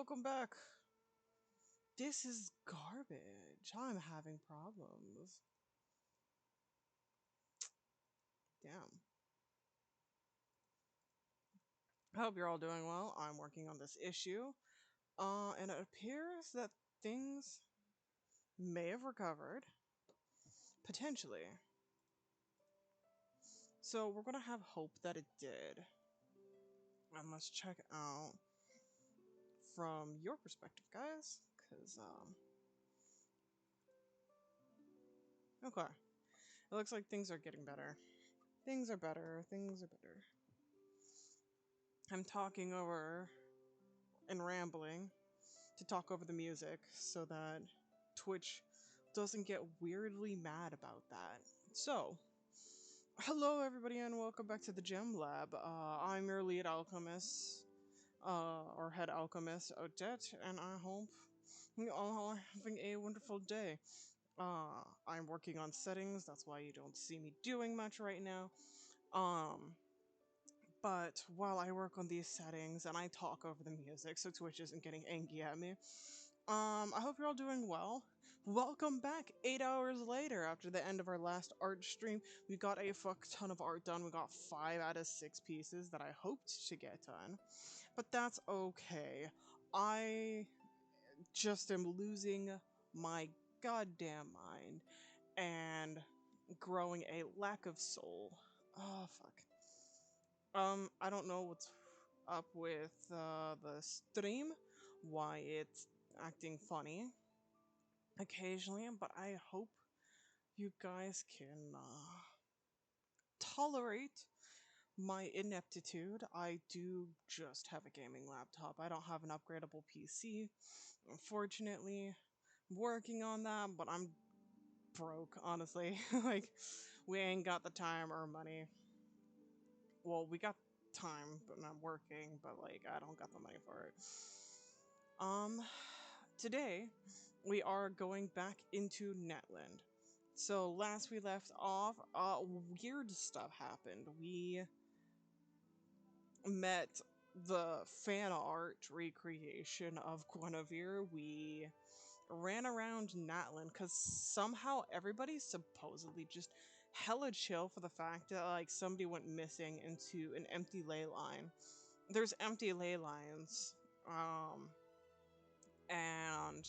welcome back. This is garbage. I'm having problems. Damn. I hope you're all doing well. I'm working on this issue. And it appears that things may have recovered. Potentially. So we're gonna have hope that it did. And let's check out from your perspective, guys. Okay. It looks like things are getting better. Things are better. I'm talking over and rambling to talk over the music so that Twitch doesn't get weirdly mad about that. So, hello everybody and welcome back to the Gem Lab. I'm your lead alchemist, or head alchemist, Odette, and I hope you all are having a wonderful day. I'm working on settings, that's why you don't see me doing much right now. But while I work on these settings and I talk over the music so Twitch isn't getting angry at me, I hope you're all doing well. Welcome back 8 hours later after the end of our last art stream. We got a fuck ton of art done. We got 5 out of 6 pieces that I hoped to get done. But that's okay. I just am losing my goddamn mind and growing a lack of soul. Oh, fuck. I don't know what's up with the stream, why it's acting funny occasionally, but I hope you guys can tolerate my ineptitude. I do just have a gaming laptop. I don't have an upgradable PC. Unfortunately, I'm working on that, but I'm broke, honestly. Like, we ain't got the time or money. Well, we got time, but I'm working, but like, I don't got the money for it. Today, we are going back into Netland. So last we left off, weird stuff happened. We met the fan art recreation of Guinevere. We ran around Natlan because somehow everybody's supposedly just hella chill for the fact that like somebody went missing into an empty ley line. There's empty ley lines, and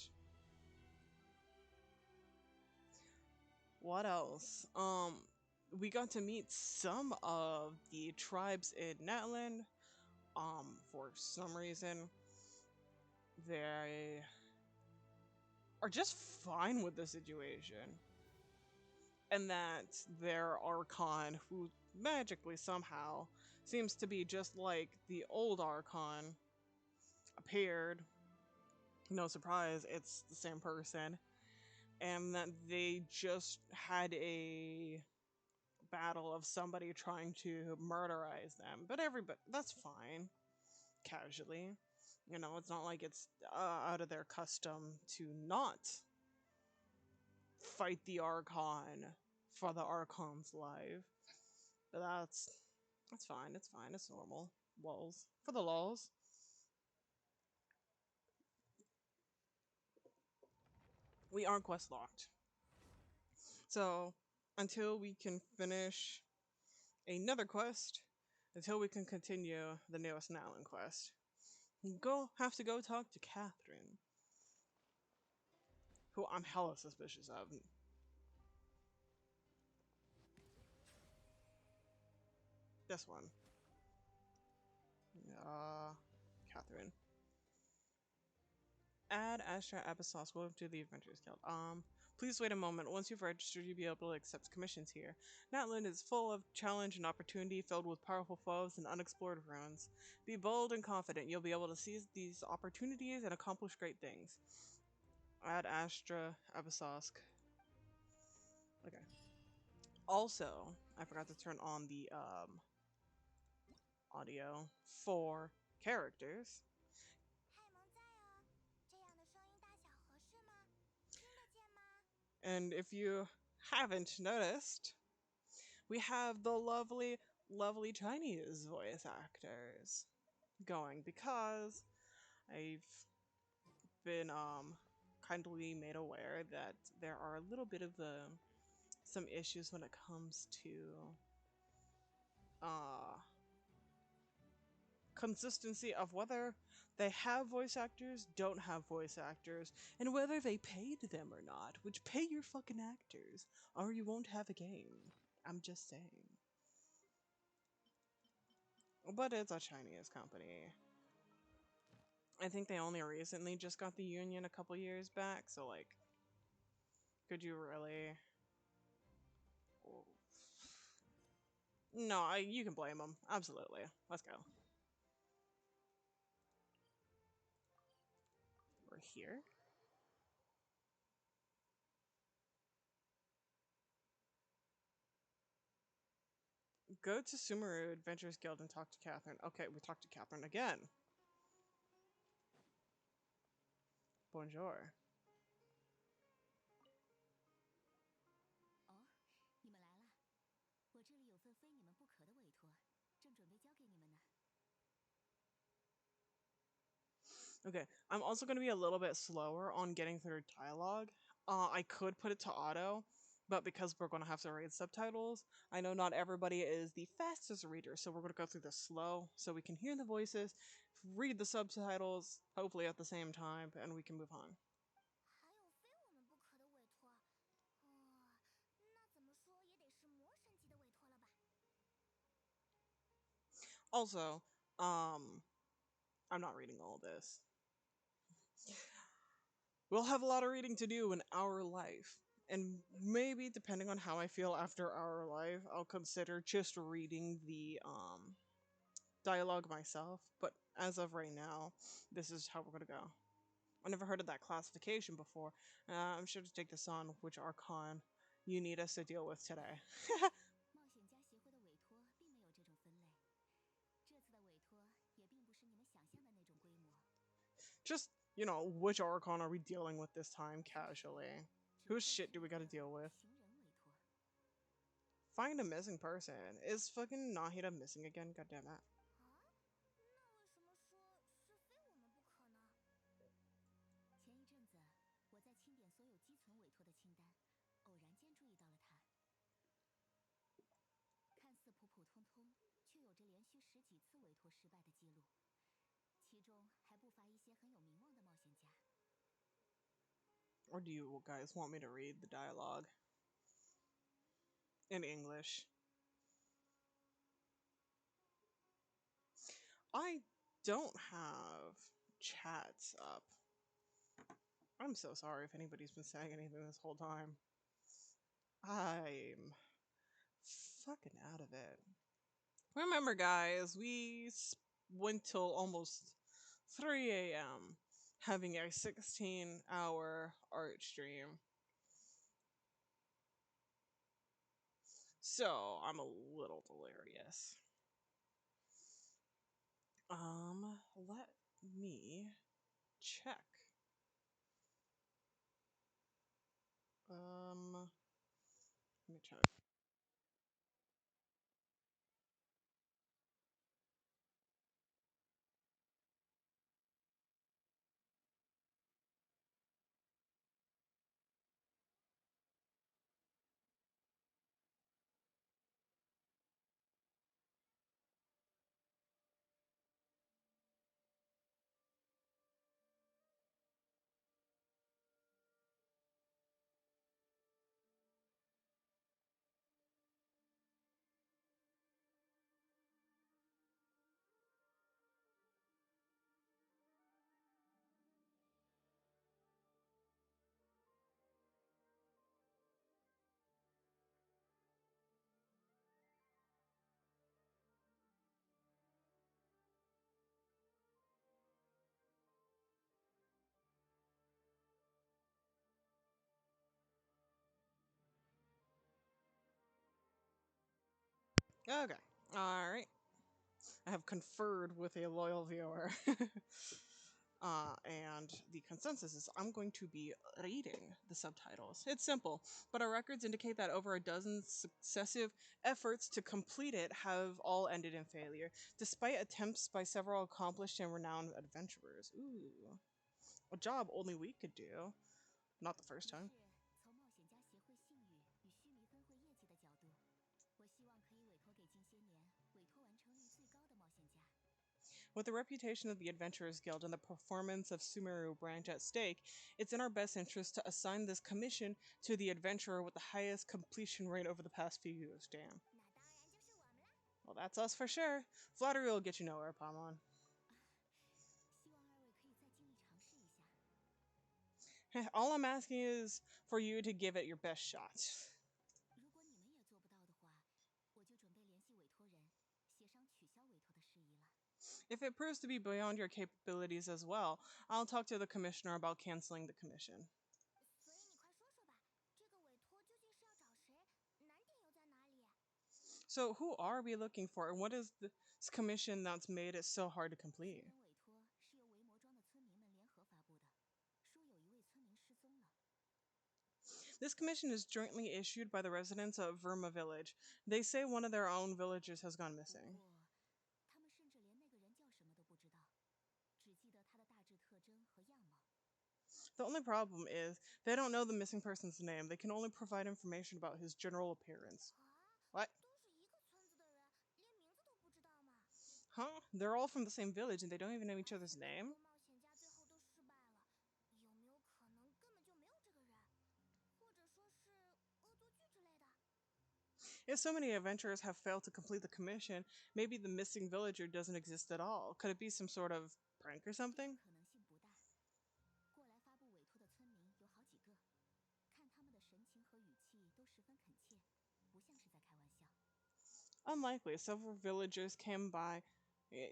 what else? We got to meet some of the tribes in Natlan. For some reason, they are just fine with the situation. And that their Archon, who magically somehow seems to be just like the old Archon, appeared. No surprise, it's the same person. And that they just had a battle of somebody trying to murderize them. But everybody, that's fine. Casually. You know, it's not like it's out of their custom to not fight the Archon for the Archon's life. But that's fine, it's fine, it's normal. Lulz. For the lulz. We aren't quest locked. So, until we can finish another quest, until we can continue the newest Nowlan quest, we have to go talk to Catherine, who I'm hella suspicious of. This one. Catherine. Add Astra Applesauce. Welcome to the Adventurers Guild. Please wait a moment. Once you've registered, you'll be able to accept commissions here. Natland is full of challenge and opportunity, filled with powerful foes and unexplored ruins. Be bold and confident. You'll be able to seize these opportunities and accomplish great things. Add Astra Applesauce. Okay. Also, I forgot to turn on the audio for characters. And if you haven't noticed, we have the lovely, lovely Chinese voice actors going because I've been kindly made aware that there are a little bit of some issues when it comes to uh consistency of whether they have voice actors, don't have voice actors, and whether they paid them or not, which pay your fucking actors, or you won't have a game. I'm just saying. But it's a Chinese company. I think they only recently just got the union a couple years back, so like, could you really? No, you can blame them. Absolutely. Let's go. We're here. Go to Sumeru Adventures Guild and talk to Catherine. Okay, we talked to Catherine again. Bonjour. 哦，你们来了，我这里有份非你们不可的委托，正准备交给你们呢。Okay, I'm also going to be a little bit slower on getting through dialogue. I could put it to auto, but because we're going to have to read subtitles, I know not everybody is the fastest reader, so we're going to go through this slow so we can hear the voices, read the subtitles, hopefully at the same time, and we can move on. 还有非我们不可的委托，那怎么说也得是魔神级的委托了吧？ Also, I'm not reading all this. We'll have a lot of reading to do in our life. And maybe depending on how I feel after our life, I'll consider just reading the dialogue myself. But as of right now, this is how we're gonna go. I never heard of that classification before. I'm sure to take this on which Archon you need us to deal with today. 冒险家协会的委托并没有这种分类，这次的委托也并不是你们想象的那种规模。 Just, you know, which Archon are we dealing with this time casually? Whose shit do we gotta deal with? 寻人委托。 Find a missing person. Is fucking Nahida missing again? God damn it. 啊？那为什么说是非我们不可呢？前一阵子我在清点所有积存委托的清单，偶然间注意到了他。看似普普通通，却有着连续10几次委托失败的记录，其中还不乏一些很有名望的冒险家。 Or do you guys want me to read the dialogue in English? I don't have chats up. I'm so sorry if anybody's been saying anything this whole time. I'm fucking out of it. Remember, guys, we went till almost 3 a.m. having a 16-hour art stream. So, I'm a little delirious. Let me check. Let me check. Okay. Alright. I have conferred with a loyal viewer. And the consensus is I'm going to be reading the subtitles. It's simple, but our records indicate that over a dozen successive efforts to complete it have all ended in failure, despite attempts by several accomplished and renowned adventurers. Ooh. A job only we could do. Not the first 于 time. 是，从冒险家协会信誉与须弥分会业绩的角度，我希望可以委托给近些年委托完成率最高的冒险家。With the reputation of the Adventurers Guild and the performance of Sumeru branch at stake, it's in our best interest to assign this commission to the adventurer with the highest completion rate over the past few years. Damn. 那当然就是我们啦！Well, that's us for sure. Flattery will get you nowhere, Paimon. 希望二位可以再尽力尝试一下。All I'm asking is for you to give it your best shot. 如果你们也做不到的话，我就准备联系委托人，协商取消委托的事宜了。If it proves to be beyond your capabilities as well, I'll talk to the commissioner about canceling the commission. 所以你快说说吧，这个委托究竟是要找谁？难点又在哪里？ So, who are we looking for, and what is this commission that's made it so hard to 私 complete? 人委托是由维摩庄的村民们联合发布的，说有一位村民失踪了。 This commission is jointly issued by the residents of Verma Village. They say one of their own villagers has gone 不 missing. 过，他们甚至连那个人叫什么都不知道，只记得他的大致特征和样貌。 The only problem is they don't know the missing person's name. They can only provide information about his general appearance. 啊， What? 都是一个村子的人，连名字都不知道吗？ Huh? They're all from the same village and they don't even know each 而 other's 且那么 name? 多冒险家最后都失败了，有没有可能根本就没有这个人，或者说是恶作剧之类的？ If so many adventurers have failed to complete the commission, maybe the missing villager doesn't exist at all. Could it be some sort of prank or 这个 something? 可能性不大。过来发布委托的村民有好几个，看他们的神情和语气都十分恳切，不像是在开玩笑。 Unlikely, several villagers came by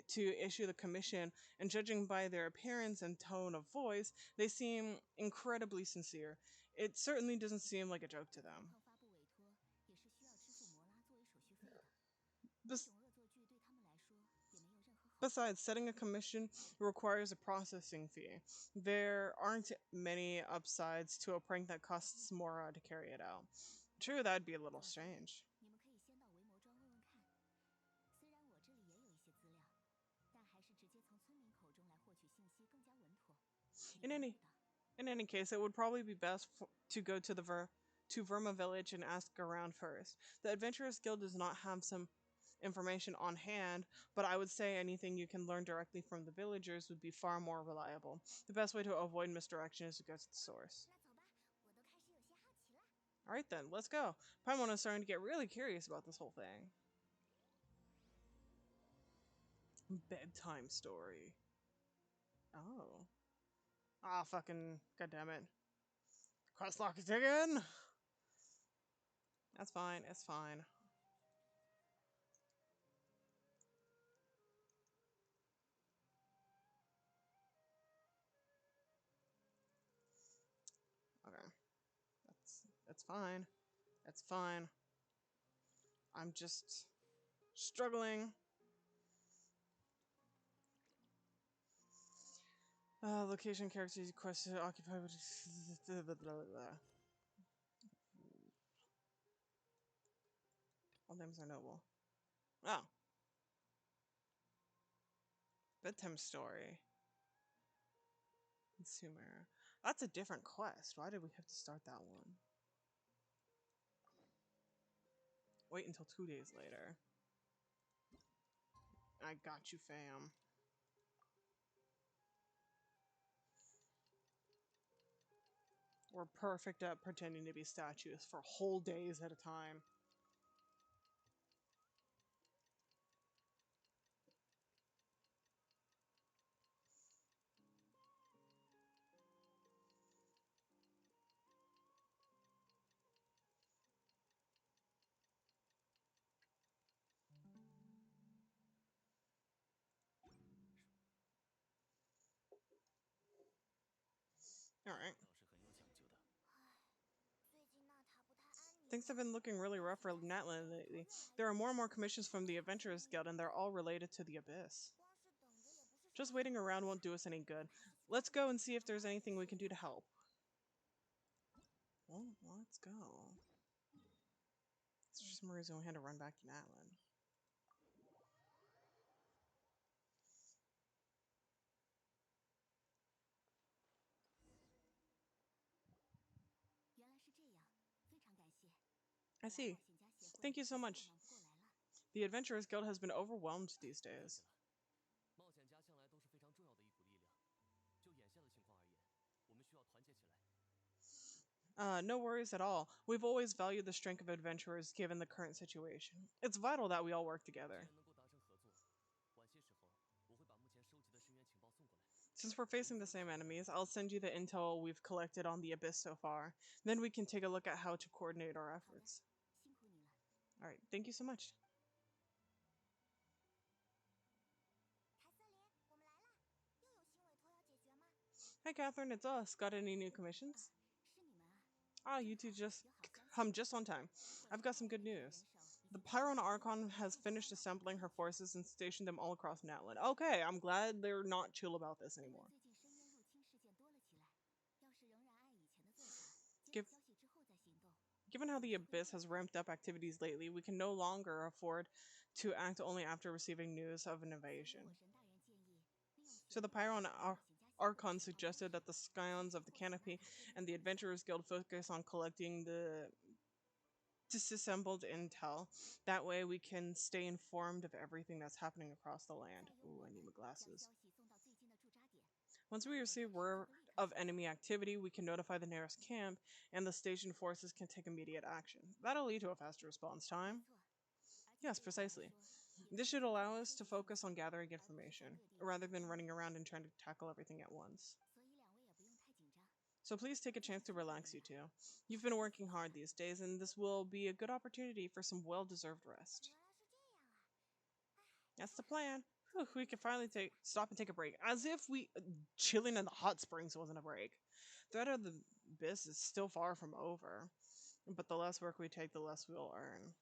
to issue the commission, and judging by their appearance and tone of voice, they seem incredibly sincere. It certainly doesn't seem like a joke to 然 them. 后发布委托也是需要支付摩拉作为手续费的，这 Bes- 种恶作剧对他们来说也没有任何好处。 Besides, setting a commission requires a processing fee. There aren't many upsides to a prank that costs Mora to carry it out. True, that'd be a little 总之 strange. 你们可以先到维摩庄问问看。虽然我这里也有一些资料，但还是直接从村民口中来获取信息更加稳妥。 In any case, it would probably be best to go to to Verma Village and ask around first. The Adventurers Guild does not have some information on hand, but I would say anything you can learn directly from the villagers would be far more reliable. The best way to avoid misdirection is to go to the source. 那走吧，我都开始有些好奇了。 Alright then, let's go. Paimon is starting to get really curious about this whole thing. Bedtime story. Oh. Ah, fucking goddammit. Quest lock is again! That's fine, it's fine. Okay. That's fine. That's fine. I'm just struggling. Location, characters, quest, occupy. All names are noble. Oh. Bedtime story. Consumer. That's a different quest. Why did we have to start that one? Wait until 2 days later. I got you, fam. We're perfect at pretending to be statues for whole days at a time. Alright. 倒是很有讲究的。唉，最近纳塔不太安宁。 Things have been looking really rough for Natlan lately. There are more and more commissions from the Adventurers Guild, and they're all related to the Abyss. 光是等着也不是什么 Just waiting around won't do us any good. Let's go and see if there's anything we can do to help. Well, let's go. For some reason we had to run back to Natlan. I see. Thank you so much. The Adventurers Guild has been overwhelmed these days. 冒险家向来都是非常重要的一股力量。就眼下的情况而言，我们需要团结起来。No worries at all. We've always valued the strength of adventurers given the current situation. It's vital that we all work 既 together. 然能够达成合作，晚些时候我会把目前收集的声源情报送过来。 Since we're facing the same enemies, I'll send you the intel we've collected on the Abyss so far. Then we can take a look at how to coordinate our 好的， efforts. 辛苦你了。 Alright, thank you so much. 凯瑟琳，我们来啦！又有新委托要解决吗？ Hi Catherine, it's us. Got any new commissions? 是你们啊！ Ah, you two just come just on time. I've got some good news. The Pyron Archon has finished assembling her forces and stationed them all across Natlan. Okay, I'm glad they're not chill about this 因为 anymore. 最近深渊入侵事件多了起来，要是仍然按以前的做法，接 Give 到消息之后再行动。 Given how the Abyss has ramped up activities lately, we can no longer afford to act only after receiving news of an 所以 invasion. 火神大人建议利用 So the 协同 Pyron 冒险家协作 Archon suggested that the Scions of the Canopy and the Adventurers Guild focus on collecting the disassembled intel. That way we can stay informed of everything that's happening across the land. 再由 Ooh, 我 I need my 们将 glasses. 消息送到最近的驻扎点。 Once we receive word of enemy activity, we can notify the nearest camp, and the station forces can take immediate action. That'll lead to a faster response 没 time. 错，而且 Yes, 对我来 precisely. 说，也 This 是 should 更 allow 有 us to 效率 focus on gathering 而不是在 information, 各地 rather 寻 than 找 running around and trying to tackle everything at once. 所以两位也不用太紧张。 So please take a chance to relax, you two. You've been working hard these days, and this will be a good opportunity for some well-deserved rest. 原来是这样啊！ That's the plan. Whew, we can finally stop and take a break. As if we chilling in the hot springs wasn't a break. Threat of the abyss is still far from over, but the less work we take, the less we'll earn.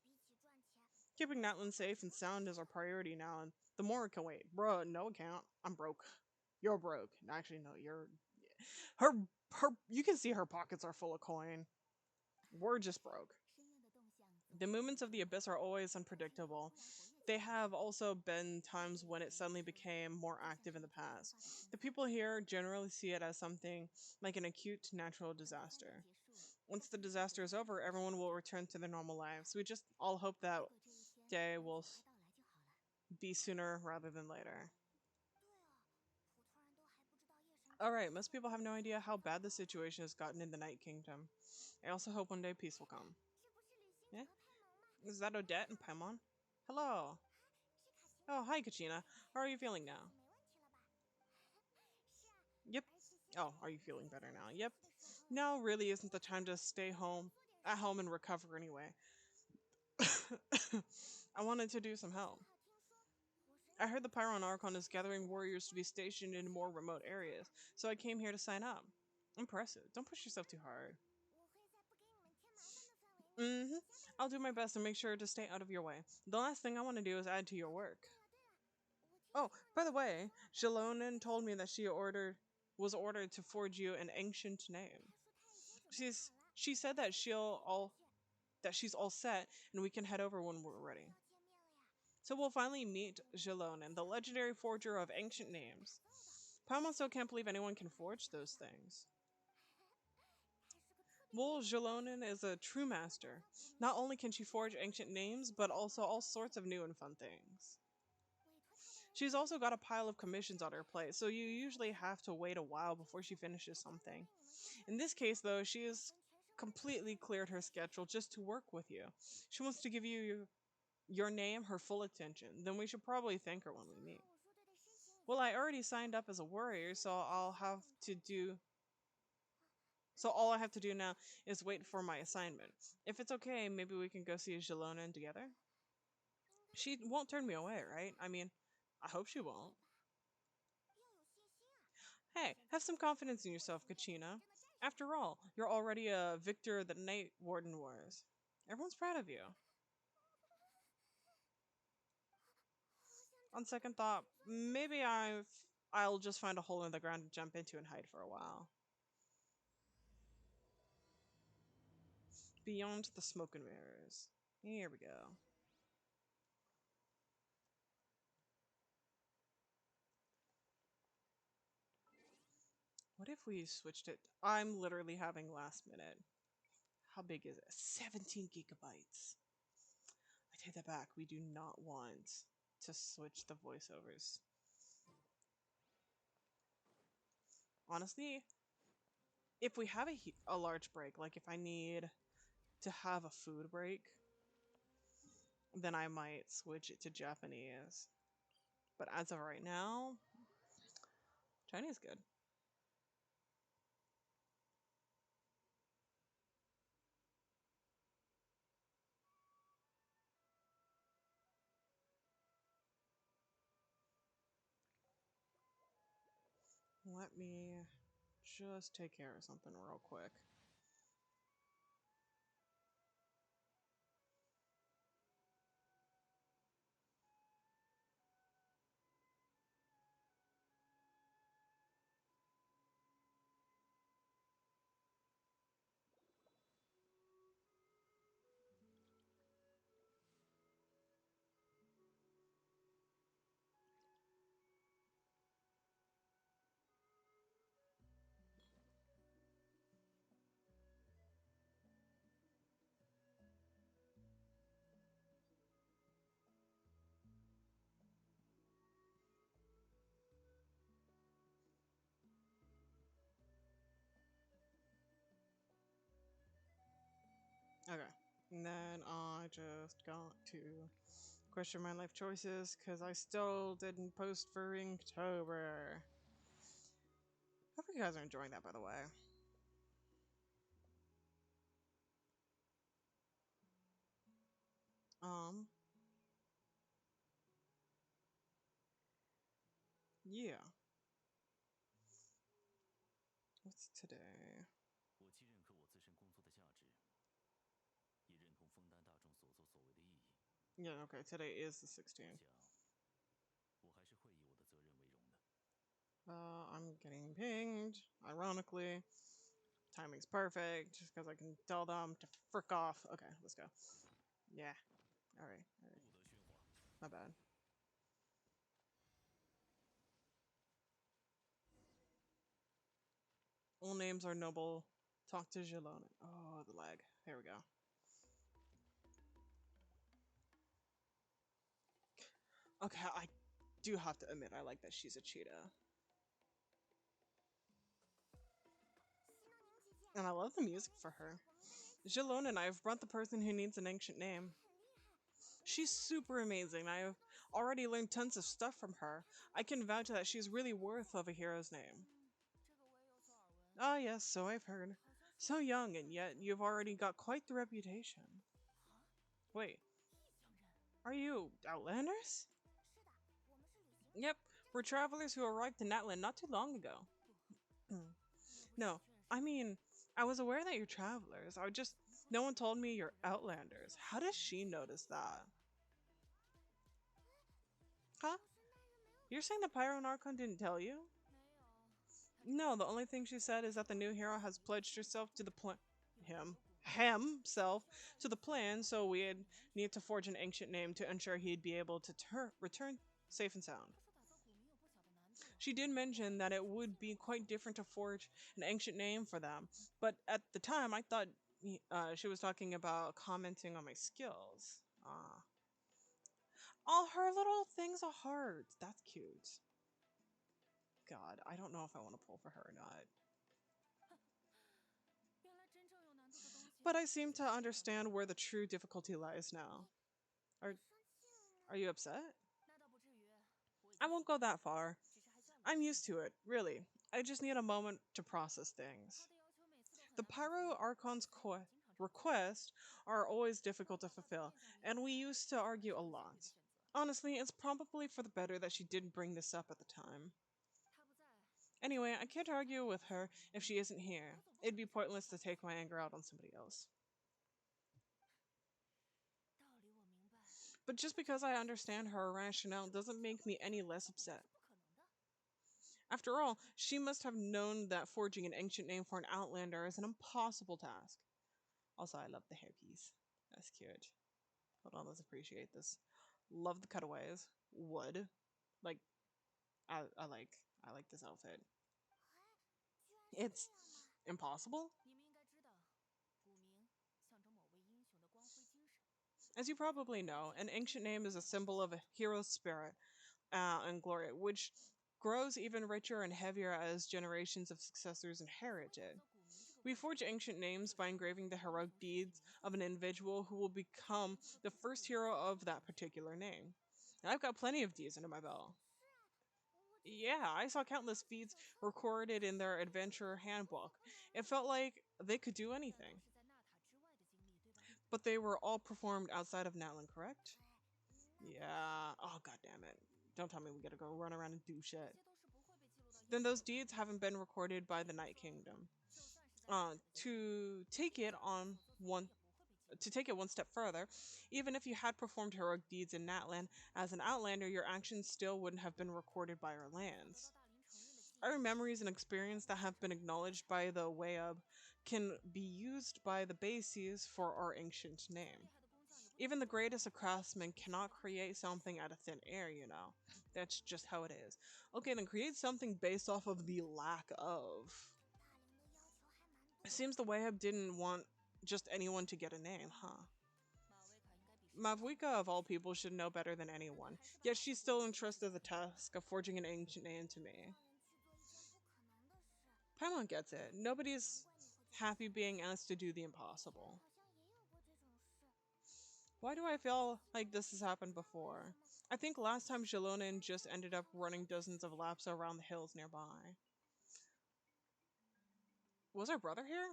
比起赚钱， Keeping Natlan safe and sound is our priority now, and the more it can wait. Bruh, no account. I'm broke. You're broke. Actually, no, you're. Her, you can see her pockets are full of coin. We're just broke. 深渊的动向总 The 是 movements 随 of 机 the 的 abyss are always 但是有 unpredictable. 突然活跃 They 起来 have also been times when it suddenly became more active in the past. The people here generally see it as something like an acute natural 等灾难 disaster. 结束， Once the 再进行 disaster is 准备 over, everyone will return to their normal lives. We just all hope that 如果这一天 day 能 will 尽快到来就好了。 be sooner rather than later. 对啊，普通人都还不知道夜神 Alright, most people have no idea how bad the situation has gotten in the Night Kingdom. I also hope one day peace will come. 这不是旅行 Yeah? 者派蒙吗？ Is that Odette and Paimon? Hello. 是卡奇 Oh, 娜。 hi, Kachina. How are you feeling 这 now? 没问题了吧？是啊， Yep. 而且现 Oh, 在 are you feeling 正 better 是 now? 休 Yep. 息的时候 Now really isn't the time to stay at home and recover anyway. I wanted to do some 正 help. 好听说火神 I heard the Pyron Archon is gathering warriors to be stationed in more remote areas, so I came here to sign up. Impressive. Don't push yourself too hard. 我会在不给你们添麻烦的范围内。 I'll do my best to make sure to stay out of your way. The last thing I want to do is add to your work. 对了对了，我听 Oh, 说 by 你 the way, Shalonen told me that she was ordered to forge you an ancient name. 他说他已经准备好了， She said that 而且 that she's all set and we can head over when we're ready. 要见面了呀。 So we'll finally meet Jalonen, the legendary forger of ancient names. Paimon still can't believe anyone can forge those things. 他是个特别 Well, Jalonen is a true master. Not only can she forge ancient names, but also all sorts of new and fun things. 委托他的人 She's also got a pile of commissions on her plate, so you usually have to wait a while before she finishes something. In this case, though, she has completely cleared her schedule just to work with you. She wants to give you your name her full attention. Then we should probably thank her when we meet. 我说对的申请已经 Well, I already signed up as a warrior, so all I have to do now is wait for my assignment. If it's okay, maybe we can go see Jalonen together? She won't turn me away, right? I mean, I hope she won't. 要有信心啊。 Hey, have some confidence in yourself, Kachina. After all, you're already a victor of the Night Warden Wars. Everyone's proud of you. On second thought, maybe I'll just find a hole in the ground to jump into and hide for a while. Beyond the smoke and mirrors. Here we go. What if we switched it? I'm literally having last minute. How big is it? 17 gigabytes. I take that back. We do not want to switch the voiceovers. Honestly, if we have a large break, like if I need to have a food break, then I might switch it to Japanese. But as of right now, Chinese is good. Let me just take care of something real quick. Okay. And then I just got to question my life choices because I still didn't post for Inktober. Hope you guys are enjoying that, by the way. Yeah. What's today? 我既认可我自身工作的价值，也认同枫丹大众所作所为的意义。 Yeah, okay, today is the 我 16th. 想，我还是会以我的责任为荣的。I'm getting pinged, ironically. Timing's perfect, just because I can tell them to frick off. Okay, let's go. Yeah. Alright, alright. 不得喧哗。 My bad. All names are noble. Talk to Jelona. Oh, the lag. There we go. Okay, I do have to admit, I like that she's a cheetah. And I love the music for her. Jelona and I have brought the person who needs an ancient name. She's super amazing. I've already learned tons of stuff from her. I can vouch that she's really worth of a hero's name. Ah, yes, so I've heard. So young, and yet you've already got quite the reputation. Wait, are you Outlanders? Yep, we're travelers who arrived in Natlan not too long ago. No, I mean, I was aware that you're travelers. No one told me you're Outlanders. How does she notice that? Huh? You're saying the Pyro Archon didn't tell you? No, the only thing she said is that the new hero has pledged herself to the himself to the plan, so we'd need to forge an ancient name to ensure he'd be able to return safe and sound. She did mention that it would be quite different to forge an ancient name for them, but at the time I thought she was talking about commenting on my skills. All her little things are hearts. That's cute. God, I don't know if I want to pull for her or not. But I seem to understand where the true difficulty lies now. Are you upset? I won't go that far. I'm used to it, really. I just need a moment to process things. The Pyro Archon's requests are always difficult to fulfill, and we used to argue a lot. Honestly, it's probably for the better that she didn't bring this up at the time. Anyway, I can't argue with her if she isn't here. It'd be pointless to take my anger out on somebody else. But just because I understand her rationale doesn't make me any less upset. After all, she must have known that forging an ancient name for an Outlander is an impossible task. Also, I love the hairpiece. That's cute. Hold on, let's appreciate this. Love the cutaways. Wood. Like, I like this outfit. It's impossible? As you probably know, an ancient name is a symbol of a hero's spirit and glory, which grows even richer and heavier as generations of successors inherit it. We forge ancient names by engraving the heroic deeds of an individual who will become the first hero of that particular name. And I've got plenty of these under my belt. Yeah, I saw countless feats recorded in their adventure handbook. It felt like they could do anything. But they were all performed outside of Natlan, correct? Yeah. Oh, god damn it. Don't tell me we gotta go run around and do shit. Then those deeds haven't been recorded by the Night Kingdom. To take it on one to take it one step further, even if you had performed heroic deeds in Natlan, as an outlander, your actions still wouldn't have been recorded by our lands. Our memories and experience that have been acknowledged by the Wayub can be used by the Bases for our ancient name. Even the greatest of craftsmen cannot create something out of thin air, you know. That's just how it is. Okay, then create something based off of the lack of. It seems the Wayhub didn't want just anyone to get a name, huh? Mavwika, of all people, should know better than anyone, yet she's still entrusted the task of forging an ancient name to me. Paimon gets it. Nobody's happy being asked to do the impossible. Why do I feel like this has happened before? I think last time Jalonin just ended up running dozens of laps around the hills nearby. Was our brother here?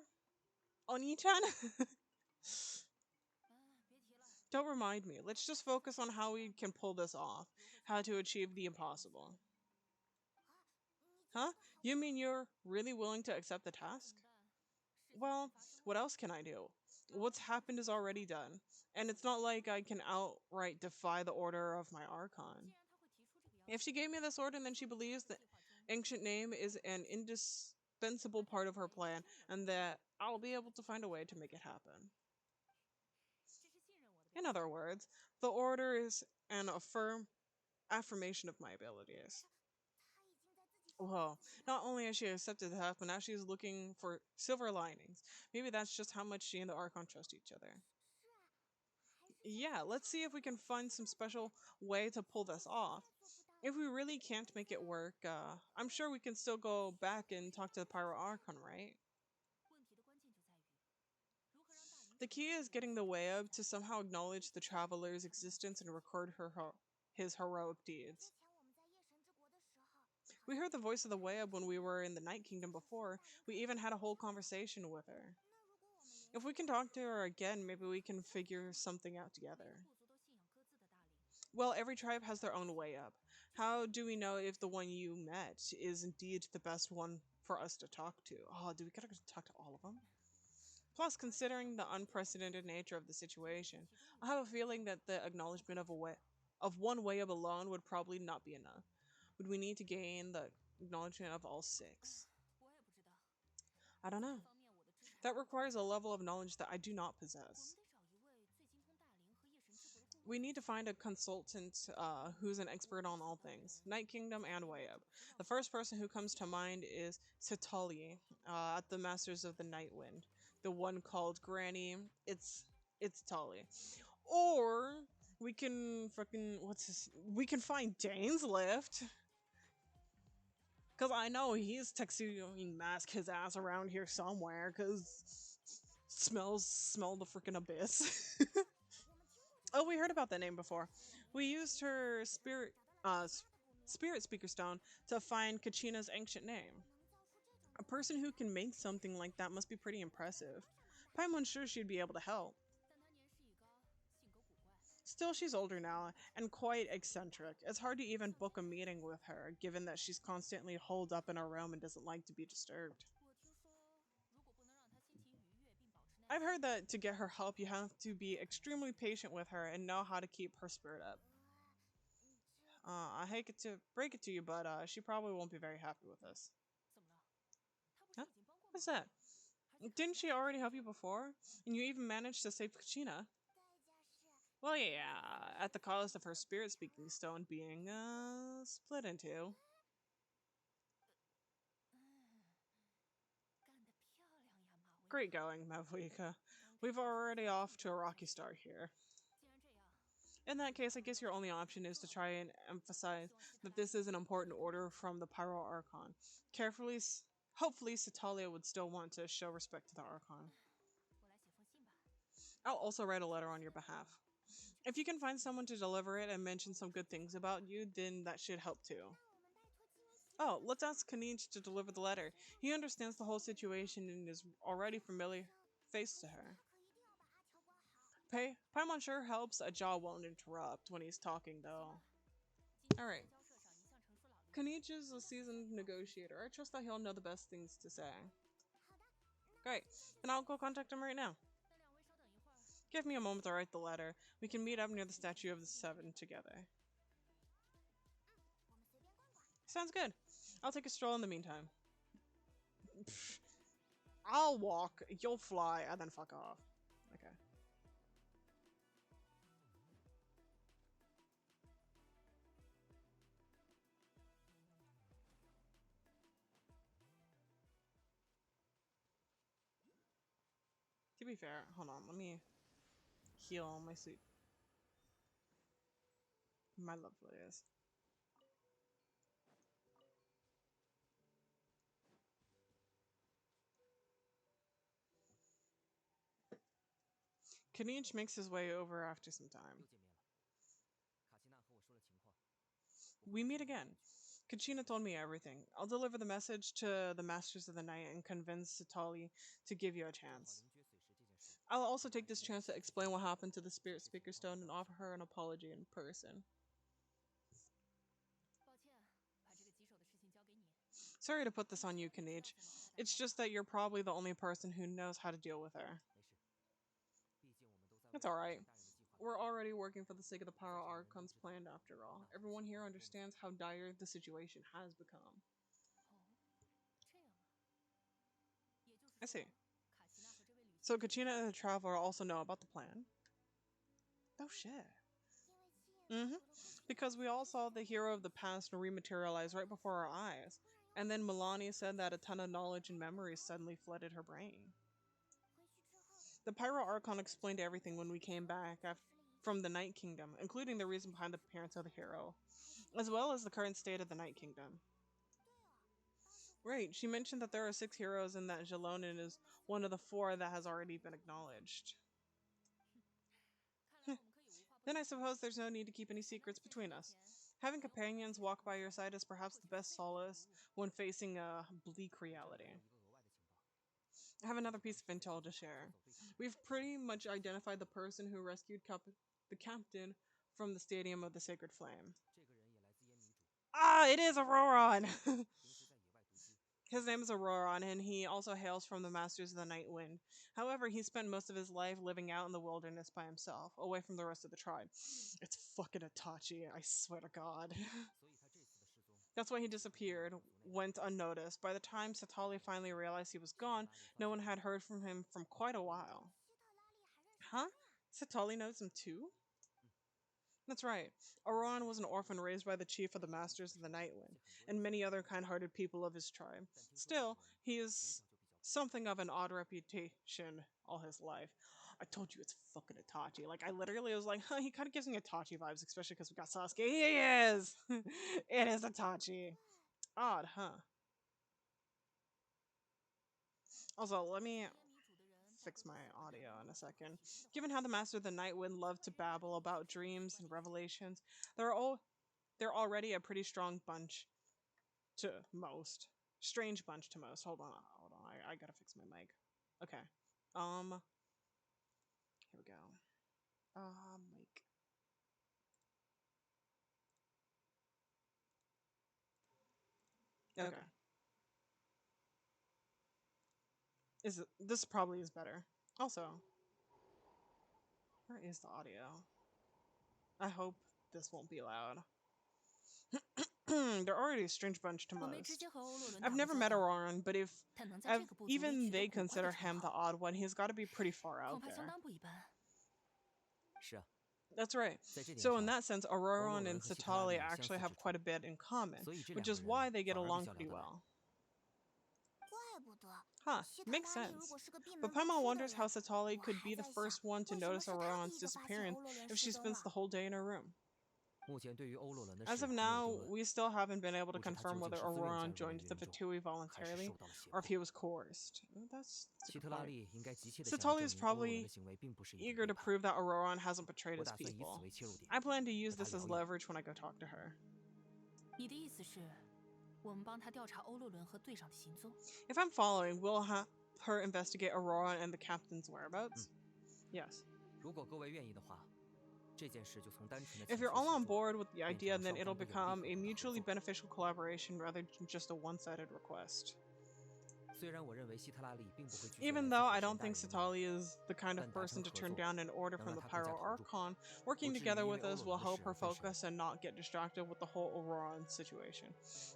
Oni-chan? Don't remind me. Let's just focus on how we can pull this off. How to achieve the impossible. Huh? You mean you're really willing to accept the task? Well, what else can I do? What's happened is already done, and it's not like I can outright defy the order of my Archon. If she gave me this order, then she believes the ancient name is an indispensable part of her plan, and that I'll be able to find a way to make it happen. In other words, the order is an affirmation of my abilities. Well, not only has she accepted the task, but now she's looking for silver linings. Maybe that's just how much she and the Archon trust each other. Yeah, let's see if we can find some special way to pull this off. If we really can't make it work, I'm sure we can still go back and talk to the Pyro Archon, right? The key is getting the Wayub to somehow acknowledge the traveler's existence and record his heroic deeds. We heard the voice of the Wayub when we were in the Night Kingdom before. We even had a whole conversation with her. If we can talk to her again, maybe we can figure something out together. Well, every tribe has their own Wayub. How do we know if the one you met is indeed the best one for us to talk to? Oh, do we gotta talk to all of them? Plus, considering the unprecedented nature of the situation, I have a feeling that the acknowledgement of one Wayub alone would probably not be enough. Would we need to gain the acknowledgement of all six? I don't know. That requires a level of knowledge that I do not possess. We need to find a consultant who's an expert on all things, Night Kingdom and Wayub. The first person who comes to mind is Sitali at the Masters of the Night Wind. The one called Granny. It's Tali. Or we can fucking we can find Dane's Lift. Cause I know he's texting mask his ass around here somewhere. Cause smell the freaking abyss. Oh, we heard about that name before. We used her spirit speaker stone to find Kachina's ancient name. A person who can make something like that must be pretty impressive. Paimon's sure she'd be able to help. Still, she's older now and quite eccentric. It's hard to even book a meeting with her, given that she's constantly holed up in her room and doesn't like to be disturbed. I've heard that to get her help, you have to be extremely patient with her and know how to keep her spirit up. I hate to break it to you, but she probably won't be very happy with us. Huh? What's that? Didn't she already help you before? And you even managed to save Kachina? Well, yeah, at the cost of her spirit speaking stone being, split in two. Great going, Mavuika. We've already off to a rocky start here. In that case, I guess your only option is to try and emphasize that this is an important order from the Pyro Archon. Carefully, hopefully, Satalia would still want to show respect to the Archon. 我来写封信吧。 I'll also write a letter on your behalf. If you can find someone to deliver it and mention some good things about you, then that should help too. 那我们拜托基维奇 Oh, let's ask Kanich to deliver the letter. He understands the whole situation and is already familiar face to her. 他可一定要把阿乔管好。 Paimon sure helps a jaw won't interrupt when he's talking though. 今天 All 在 right. 交涉上一向成熟老练。 Kanich is a seasoned negotiator. I trust that he'll know the best things to say. 好的，那 Great. Then I'll go contact him right now. 那两位稍等一会儿。 Give me a moment to write the letter. We can meet up near the statue of the Seven together. 我们随便逛逛。 Sounds good. I'll take a stroll in the meantime. I'll walk, you'll fly, and then fuck off. Okay. To be fair, hold on, let me heal my sleep. My lovely is. Kanich makes his way over after some time. 又见面了。卡奇娜和我说了情况。 We meet again. Kachina told me everything. I'll deliver the message to the Masters of the Night and convince Satali to give you a 正好 chance. 灵爵髓石这件事， I'll also take this chance to explain what happened to the Spirit Speaker Stone and offer her an apology in person. 抱歉，把这个棘手的事情交给你。 Sorry to put this on you, Kanich. It's just that you're probably the only person who knows how to deal with her. 没事。毕竟我们都在为 It's alright. 大人的计划。 We're already working for the sake of the Pyro Archon's plan after all. Everyone here understands how dire the situation has become. 哦，这样啊。也就是 I see. 说，卡奇娜和这位旅行 So Kachina and the Traveler also know about the plan? Oh shit. 因为 Mm-hmm. Because we all saw the hero of the past rematerialize right before our eyes. And then Milani said that a ton of knowledge and memories suddenly flooded her brain. 回去之后， The Pyro Archon explained everything when we came back from the Night Kingdom, including the reason behind the appearance of the hero, as well as the current state of the Night Kingdom. 对啊， Right, she mentioned that there are 6 heroes and that Jalonin is one of the 4 that has already been acknowledged. 看来我们可以无话不 Then I 谈。 suppose there's no need to keep any secrets between us. Having companions walk by your side is perhaps the best solace when facing a bleak 还 reality. 有一个额外的情报， I have another piece of intel to share. 走对象 We've pretty much identified the person who rescued the captain from the Stadium of the Sacred Flame. 这个人也来自烟迷主， Ah, it is Auroron! 平时在野外独居， His name is Auroron, and he also hails from the Masters of the Night Wind. However, he spent most of his life living out in the wilderness by himself, away from the rest of the tribe. It's fucking Itachi, I swear to God. 所以他这次的失踪， That's why he disappeared, went unnoticed. By the time Satali finally realized he was gone, no one had heard from him from quite a while. 希特拉里还认识 Huh? Satali knows him too? That's right. Auron was an orphan raised by the chief of the Masters of the Night Wind, and many other kind-hearted people of his tribe. Still, he is 从小就比较 something of an odd reputation all his life. I told you it's fucking Itachi. Like, I literally was like, huh, he kind of gives me Itachi vibes, especially because we got Sasuke. He is! It is Itachi. Odd, huh? Also, let me 烟迷主的人在 fix 各 my 个小镇 audio in a 都 second. 有新的 Given how the Master of the Night Wind loved to babble about dreams and revelations, they're already a pretty strong bunch to most. Strange bunch to most. Hold on. I gotta fix my mic. Okay. Here we go. Mic. Okay. This probably is better. Also, where is the audio? I hope this won't be loud. They're already a strange bunch to 我没 most. 直接和欧洛伦 I've 打过 never 交 met 道， Auron, but if 但能在这个部族里 even 取得 they 古怪 consider 的 him 称 the 号， odd one, he's got to be pretty far 恐 out 怕相 there. 当不一般。是啊， That's right. 在这点 So in 上， that sense, 欧洛 Auron 伦 and 和希特拉里 Satali 有相 actually 似 have 之处 quite a bit in common, 所以这 which 两 is 个 why 人 they get 反而比 along 较聊 pretty 得来。 well. 怪 Huh, makes sense. But Paimon wonders how Satali could be the first one to notice Auroran's disappearance if she spends the whole day in her room. 目前对于欧洛伦的 As 事 of 还没有 now, 定论， we still haven't been able to 不知他究 confirm 竟 whether 是自愿加 Auroran 入人 joined the 云中， Fatui 还是 voluntarily 受到了胁 or if 迫。 he was coerced. That's a 希 good 特拉 point. 利应该急切地想要 Satali 证 is 明欧洛伦 probably 的行为并不是一种 eager 背 to 叛。 prove that Auroran hasn't betrayed 我 his 打算以此 people. 为切入点， I plan to use 和他 this as 聊一聊。 leverage when I go talk to her. 你的意思是，我们帮他调查欧洛伦和队长的行踪？ If I'm following, we'll have her investigate Auroran and the captain's whereabouts? Yes. 如果各位愿意的话，这件事就从单纯的 If 情 you're 绪 all 协 on 作 board with the 变 idea, 成 then 了 it'll 双方都有利 become 可 a 图的合 mutually 作。 beneficial collaboration rather than just a one-sided request. 虽然我认为希特拉利并不会拒绝 Even 来自 though 火 I 神 don't 大 think 人的命令， Satali is the kind of 但达 person 成 to 合 turn 作 down an order 能 from 让 the 他更加 Pyro 投入， Archon, 不 working 至于 together 因 with 为欧 us 洛 will 伦的 help 使 her 而分手。 focus and not get distracted with the whole Auroran situation.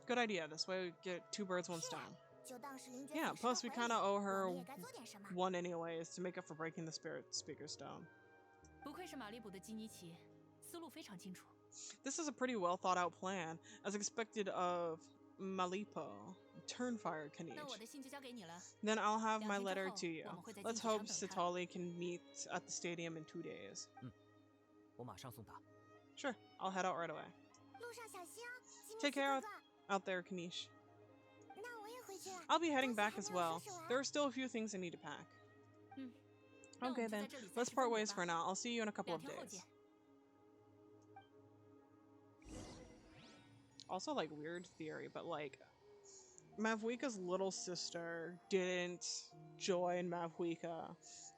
Good idea. This way we get two birds, one stone. 就当是林爵 Yeah, 粉饰了 plus we 回 kind 礼， of owe 我 her 们也该做点什么。 one anyways to make up for breaking the Spirit Speaker Stone. 不愧是玛丽卜的基尼奇，思路非常清楚。 This is a pretty well thought out plan, as expected of Malipo, Turnfire 那我 Kanish. 的信就交给你了。 Then I'll have 2 my 天之 letter 后 to you. 我们会在 Let's 竞技场 hope 等他。 Satali can meet at the stadium in 2 days. 我马上送达。 Sure, I'll head out right away. 路上小心哦，基尼 Take 奇 care 哥哥。 out there, Kanish. 那我也回去了。 I'll be heading 东西 back 还 as 没有 well. 收拾完。 There are still a few things I need to pack. 那我 Okay 们就在 then, 这里 let's 暂时 part 分别 ways 吧 for now. I'll see you in a couple 2 of 天后 days. 见。 Also, like, weird theory, but like, Mavwika's little sister didn't join Mavwika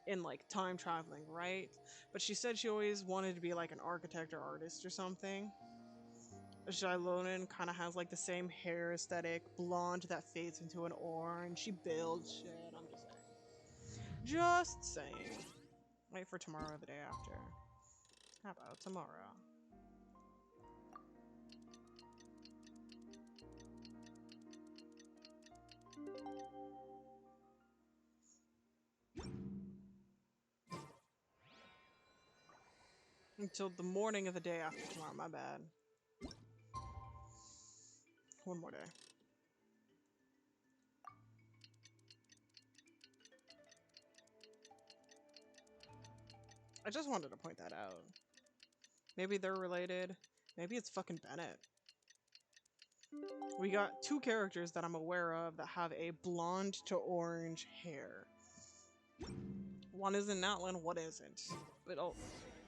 in like time traveling, right? But she said she always wanted to be like an architect or artist or something. Jailonin kind of has like the same hair aesthetic, blonde that fades into an orange. She builds shit. I'm just saying. Just saying. Wait for tomorrow or the day after. How about tomorrow? Until the morning of the day after tomorrow, my bad. One more day. I just wanted to point that out. Maybe they're related. Maybe it's fucking Bennett. We got 2 characters that I'm aware of that have a blonde to orange hair. One is in Natlan, one isn't. But oh,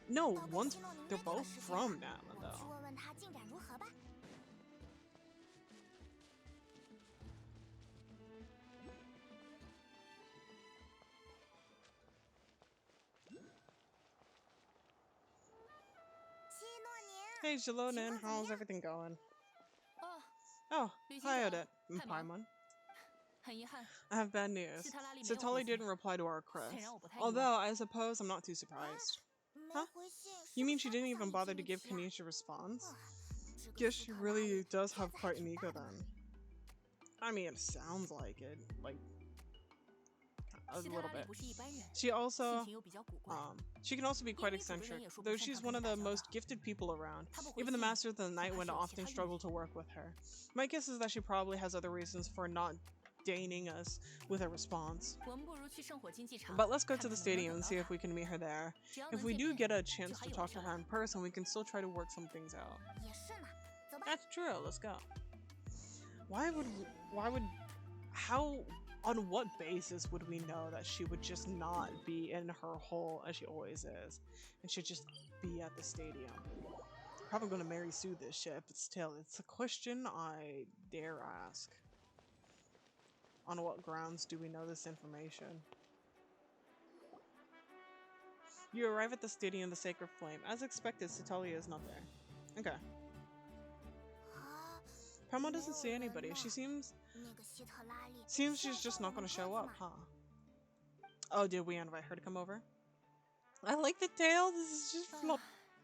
no, 报告 one's 希诺宁 they're 约定的 both 时间 from 了， Natlan 我去 though. 问问他进展如何吧。 希诺宁， Hey Jalonin, 情况怎么 how's 样？ everything going? 哦， Oh, 旅行 hi 者 Odette. I'm 太忙。 Paimon. 很遗憾， I have bad news. 希特拉利没有 Satali 回信， didn't reply to our 虽 request. 然我不太意外。 Although, I suppose I'm not too surprised. 没 Huh? 回信， You 是不 mean 是 she 他不 didn't 想 even 理 bother 基 to 尼 give 奇啊？ Kanisha a response? 这个 Guess 希 she 特拉 really 利 does 天 have 才还 quite 挺 an 大 ego 的嘛。 then. I mean, it sounds like it. Like, a 希特 little 拉利 bit. 不是一般人， She 性 also, 情又比较古怪。 she can also be quite 因为组织人 eccentric, 也说不 though 擅 she's 长 one 跟 of 人 the 打交 most 道。 gifted people around. 他不回 Even the 信， Master of the 恐 Night 怕 Wind 是有其 often 他用 struggle 意。 to work with her. My guess is that she probably has other reasons for not deigning us with a response. 我们不如去圣火竞技场， But let's go 看 to 看 the 能不能 stadium 等 and 到 see if 他。 we can meet her there. 只要 If 能 we 见 do 面， get a 就 chance 还 to 有 talk 希 to 望。 her in person, we can still try to work some things out. 也是呢，走吧。 That's true. Let's go. How, on what basis would we know that she would just not be in her hole as she always is, and should just be at the stadium? Probably gonna Mary Sue this shit, but still, it's a question I dare ask. On what grounds do we know this information? You arrive at the stadium of the Sacred Flame. As expected, Satalia is not there. Okay. 啊， Paimon 没 doesn't 有 see 人 anybody. 呢 She seems 那个希特拉利 she's 是要 just 叫我 not 们 gonna 鸽 show 子 up, 嘛？ huh? Oh, did we invite her to come over? I like the tail. This is just 啊 flop.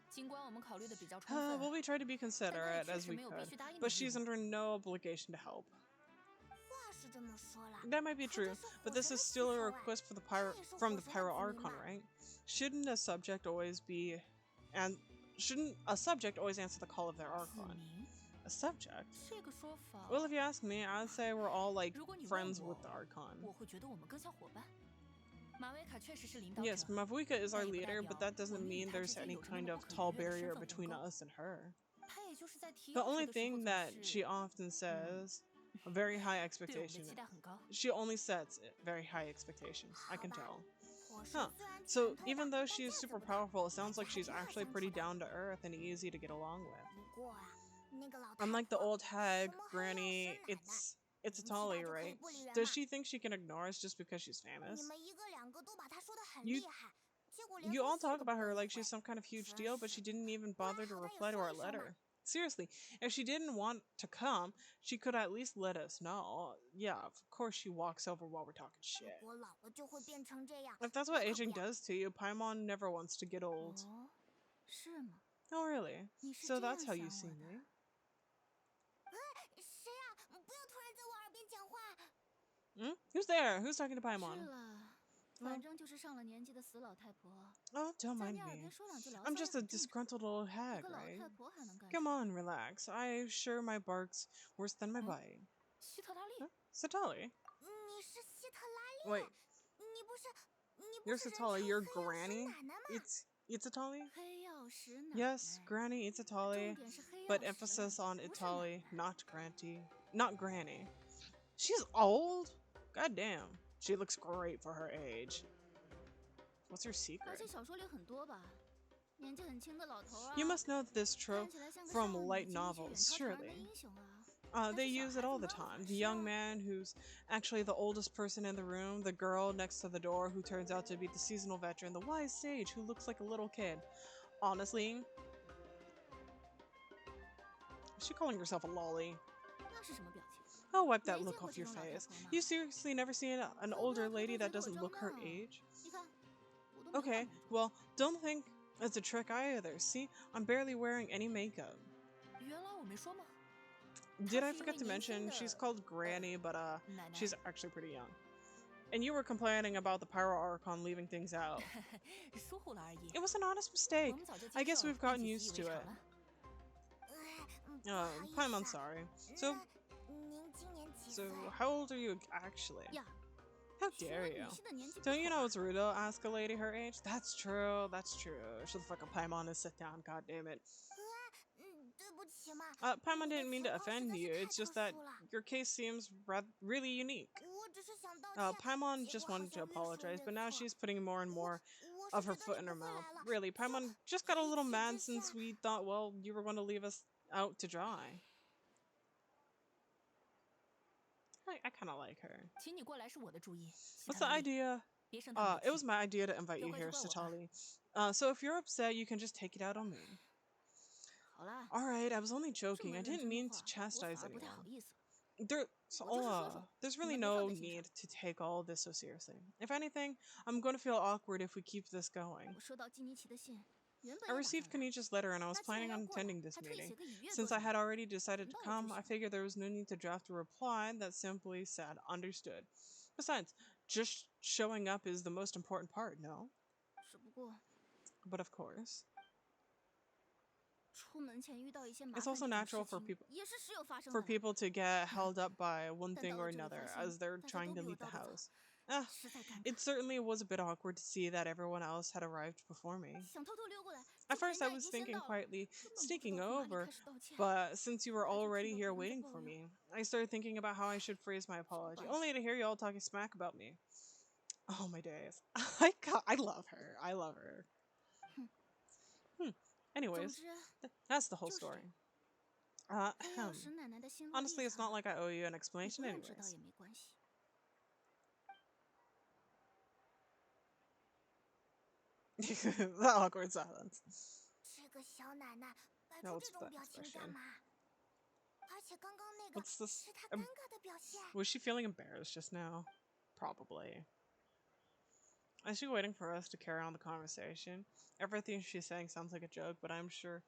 尽管我们考虑的比较充分， Well, we tried to be 但他 considerate 也确 as 实 we 没有必 could, 须答应的 but 义 she's 务。 under no obligation to help. 话是这么说啦， That might be 可这 true, 是 but 火 this 神 is 的祈 still a 求哎， request for the 他 pyro 也是 from 火 the 神的 Pyro 子民 Archon, 吧？ right? Shouldn't a subject always be, and shouldn't a subject always answer the call of their 子 Archon? 民，A a subject. 这个说法， Well, if you ask me, I'd say we're all like 如果你问 friends 我 with the Archon. 我会觉得我们更像伙伴。马维卡确实是领导者， Yes, Mavuika is 但 our 也不代 leader, 表 but that 我 doesn't 们与 mean 他 there's 之间 any 有着那 kind 么 of 不可 tall 逾越的身 barrier 份鸿 between 沟。 us and her. 他也就是在提 The 要求 only 的时候 thing 总 that 是 she often says, a very high 对我们的 expectation. 期待很高。 She only sets very high expectations. I 好 can 吧， tell. 火石 Huh. 虽然 So 拳头 even 大， though 但 she is 架子 super 不大， powerful, it sounds 而 like 且还 she's 挺好 actually 相 pretty 处的。 down to earth and easy to get along with. 不过啊，那个老太 Unlike the 婆 old hag, 什么黑曜石 Granny, 奶奶， it's a 名气大 Tali, 就可以 right? 不理人 Does 嘛。 she think she can ignore us just because she's 你 famous? 们一个两个都把她说得很 You 厉害，结果连 you 封 all 信 talk 都不 about 给 her 我 like 回 she's some kind of huge 真 deal, but 是 she didn't even 不然 bother to 好歹也 reply to 说 our 一声嘛。 letter. Seriously, if she didn't want to come, she could at least let us know. Yeah, of course she walks over while we're talking 如 shit. 果老了就会变成这样， If that's 我 what 可不 aging 要。 does to you, Paimon never wants to get old. 哦，是吗？ Oh, really? 你是 So 这样 that's 想 how you 我 see 的？ me. 谁啊？不要突然在我耳边讲话。 Who's there? Who's talking to 是 Paimon? 了， 嗯反正就是上了年纪的死老太婆， Oh, don't 在 mind 你耳 me. 边说两句牢骚 I'm 也 just a 很正常。 disgruntled old 一 hag, 个老 right? 太婆还能干什 Come 么？ on, relax. I'm sure my bark's worse than my 嗯， bite. 希特拉利， Huh? Satali? 你是希特拉 Wait, 利？你不是 you're 人称 Satali. 黑 You're 曜石 Granny? 奶奶吗？ It's Atali? 黑曜石奶 Yes, 奶， Granny, it's 重 Atali. 点是黑 But 曜石， emphasis on 不是奶 Itali, 奶。 not Granty. Not Granny. She's old? God damn. She looks great for her age. What's her 而 secret? 且小说里很多吧，年纪很轻的老头啊， You must know this trope 看起来像个 from 少女， light 经历过 novels, 远超常人的 surely. 英雄啊。 They use it all the time. The young man who's actually the oldest person in the room, the girl next to the door who turns out to be the seasonal veteran, the wise sage who looks like a little kid. Honestly, is she calling herself a lolly? 那是什么表情？ I'll wipe that 没 look 见过 off 这 your 种老太 face. 婆吗？ You seriously never seen an 可不要 older 偷 lady 偷 that 结果 doesn't 装 look her 呢。 age? 你看，我都没看 Okay, 蒙住。 well, don't think it's a trick either. See, I'm barely wearing any makeup. 原来我没说吗？ Did I 她是一 forget 位 to 年轻 mention 的 she's called Granny, but 奶奶。 she's actually pretty young. And you were complaining about the Pyro Archon leaving things out. 疏忽了而已。 It was an honest 我 mistake. 们早就 I 接 guess 受 we've 并 gotten 且习以 used 为 to 常 it. 了。不好意 Paimon, 思啊。 sorry. So, 那您今年几 so 岁？ how old are you actually? 呀， How 询 dare 问 you? 女性的年纪不 Don't you 妥 know 吧 it's rude to ask a lady her age? That's true. That's true. Shut the fuck up, Paimon, and sit down. God damn it. 对不起嘛。 Paimon 你的 didn't mean 情 to 况实 offend 在是 you. 太 It's 特 just that 殊了。 your case seems really unique. 我只是想道歉。 Paimon 结 just 果好 wanted to 像越说 apologize, 越 but now 错。 she's putting more and more 我 of 是 her 觉 foot 得 in 你 her 不会 mouth. 来了。 Really, 就 Paimon just got a 一 little 气 mad 之 since 下。 we thought, well, you were going to leave us out to dry. I kind of like her. 请你过来是我的主意，希 What's 特 the 拉利， idea? 别生他们的 It was 气。 my idea to invite 这 you 回 here, 就怪我吧。 Satali. So if you're upset, you can just take it out on me. 好啦， Alright, I was only 这 joking. 么 I 认 didn't 真的 mean 话 to，我 chastise 反而不太好 anyone. 意思。 There's 我就是说说， there's 你 really 们别放 no 在心 need 上。 to take all this so seriously. If anything, I'm going to feel awkward if we keep this going. 我收到基尼奇的信，原本 I 也打算 received 来， Kanicha's letter and I was 那既然 planning 要 on 过来， attending this 还特意 meeting. 写个语乐 Since 作 I 什 had 么的， already decided 闻 to 到了就 come, I 行。 figured there was no need to draft a reply that simply said understood. Besides, just showing up is the most important part, no? 只不过 But of course, 出门前遇到一些麻 it's 烦 also 这种 natural 事 for 情 people 也是时有发生 for 的啦。 people to get held up by one 但 thing 到 or 了这里发 another 现 as they're 大家 trying 都 to 比我 leave the 到得早， house. Ah, 实在尴 it 尬。 certainly was a bit awkward to see that everyone else had arrived before me. 想偷偷溜过来， At 结果人 first, I 家已 was 经先 thinking 到了， quietly, 根本不知 sneaking 道从哪里 over, 开始道歉。 but since you were 后来就 already 听到 here 别人在 waiting 抱 for 怨， me, I started thinking about how I should phrase my 好 apology, 吧， only to hear you all talking smack about me. Oh my days. I love her. I love her. 哼， Hmm. 总 Anyways, 之 that's the whole 就是这 story. 样。黑曜石奶奶的心路历 Honestly, it's not 程， like I owe you an 你 explanation 不愿知道 anyways. 也没关系。 That awkward silence. 这个小奶奶摆 Now 出 what's 这种 that 表情干 expression? 嘛？而且刚刚那个 What's this? 是她尴尬的表现。 Was she feeling embarrassed just now? Probably. Is she waiting for us to carry on the conversation? Everything she's saying sounds like a joke, but I'm sure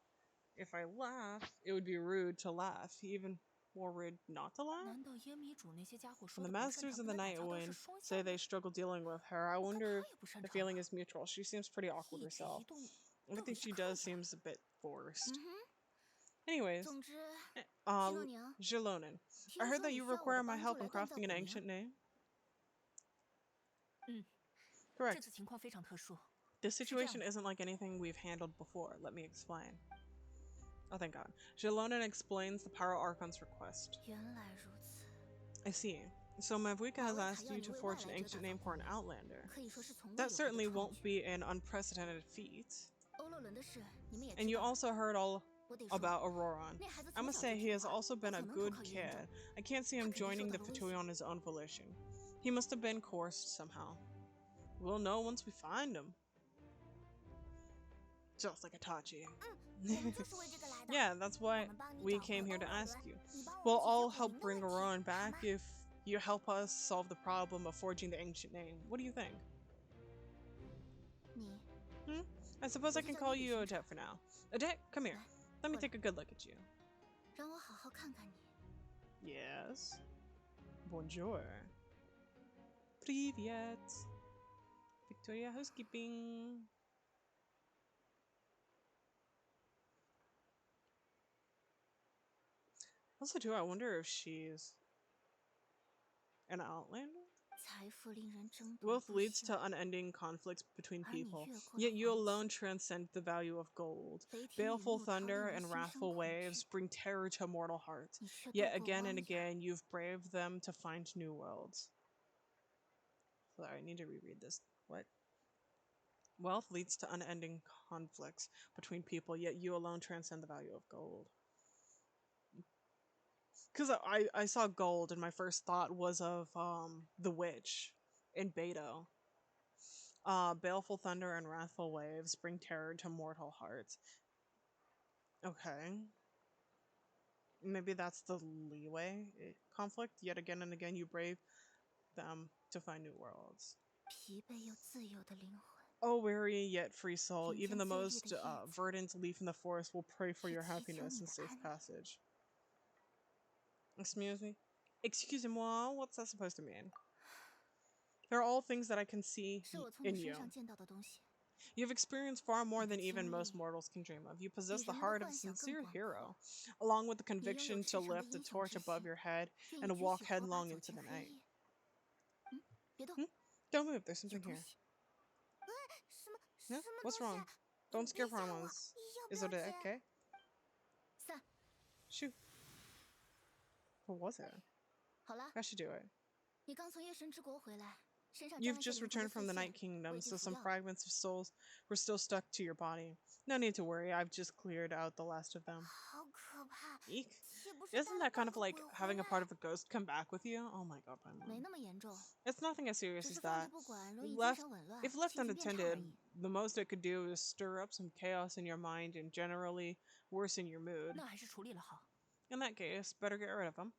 if I laugh, it would be rude to laugh. Even more rude not to laugh? 难道耶米主那些家伙 When 说 the 的不擅 Masters 长 of 跟 the 他打 Night 交道是 Wind 双 say 向 they 的？ struggle dealing with her, I 我看 wonder 他也不擅 the 长 feeling 啊， is mutual. She seems pretty awkward 一举 herself. 一动 Everything 都有些 she 刻 does 意啊。 seems a bit forced. 嗯哼， Anyways, 总之， eh, 希诺宁， Jilonin, I 听 heard 说 that 你 you 需要我 require 的 my 帮 help 助 in 来锻造 crafting an 古 ancient 灵。 name. 这 Correct. 次情况非常特殊， This 是这样 situation 的， isn't like anything we've handled before. Let me explain. Oh, thank God. Jilonin explains the Pyro Archon's request. 原来如此。 I see. So Mavuika has 老魏还 asked 要 you 你 to 为外 forge an 来者 ancient 打造 name 古 for an 灵， Outlander. 可以说是从未 That 有过的 certainly 创 won't 举。 be an unprecedented feat. 欧洛伦的事你们也 And 知 you 道了， also heard all 我得说， about Auroron. 那孩子 I 从 must 小 say 就 he 听 has 话， also 而 been a 且门口 good 考严重， kid. I can't see 他 him 肯定受 joining 到 the 了威 Fatui 胁。 on his own volition. He must have been coerced somehow. We'll know once we find him. Just like Itachi. 我们就是为这个来的。 Yeah, that's 我 why 们帮你 we 找回 came 欧 here to 洛 ask 伦， you. 你帮我 We'll 们解决 all 古 help 灵的 bring 问题， Auroron 好 back 吗？ if you help us solve the problem of forging the ancient name. What do you think? 你 I suppose I 我就 can 叫 call 你 you 旅行者， Adet for now. Adet, come here. 来， Let me 过来， take a good look at you. 让我好好看看你。 Yes. Bonjour. Привет. Victoria housekeeping. Also, too, I wonder if she's an outlander? 财富令人争夺 Wealth 不 leads 休， to unending conflicts between 而你 people, 越过了 yet you 黄 alone 金， transcend the value of gold. 雷霆雨 Baleful 怒潮令 thunder 人 and 心生 wrathful 恐 waves 惧， bring terror to mortal hearts. 你却 Yet 度过 again 汪 and 洋。 again, you've braved them to find new worlds. Sorry, I need to reread this. What? Wealth leads to unending conflicts between people, yet you alone transcend the value of gold. Because I saw gold, and my first thought was of the witch in Beto. Baleful thunder and wrathful waves bring terror to mortal hearts. Okay. Maybe that's the leeway conflict. Yet again and again, you brave them to find new worlds. 疲惫又自由的灵魂， Oh, weary yet free soul, 人 even 间 the 最绿 most 的叶子， verdant leaf in the forest will pray for 是 your 祈求 happiness 你 and 的 safe 安宁。 passage. Excuse me? Excusez-moi? What's that supposed to mean? They're all things that I can see 是我从 in 你身 you. 上见到的东西， You've experienced far more 你的 than even 经 most 历 mortals can dream of. You 比 possess the 人们的 heart of a 幻想更 sincere 广 hero, 阔， along with the 你拥有 conviction 世 to 上的 lift the 英雄 torch 之 above 心， your head 愿意 and 举 walk 起火把 headlong 走 into 进 the 黑 night. 夜。别动， Don't move, there's 有 something 东 here. 西。什么 Yeah? 什么 What's 东西 wrong? 啊？ Don't 别 scare 吓我， Farmers. 要不 Is 要 it 紧？ okay? 散， Shoot. What was it? 好了， I should do it. 你刚从夜神之国回来，身上沾 You've 了些 just 灵魂的 returned 碎 from the 屑， Night 我 Kingdom, 已经 so 除 some 掉了。 fragments of souls were still stuck to your body. No need to worry, I've just cleared out the last of them. 好可怕！ Eek. 岂不是带 Isn't 了 that kind 半 of 个 like 鬼回 having a 来？ part of a ghost come back with you? Oh my god, 没 Paimon. 那么严重， It's nothing as 只 serious 是 as 放着 that. 不管，容易精 Left, 神紊乱， if left 心情变态而 unattended, 已。 the most it could do is stir up some chaos in your mind and generally worsen your mood. 那还是处理了好。 In that case, better get rid of them.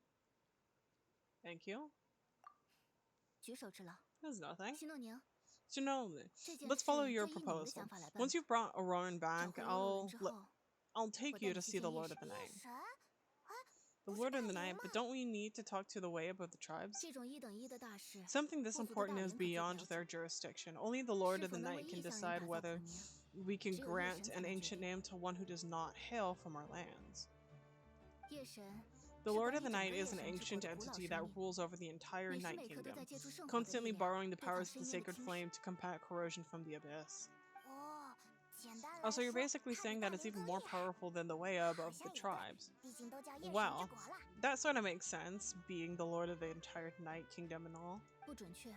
Thank you. 举手之劳， There's nothing. 希诺宁， Janelle, 这件 let's 事 follow 就 your 依你们的 proposal. 想法来办 Once 吧。 you've brought Auroran 找 back, 回欧洛伦之后， I'll 我 take 带 you 你 to 去 see 见 the 夜 Lord 神 of。the 夜 Night. 神？ The 不是 Lord 大 of the 灵 Night, 吗？ but don't we need to talk to the way above the tribes? 这种一等一的大事， Something this 部族的 important 大 is 灵可做不 beyond 了主。 their jurisdiction. Only the Lord 是 of 否 the 能为 Night can 异乡人 decide 打造 whether 古名， we can 只有夜 grant 神才 an 能决 ancient 定。 name to one who does not hail from our lands. 夜神 The 是 Lord 管 of 理 the 整 Night 个夜 is an 神之国 ancient 的古老 entity 生 that 命， rules over the entire 每时 Night 每刻都 Kingdom, 在借助圣火的力 constantly 量 borrowing the 对抗 powers of the 深夜的 sacred 侵蚀。 flame to combat corrosion from the abyss. 哦，简单 Oh, 来 so you're 说， basically 它比 saying 大 that it's 灵 even 更 more 厉害。 powerful than the way of 好 the 像也对， tribes. 毕竟都叫夜神之 Well, 国了。 that sort of makes sense, being the Lord of the entire Night Kingdom and all. 不准确，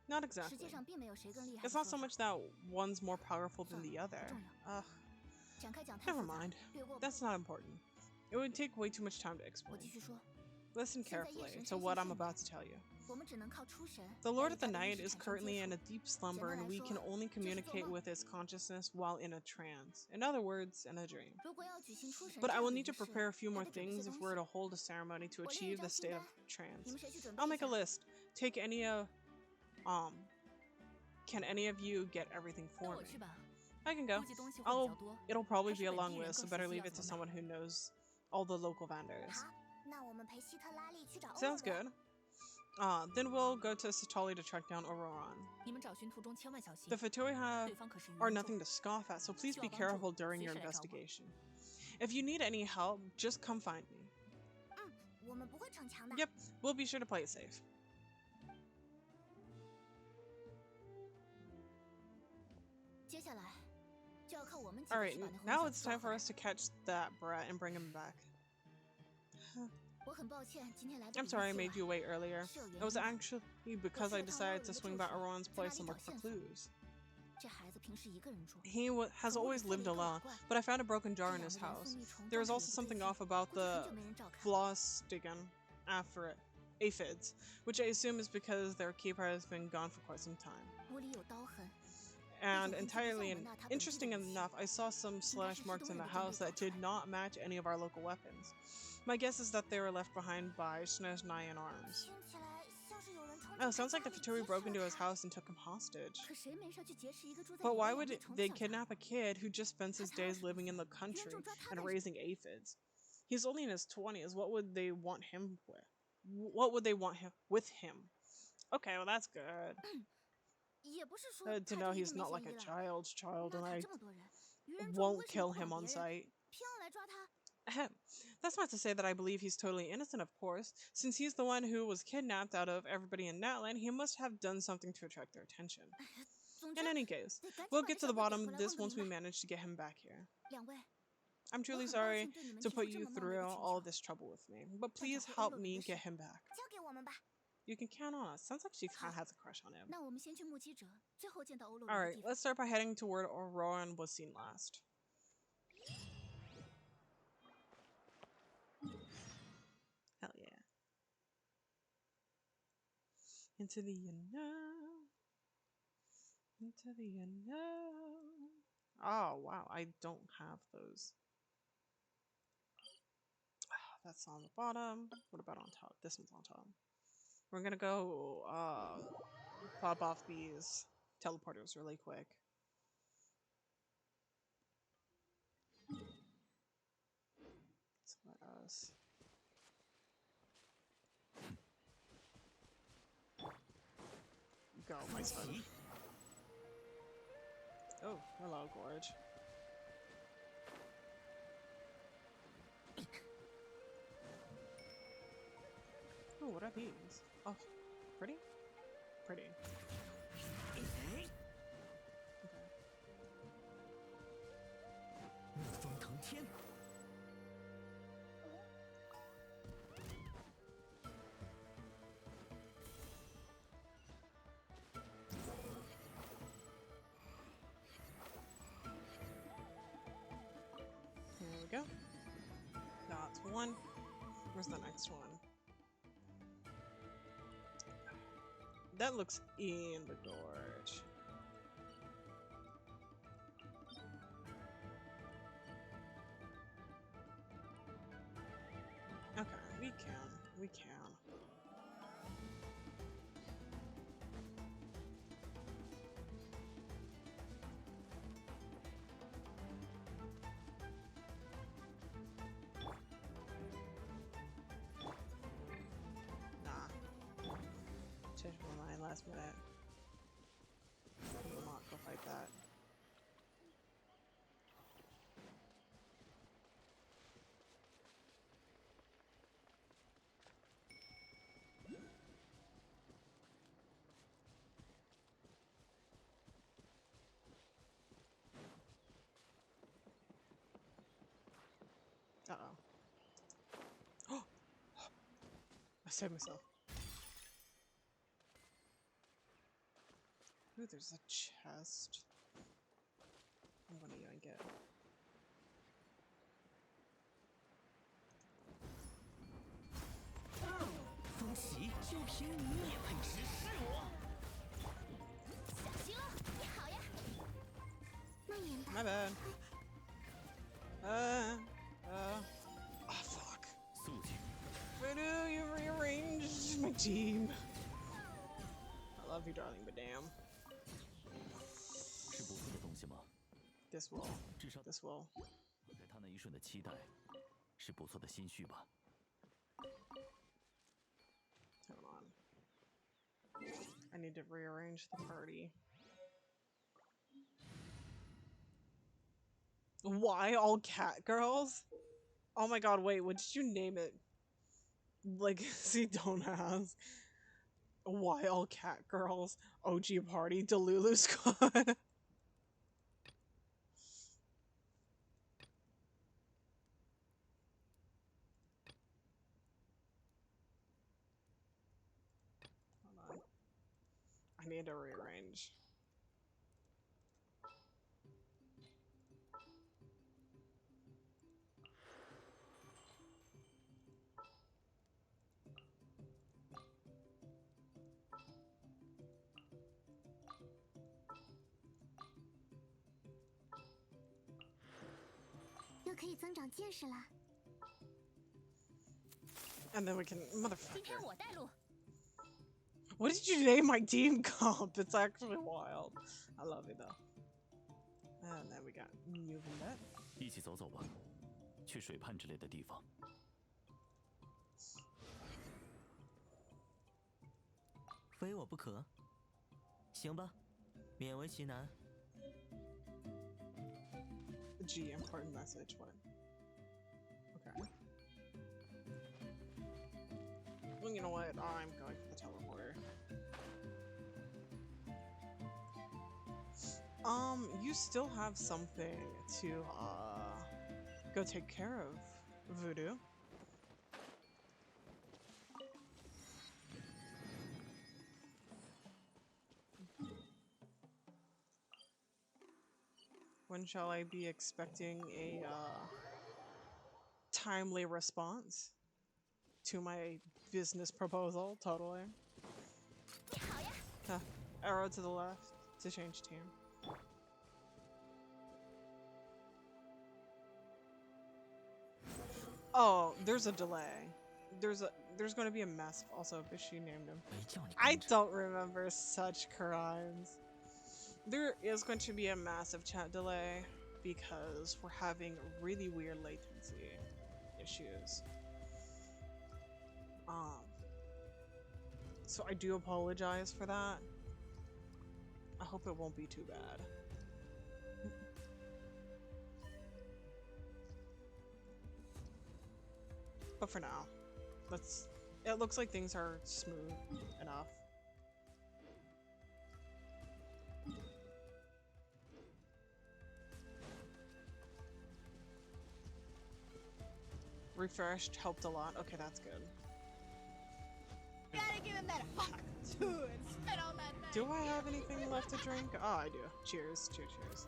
Not 实 exactly. 际上并没有谁更厉害 It's 的 not 说 so 法。 much that one's more powerful than 算 the 了， other. 不重要。 展开讲太 Never 复杂， mind. 略过吧。 That's not important. It would take way too much time to 我 explain. 继续说， Listen 现在夜 carefully 神 to 深 what 陷 I'm 陷 about 阱， to tell you. 我们只能靠出神 The 来 Lord 与 of the 他的意 Night 识 is 产生 currently 接 in 触。 a deep slumber, 简单 and 来 we 说， can only 就是做 communicate 梦。 with his consciousness while in a trance. In other words, in a dream. 如果要举行出神 But 这 I 样 will 的 need 仪 to 式， prepare a few 还 more 得准备些 things if 东 we're 西。 to hold a ceremony to 我列一 achieve 张 the 清 state of 单，你 trance. 们谁去准备 I'll 一 make a 下？ list. Take any of, can any of you get everything 跟 for 我 me? 去吧， I can go. 估计东西会比较多， It'll probably 还 be 是 a 本 long 地人 list, so 更 better 熟悉 leave 要 it 怎 to 么买。 someone who knows all the local vendors. 好，那我们陪希特拉利去找欧洛 Sounds 伦。 good. Then we'll go to Satali to track down Auroron. 你们找寻途中千万小心， The Fatui 对方可是语 are 言重， nothing to scoff at, so please 需 be 要帮助 careful during 随 your 时来找我。 investigation. If you need any help, just come find me. 我们不会逞强的。 Yep, we'll be sure to play it safe. 接下来就要靠我们几 All 个 right, 去把那 now 红 it's 小子抓 time for 回来。 us to catch that brat and bring him back. 我很抱歉，今天来的 I'm 比 sorry I 你 made 晚 you wait earlier. 是有原 It was 因的。 actually because I decided to swing by Aron's place and look for clues. 这孩子平时一个人住， He has always lived alone, but I found a broken jar in his house. There was also something off about the Flostigen after it, aphids, which I assume is because their keeper has been gone for quite some time. 屋里有刀痕， And entirely interesting enough, I saw some slash marks in the house that did not match any of our local weapons. My guess is that they were left behind by Snezhnaya arms. 听起来像是有人冲 Oh, 进 sounds like the 他家里 Fatui 劫 broke 持 into 了 his 他。 house and took him hostage. 可谁没事去劫持一个住在 But 野 why 外 would 养虫的 they 小家？ kidnap a kid who just spends his days living in the country and raising aphids? He's only in his 20s. What would they want him with? What would they want him with him? Okay, well that's good. 也不是说 To 他 know 就一 he's 定没 not like 嫌 a 疑了。 child's child 那 and 他 I 这么多人，愚人众 won't 为什么 kill 不管 him 别 on 人， sight. 偏要来抓他？ Ahem. That's not to say that I believe he's totally innocent, of course. Since he's the one who was kidnapped out of everybody in Natland, he must have done something to attract their attention. 总之 In any case, 得赶紧 we'll 把 get 这 to the 小鬼逮 bottom 回 of 来 this 问个 once we 明白。 manage to get him back here. 两位， I'm 我 truly 很抱 sorry 歉对你们 to 提出 put 这 you 么冒昧 through 的请 all 求， this trouble with me, but 但 please 找回欧 help 洛伊 me 的事 get him back. 交给我们吧。 You can count on us. Sounds like she kind of 好。 has a crush on him. 那我们先去目击者最后见到欧洛伊的 Alright, 地方。 let's start by heading toward where Rowan was seen last. Hell yeah. Into the unknown. Into the unknown. Oh, wow. I don't have those. That's on the bottom. What about on top? This one's on top. We're gonna go pop off these teleporters really quick. So let us. Go, my son. Oh, hello, Gorge. Oh, what are these? Oh, pretty? Pretty. Okay. 逆风腾天， Here we go. That's one. Where's the next one? That looks in the gorge. Okay, we can. We can. Nah. Changed my mind last minute. We will not go fight that. Uh-oh. I saved myself. Ooh, there's a chest. I'm gonna even get. 风袭，就凭你也配直视我？ 小心了，你好呀。那严大， My bad. Oh fuck. 肃静， Voodoo, you rearranged my team. I love you, darling, but damn. 是不错的东西吗？ This will. 至少 This will. 对他那一瞬的期待，是不错的心绪吧？ Hold on. I need to rearrange the party. Why all cat girls? Oh my god, wait, what did you name it? Legacy don't ask. Why all cat girls? OG party, Delulu squad. Hold on. I need to rearrange. And then we can motherfucker. What did you name my team comp? It's actually wild. I love it though. And then we got new Vendette. 一起走走吧，去水畔之类的地方。非我不可。行吧，勉为其难。 The G important message. What? Okay. Well, you know what? I'm going for the teleporter. You still have something to go take care of, Voodoo. When shall I be expecting a timely response to my business proposal? Totally. Arrow to the left to change team. Oh, there's a delay. There's going to be a mess also because she named him. I don't remember such crimes. There is going to be a massive chat delay because we're having really weird latency issues. So I do apologize for that. I hope it won't be too bad. But for now, it looks like things are smooth enough. Refreshed helped a lot. Okay, that's good. Gotta give him that hawk too and spit on that man. Do I have anything left to drink? Oh, I do. Cheers. Cheers.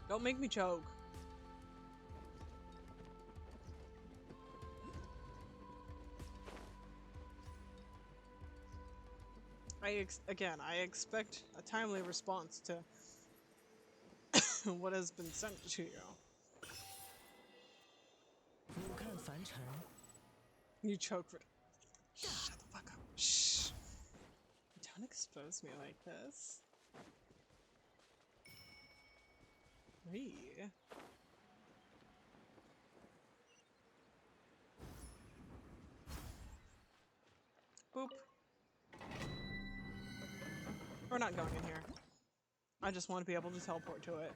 Don't make me choke. I expect a timely response to what has been sent to you. You choke for. Shut the fuck up. Shh. Don't expose me like this. Hey. Boop. We're not going in here. I just want to be able to teleport to it.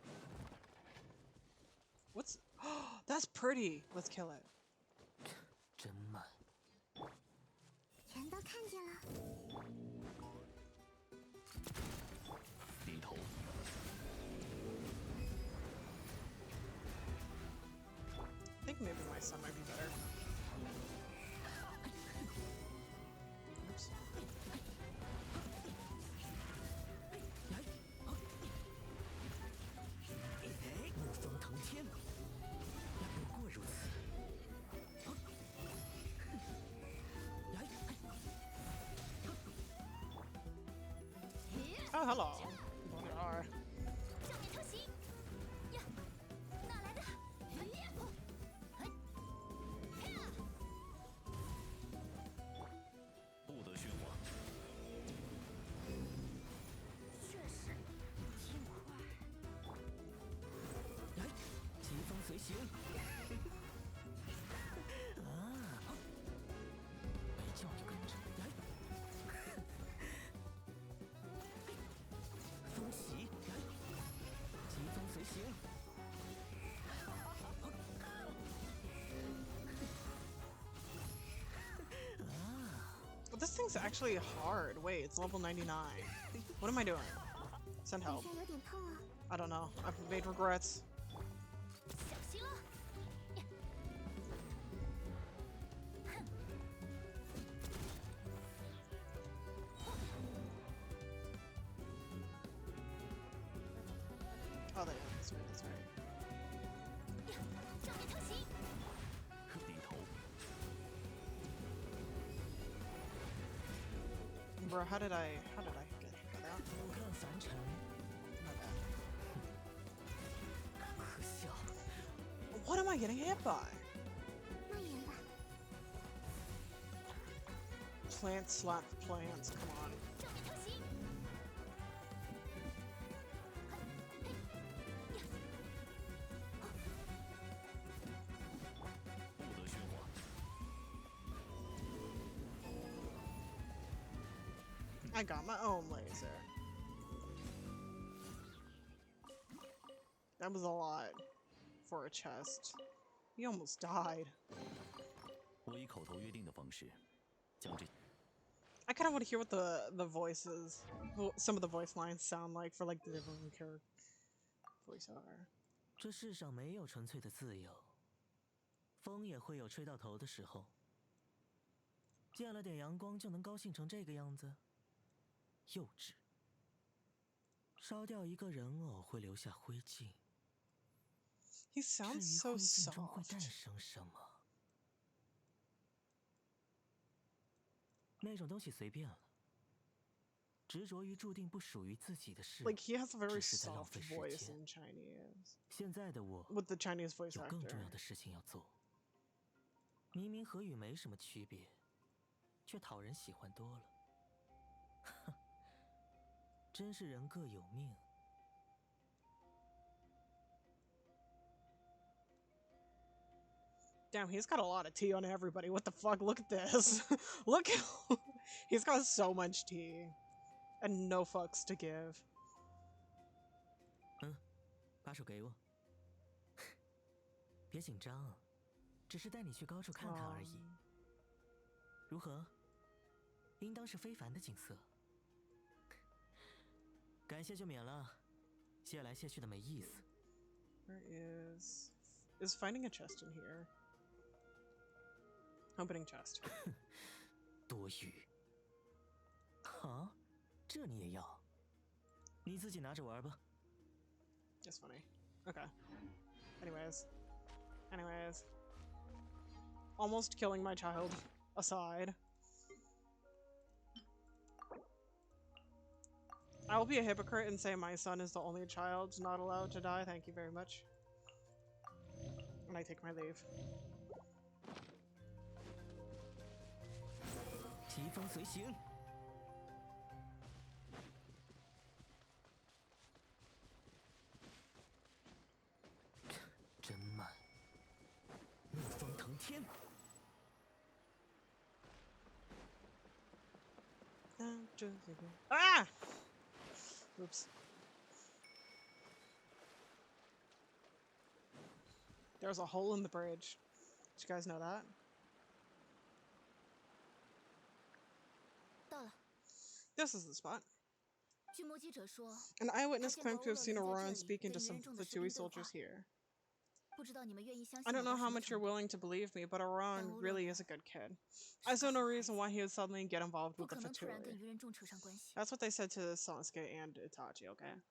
What's... That's pretty! Let's kill it. 真慢。全都看见了。低头。I think maybe my son might be better. Oops. Oh, hello. There are. 正面偷袭呀，哪来的？不得喧哗。确实，挺快。来，疾风随行。啊！没叫你跟着。来，风 this thing's actually hard. Wait, it's level 99. What am I doing? Send 等 help. 一下有点痛啊， I don't know. I've made regrets. 小心了。Oh, there. That's right. That's right. 正面成型，低头， Bro, how did I get that? 不看凡尘， My bad. 可笑。 What am I getting hit by? 蔓延吧， Plant slap plants. Come on. 正面成型。 不得喧哗。 I got my own laser. That was a lot for a chest. He almost died. 我以口头约定的方式，将这 I kind of want to hear what the voices, some of the voice lines sound like for like the different character voiceover. 这世上没有纯粹的自由，风也会有吹到头的时候。见了点阳光就能高兴成这个样子，幼稚。烧掉一个人偶会留下灰烬， He 至 sounds 于 so 灰烬中会 soft. 诞生什么，那种东西随便了。执着于注定不属于自己的事， Like he has a very 只是在浪 soft 费时 voice 间。 in Chinese 现在的我 with the Chinese voice 有更重要 actor. 的事情要做。明明和与没什么区别，却讨人喜欢多了。哼，真是人各有命。 Damn, he's got a lot of tea on everybody. What the fuck? Look at this. Look, he's got so much tea and no fucks to give. 把手给我。别紧张，只是带你去高处看看而已。如何？应当是非凡的景色。感谢就免了，谢来谢去的没意思。 Where is finding a chest in here? Opening chest. 多余。啊，这你也要？你自己拿着玩吧。 That's funny. Okay. Anyways. Almost killing my child aside. I will be a hypocrite and say my son is the only child not allowed to die. Thank you very much. And I take my leave. 疾风随行。 真慢，逆风腾天。 Ah! Oops. There's a hole in the bridge. Did you guys know that? 到了。 This is the spot. 据目击者说， An eyewitness 他见 claimed 过 to have 欧 seen 洛伦在 Orion 这里 speaking 跟 to 愚 some 人众的士 Fatui 兵对 soldiers 话。 here. 不知道你们愿意相 I 信 don't 我 know 到 how 什么 much you're 程度。 willing to believe me, but Orion欧洛 really 伦 is a good kid. 是 I 个 saw no 好孩 reason 子， why he would suddenly get involved 不 with the 可能突然跟 Fatui. 愚人众扯上关系。 That's what they said to Sasuke and Itachi, okay?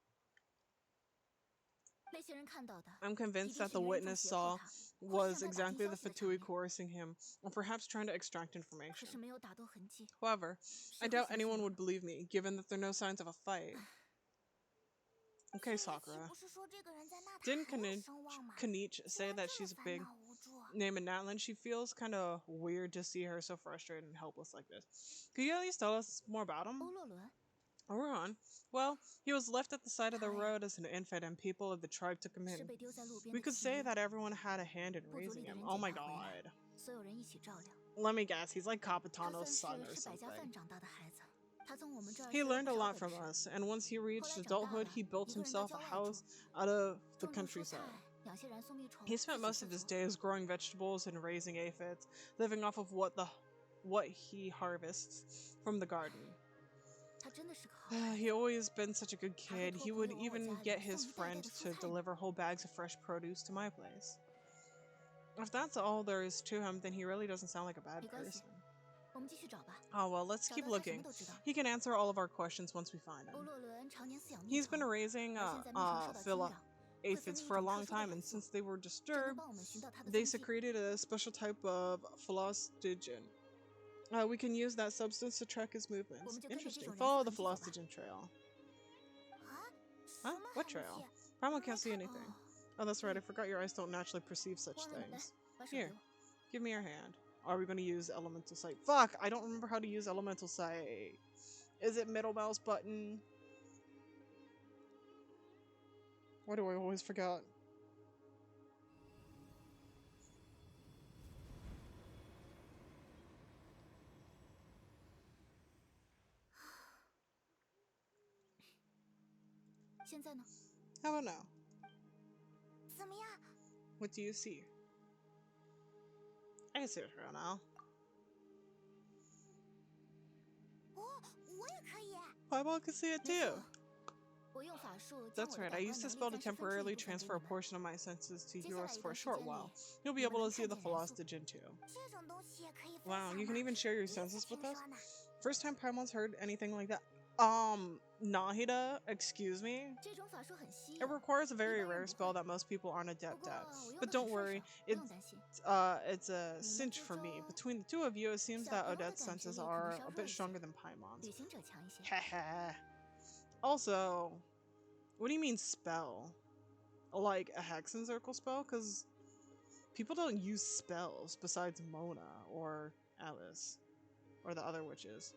那些人看到的， I'm 一 convinced 定 that 是 the 愚人众 witness 胁迫 saw 他，或是 was 向他打听 exactly 消 the 息的场 Fatui 面， coercing him, or perhaps trying to extract 可 information. 是没有打斗痕迹。 However, 谁 I 会 doubt 相信 anyone 呢？ would believe me, given that there are no signs of a fight. Okay, 这岂 Sakura. 不是说这个人在那塔 Didn't 很有声望吗？ Kanich 居 say 然 that 这么 she's a 烦 big 恼无助。 name in Natlan? She feels kind of weird to see her so frustrated and helpless like this. Could you at least tell us more about him? 欧洛伦， Orion. Well, he was left at the side of the 他呀， road as an infant, and people of the tribe took him 是 in. 被丢在路边 We 的 could 奇 say 异， that everyone had a hand in 部族 raising 里的 him. 人 Oh 捡 my 他回来， god. 所有人一起照料。 Let me guess, he's like 他 Capitano's 算 son or 是吃百家 something. 饭长大的孩子，他从我们这儿 He 学了 learned 不 a 少 lot 本 from 事。 us, and once he 后 reached 来长大 adulthood, 了， he built 一个人在 himself a 郊外 house 住， out of the 种蔬菜 countryside. 养些燃素蜜虫， He 自 spent 己 most 涉 of his 足。 days growing vegetables and raising aphids, living off of what the what he harvests from the garden. 他真的是个好孩子。 He always been such a good 还会 kid. 托 He 朋 would 友往我 even 家 get 里 his 送一袋 friend 袋的蔬 to 菜呢。 deliver whole bags of fresh produce to my place. If that's all there is to him, then he really doesn't sound like a bad 没关系， person. 我们继续找吧。 Oh well, let's 找 keep 到他什么 looking. 都知道。 He can answer all of our questions once we find 欧 him. 洛伦常年饲养蜜 He's 虫， been raising 而现在蜜虫受到侵 Phila 扰，会分泌 aphids 一 for a 种特 long 殊的 time, 元 and 素， since they were 这能 disturbed, 帮我们寻到它的 they 踪迹。 secreted a special type of Phlostogen. We can use that substance to track his 我 movements. 们就跟着这 Interesting. 种元 Follow 素 the 痕迹走吧。 Phlostogen trail. 啊？ Huh? 什么 What 海 trail? 母蟹？ Paimon 我 can't see 看 anything. 哦， Oh, that's right. I forgot your eyes don't naturally perceive such 忘了你们， things. 把手给 Here, 我。 give me your hand. Are we going to use elemental sight? Fuck! I don't remember how to use elemental sight. Is it middle mouse button? Why do I always forget? 现在呢？ How about now? 怎么样？ What do you see? I can see it right now. 哦，我也可以。 Paimon can see it 没 too. 错，我用法术将 That's 我的 right. 感 I 官 used 能 this 力 spell to 暂时分出一 temporarily 部分给 transfer a 你们。 portion of my senses to 接下 yours 来一 for a 段时 short 间 while. 里， You'll 你 be 们 able 能 to see 看 the 见元素。 Phlostogen too. 这种东西也可以分 Wow, 享 you can 吗？ even share your 第一次 senses 听 with us? 说呢。 First time Paimon's heard anything like that. Nahida, excuse me? 这种法术很稀 It 有， requires a 一 very 般人 rare 不 spell 会。 that most people aren't 不 adept 过 at. 我用 But 的 don't 很顺 worry, 手，不用担心。 it's a 你们 cinch 之 for me. 中 Between the two of you, it seems 小 that 朋友的 Odette's 感知 senses 力可能 are 稍 a 弱 bit 一些， stronger than Paimon's. 旅行者强一些。 Also, what do you mean spell? Like a Hexen Circle spell? Because people don't use spells besides Mona or Alice or the other witches.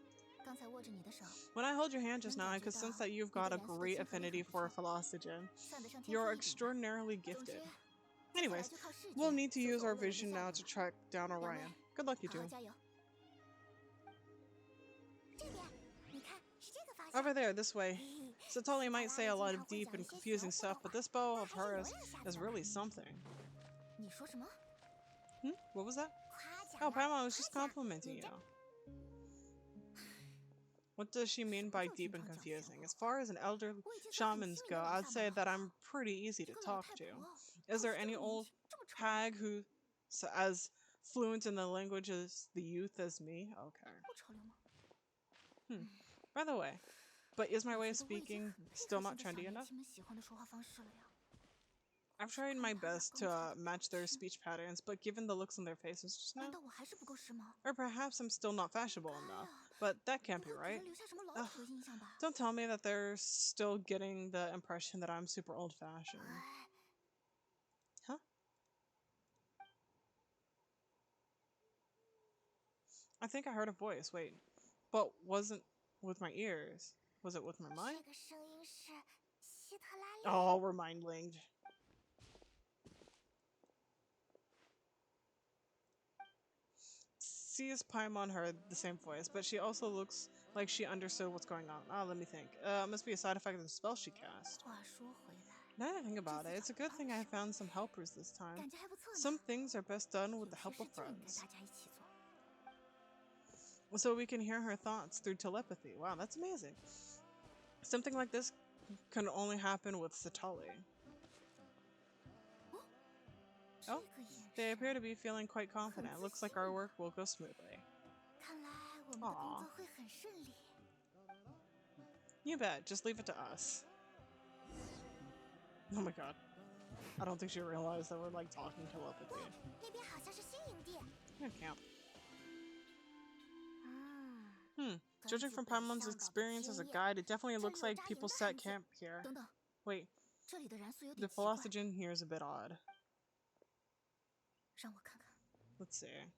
刚才握着你的手， When I held your hand just now, I 能感觉 could sense 到 that you've 你对 got a 元素的 great 亲和力 affinity 很不 for 错， Phlostogen. 算得上天 You're 赋异禀吧。 extraordinarily 总 gifted. 之，接下来 Anyways, 就靠视觉 we'll need to 搜 use 索 our 欧洛伦的 vision 下 now 落 to 了。 track down 两位， Orion. Good luck, you 好好 two. 加油！这边，你看是这个方向。 Over there, this way. 嘿 Satali 希塔 might 拉 say 里 a 经 lot 常 of 会 deep 讲一 and 些 confusing 玄乎 stuff, 的 but 话， this bow 那 of 还是有 hers 点下 is 子。 really something. 你说什么？ What was that? 夸奖 Oh, 了， Paimon was 夸 just 奖。 complimenting 你 you. 这 What does she mean 什么 by 叫 deep 经 and 常讲玄 confusing? 乎 As 话？ far as an elder 我已经在很 shamans 亲 go, 民的楼 I'd 下 say 门 that 好 I'm 吗？ pretty easy 这 to 个老 talk 太 to. 婆 Is 可 there 是这 any 么年 old 轻，这么丑吗？ hag who's as fluent in the language as the youth as me? Okay. 不潮流吗？ By the way, but is my 我 way 觉 of 得我已经 speaking 很配 still 合 not 现在小 trendy 年 enough? 轻们喜欢的说话方式了呀。 I've 是 tried 看 my 他俩 best 刚才 to 的 match 表 their 情， speech patterns, but given the looks on their faces just 难 now, 道我还是不够时髦？ or perhaps I'm still not 该 fashionable enough, 呀， but that 不 can't be 会给 right. 人留下什么老 Ugh, 土的印象吧？ don't tell me that they're still getting the impression that I'm super old-fashioned. 哎， Huh? I think I heard a voice. Wait, but wasn't with my ears. Was it with my mind? 这个声音是希特拉利。 Oh, we're mind linked. Sees Paimon heard the same voice, but she also looks like she understood what's going on. Ah, let me think. Must be a side effect of the spell she cast. 话说回来， Now that I think about it, it's a good thing I found some helpers this time. 感觉还不错呢。 Some things are best done 有 with the 些 help 事 of 就应该 friends. 大家一起做。 So we can hear her thoughts through telepathy. Wow, that's amazing. Something like this can only happen with Satali. 这 Oh, 个眼 they 神， appear to be feeling quite confident. Looks like our work will go smoothly. 看来我们的工作会很顺利。 You bet. Just leave it to us. Oh my god. I don't think she realized that we're like talking telepathy. 那边好像是新营地。 Yeah, camp. 嗯， Judging from Paimon's experience as a guide, it definitely looks like people set camp here. 等等， Wait, 这里的燃素有 the 点奇怪， Phlostogen here is a bit odd. 让我看看。 Let's see.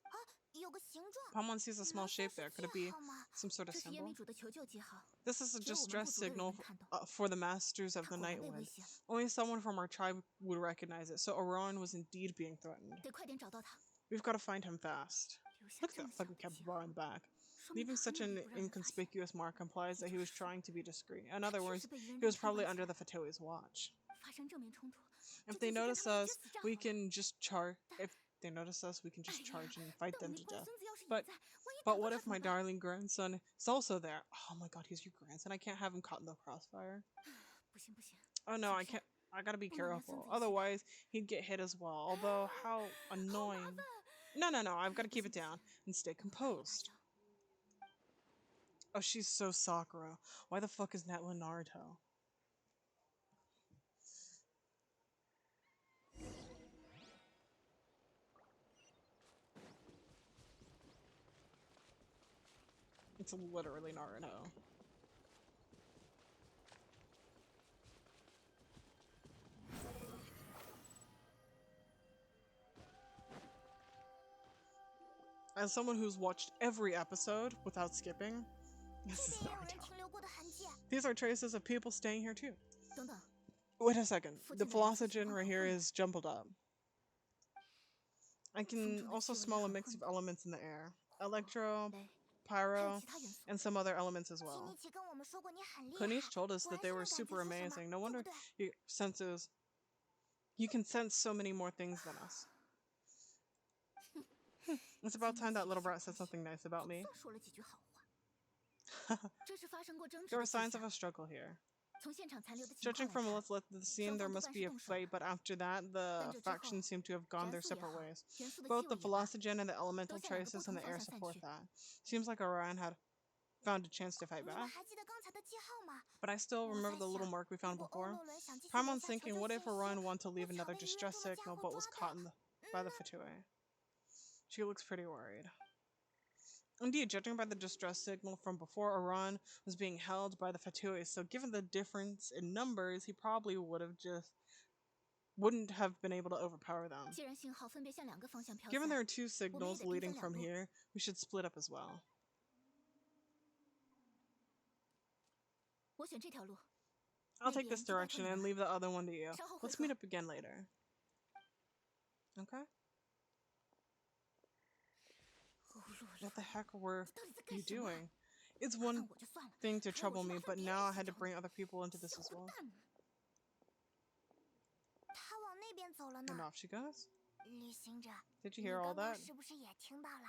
啊，有个形状。 Paimon sees a small 难道 shape 是 there. Could it 记 be 号吗？ some sort of 这是夜 symbol? 迷主的求救记号， This is a 只有我们 distress 部族的人 signal 能看懂。 for the masters of 他 the 果然 Night 被威 Wind. 胁， Only someone from our tribe would recognize it, so Orion was indeed being threatened. 得快点找到他， We've got to find him fast. 留下 Look 这 at 么 that 小 fucking 的记 Capybara 号， on back. 说明 Leaving 他很 such 努 an 力不让人发现。 inconspicuous mark implies that he was trying to be discreet. In other 他确 words, 实被愚人 he was 让判 probably 断起 under 来 the Fatoi's watch. 发生正面冲突， If 就 they 继续跟 notice 他们一 us, 决死战好 we 了。 can just char. If they notice us, we can 哎 just 呀 charge and fight 等 them 你 to 乖 death. 孙子要是也 But 在，万一 but 打到 what 他 if 怎 my 么办？ darling grandson is also there? Oh my god, he's your grandson. I can't have him caught in the crossfire. 不行不行， Oh no, 谨 I 慎 can't. I gotta be 不能连孙 careful. 子一起带。 Otherwise, he'd get hit as well. Although, how 好麻 annoying. 烦。 No, no, no. I've got to 不 keep 行 it 不行， down and stay 我可以趴 composed. 下。 Oh, she's so Sakura. Why the fuck is Natla Naruto? It's literally Naruto. As someone who's watched every episode without skipping, 这 this is 边也有人 Naruto. 停留过的痕迹。 These are traces of people staying here too. 等等， Wait a second. The 附近的人说情 Philosophen 况 right 很 here 混乱。 is jumbled up. I 风 can 中的 also 气味也 smell a 很 mix 混 of 浊， elements in the air. 火、 Electro, 雷，还有 pyro, 其他元素。 and some other elements as 基 well. 尼奇跟我们说过你很厉害， Konish told us 果 that 然 they 是 were 能感觉 super 出什么， amazing. No 对 wonder 不对？ your senses. You can sense so many more things than us. It's about time that little brat said something nice about 总 me. 算说了几句好话。这是发生过争执 There 的 are 迹 signs 象 of a struggle here. 从现场残留的情 Judging 况 from 来 what's 看， left of the scene, there 双方多 must 半 be 是 a 动手了。 fight, but after that, 但 the 这之后， factions seem to have gone 元 their 素也 separate 好， ways. 元素的气 Both 味 the 也罢， Philosophen and the elemental 都向两个 traces 不 in 同 the air 方向散 support 去。 that. Seems like Orion had found a chance to fight 你们 back. 还记得刚才的记号吗？ But I still 我 remember 在 the little 想， mark we 如 found 果欧 before. 洛伦想继续留 Paimon's 下求 thinking, 救 what 信 if 息， Orion wanted to 不 leave 巧 another 被愚 distress 钝的家 signal 伙 but was 抓 caught 到， by the Fatui? She looks pretty worried. Indeed, judging by the distress signal from before, Orion was being held by the Fatui, so given the difference in numbers, he probably wouldn't have been able to overpower them. 既然信号分别向两个方向飘 Given 散， there are two signals 我们也得兵 leading 分两 from 路。 here, we should split up as well. 我选这条路， I'll 那 take 边 this 就拜托 direction 你 and 们。 leave the other one to you. 稍后会 Let's 合。 meet up again later. Okay? 欧洛 What the 伦， heck were 你到底在干 you 什么？ doing? It's 麻烦 one 我就算了， thing to 还要我 trouble 去 me, 麻烦 but 别 now 人 I 一起 had to 找 bring 你， other people into 小 this as 混 well. 蛋呢？他往那边走了 And 呢。 off she goes. 旅行者， Did you 你 hear all 刚刚 that? 是不是也听到了？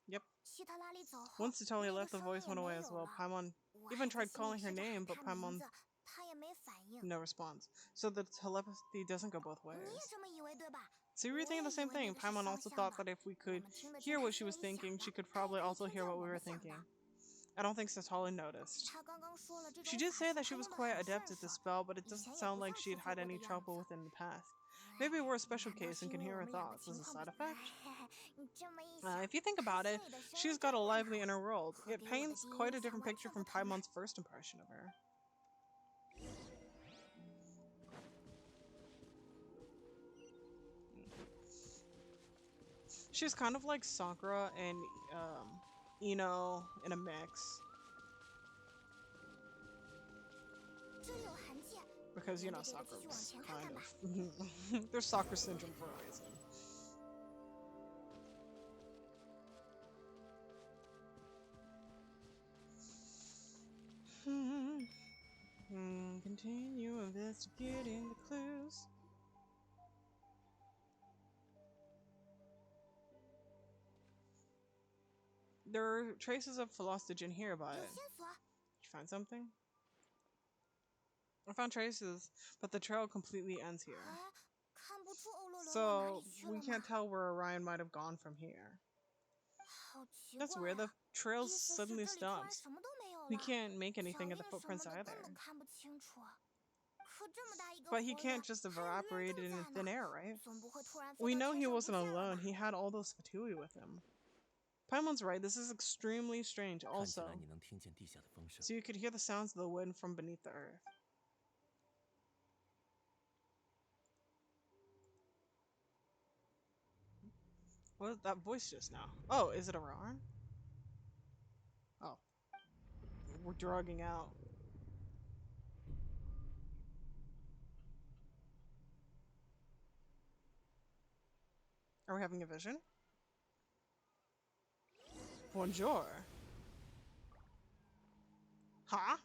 Yep. 希特拉里走后， Once Italia 那个 left, the 声音 voice 也 went 没 away as 有 well. 了。 Paimon 我 even 还 tried 在心里 calling her 试着喊 name, 他 but 名 Paimon 字，他也没反应。 no response. So the telepathy doesn't go both 你也 ways. 这么以为对吧？ So we were 我 thinking 也 the 以 same 为那 thing. 个是 Paimon 双 also 向 thought 的。 that if we 我 could 们听得见 hear 他 what she 声 was 音响 thinking, 的， she could 他也 probably 可以 also 听 hear 见 what 我 we 们 were 想的。 thinking. I don't think Satali noticed. 他刚刚说了这种 She did 法 say 术 that 他 she 用 was 的 quite 很 adept 顺 at the 手， spell, but it 以 doesn't 前也 sound 不 like 像 she'd 出错 had 过 any 的样 trouble 子。 within the past. 哎 Maybe it were a 难 special 道 case 是 and 因 can 为 hear 我 her 们两个 thoughts as 情 a 况 side 不？ effect. 你这么一想， If you think 看 about it, 心里的声 she's 音 got 真 a 热 lively 闹， inner world. 和 It 给我的 paints 第一 quite a 印象 different 完 picture 全不 from 同呢。 Paimon's first impression of her. She's kind of like Sakura and Ino in a mix. 这里有痕迹， Because, you 沿 know, 着这个继续往 Sakura's 前看 kind 看吧。 of... There's Sakura syndrome for a reason. Continue investigating the clues. There are traces of Philosophen here, but 有 did 线索， you find something? I found traces, but the trail completely ends here. 哎，看不出欧洛伦往哪 So 里去 we 了 can't 吗？ tell where Orion might have gone from here. 好奇 That's 怪 weird. The 啊！ trail 意思是 suddenly 这里突然 stops. 什么都没有 We 了， can't make 脚 anything 印 of the 什么 footprints 的 either. 根本看不清楚。可这么大一个 But 活 he 人， can't just 还有人 evaporate 住 in 在 thin 那， air, right? 总不会突然飞 We 到 know 天 he 上不 wasn't 见了 alone. 吧？ He had all those Fatui with him. Paimon's right. This is extremely strange 看起 also. 来你能听见地下的风声。 So you could hear the sounds of the wind from beneath the earth. What was that voice just now? Oh, is it Orion? Oh. We're drugging out. Are we having a vision? Bonjour. Huh?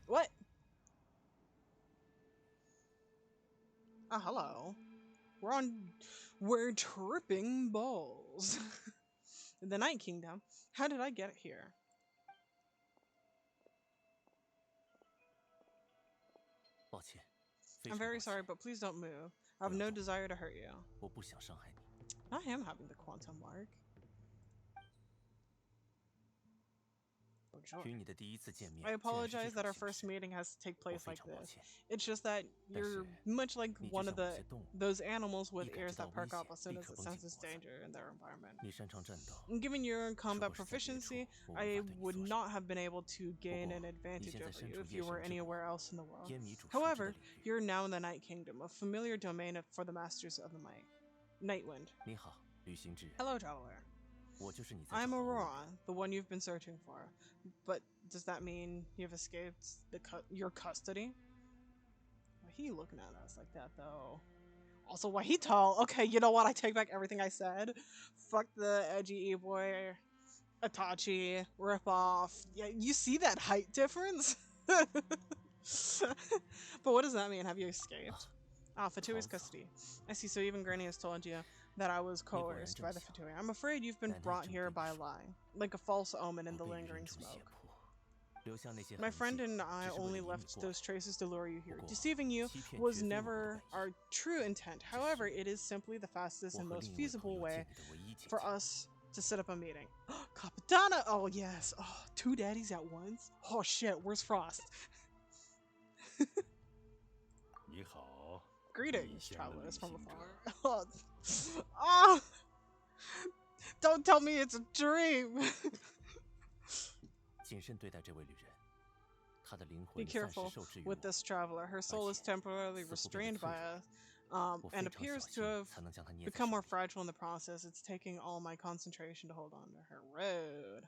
What? Oh, hello. We're tripping balls. The Night Kingdom. How did I get here? I'm very sorry, but please don't move. I have no desire to hurt you. I am having the quantum mark. I apologize that our first meeting has to take place like this. It's just that you're much like one of those animals with ears that perk up as soon as it senses danger in their environment. Given your combat proficiency, I would not have been able to gain an advantage over you if you were anywhere else in the world. However, you're now in the Night Kingdom, a familiar domain for the Masters of the Nightwind. Hello, traveler. I'm Aurora, the one you've been searching for. But does that mean you've escaped your custody? Why he looking at us like that, though? Also, why he tall? Okay, you know what? I take back everything I said. Fuck the edgy e-boy, Itachi, ripoff. Yeah, you see that height difference? But what does that mean? Have you escaped? Ah, Fatui's custody. I see, so even Granny has told you that I was coerced by the Fatui. I'm afraid you've been brought here by a lie, like a false omen in the lingering smoke. My friend and I only left those traces to lure you here. Deceiving you was never our true intent. However, it is simply the fastest and most feasible way for us to set up a meeting. Capitana! Oh, yes. Oh, two daddies at once? Oh, shit. Where's Frost? Greetings, travelers from afar. Oh, don't tell me it's a dream! Be careful with this traveler. Her soul is temporarily restrained by us, and appears to have become more fragile in the process. It's taking all my concentration to hold on to her. Rude.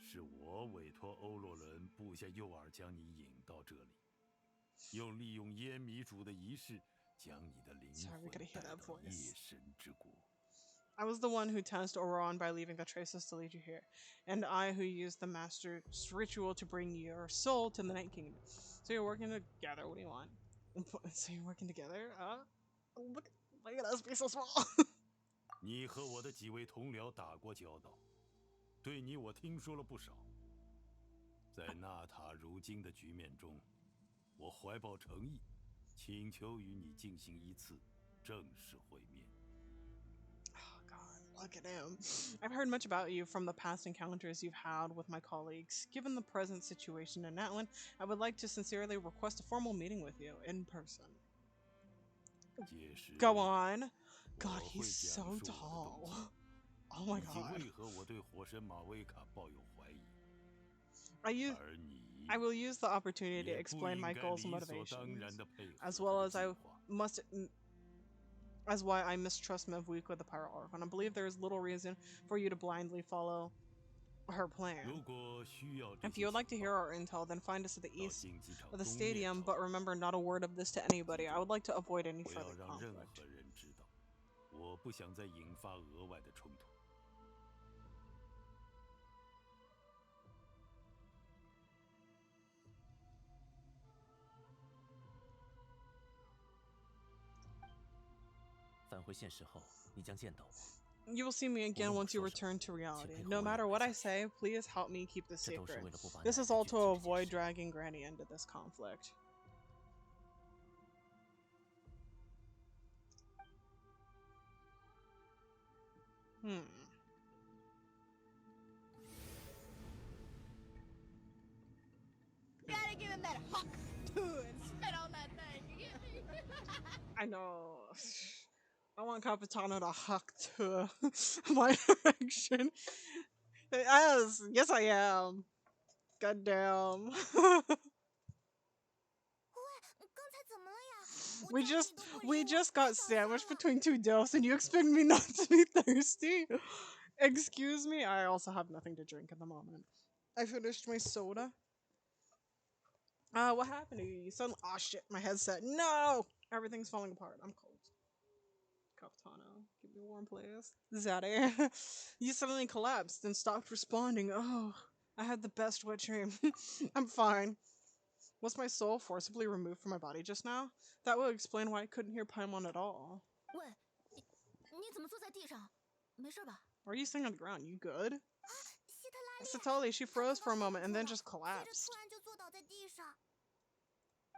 是我委托欧洛伦布下诱饵，将你引到这里，利用烟迷主的仪式，将你的灵魂带到夜神之国。 I was the one who tensed Oron by leaving the traces to lead you here, and I who used the master's ritual to bring your soul to the Night Kingdom. So you're working together. What do you want? So you're working together? Look at us be so small. 你和我的几位同僚打过交道，对你我听说了不少。在纳塔如今的局面中，我怀抱诚意，请求与你进行一次正式会面。 Look at him. I've heard much about you from the past encounters you've had with my colleagues. Given the present situation in Natlan, I would like to sincerely request a formal meeting with you in person. Go on. God, he's so tall. Oh my god. I will use the opportunity to explain my goals and motivations, as well as why I mistrust Mevwika the Pirate Orphan. I believe there is little reason for you to blindly follow her plan. If you would like to hear our intel, then find us at the east of the stadium, but remember not a word of this to anybody. I would like to avoid any further conflict. You will see me again once you return to reality. No matter what I say, please help me keep this secret. This is all to avoid dragging Granny into this conflict. Gotta give him that hawk too and spit on that thing. I know. I want Capitano to huck to my direction. Yes, I am. Goddamn. we just got sandwiched between two deaths, and you expect me not to be thirsty? Excuse me. I also have nothing to drink at the moment. I finished my soda. What happened to you? You suddenly, oh shit, my headset. No, everything's falling apart. I'm cold. Capitano, keep me warm, please. Zaddy, you suddenly collapsed and stopped responding. Oh, I had the best wet dream. I'm fine. Was my soul forcibly removed from my body just now? That would explain why I couldn't hear Paimon at all. 喂，你怎么坐在地上？没事吧？ Why are you sitting on the ground? You good? 希特拉利， Satali, she 她 froze 刚 for a 刚 moment 愣 and 住 then 了， just 接着 collapsed. 突然就坐倒在地上。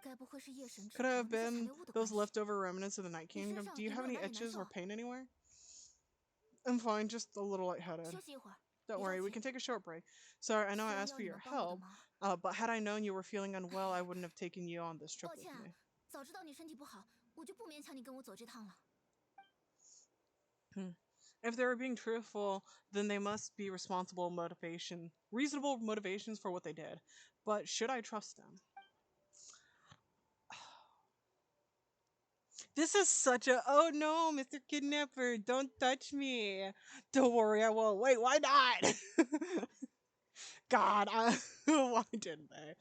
该不会是夜神之 Could it 口 have 那些残 been 留物的关 those 系？ leftover remnants of the Night 你身 Kingdom? 上 Do you 有 have 没有 any 哪里难 itches or 受？ pain anywhere? I'm fine, just a little lightheaded. 休息一会儿。 Don't 别着 worry, we 急 can take a short break. Sorry, I know I 虽然 asked 要 for 你 your 们帮我的 help, 忙， but had I known you were feeling unwell, I wouldn't have taken you on this trip 抱 with 歉 me. 啊，早知道你身体不好，我就不勉强你跟我走这趟了。 If they were being truthful, then they must be reasonable motivations for what they did. But should I trust them? This is such a, oh no, Mr. Kidnapper, don't touch me. Don't worry, I won't. Wait, why not? God, why didn't they?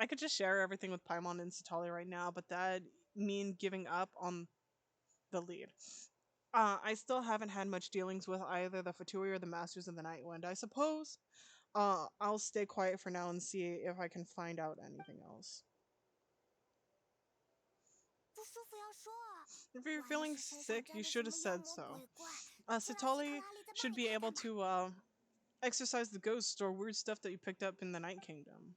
I could just share everything with Paimon and Satali right now, but that'd mean giving up on the lead. I still haven't had much dealings with either the Fatui or the Masters of the Night Wind. I suppose I'll stay quiet for now and see if I can find out anything else. 不舒服要说啊。 If you're 万一 feeling 是身上 sick, 沾 you 了 should 什 have 么妖 said 魔 so. 鬼怪，不然希特 Satali 拉利再帮 should 你 be 看 able 看吧。 to exercise the ghost or weird stuff that you picked up in the Night Kingdom.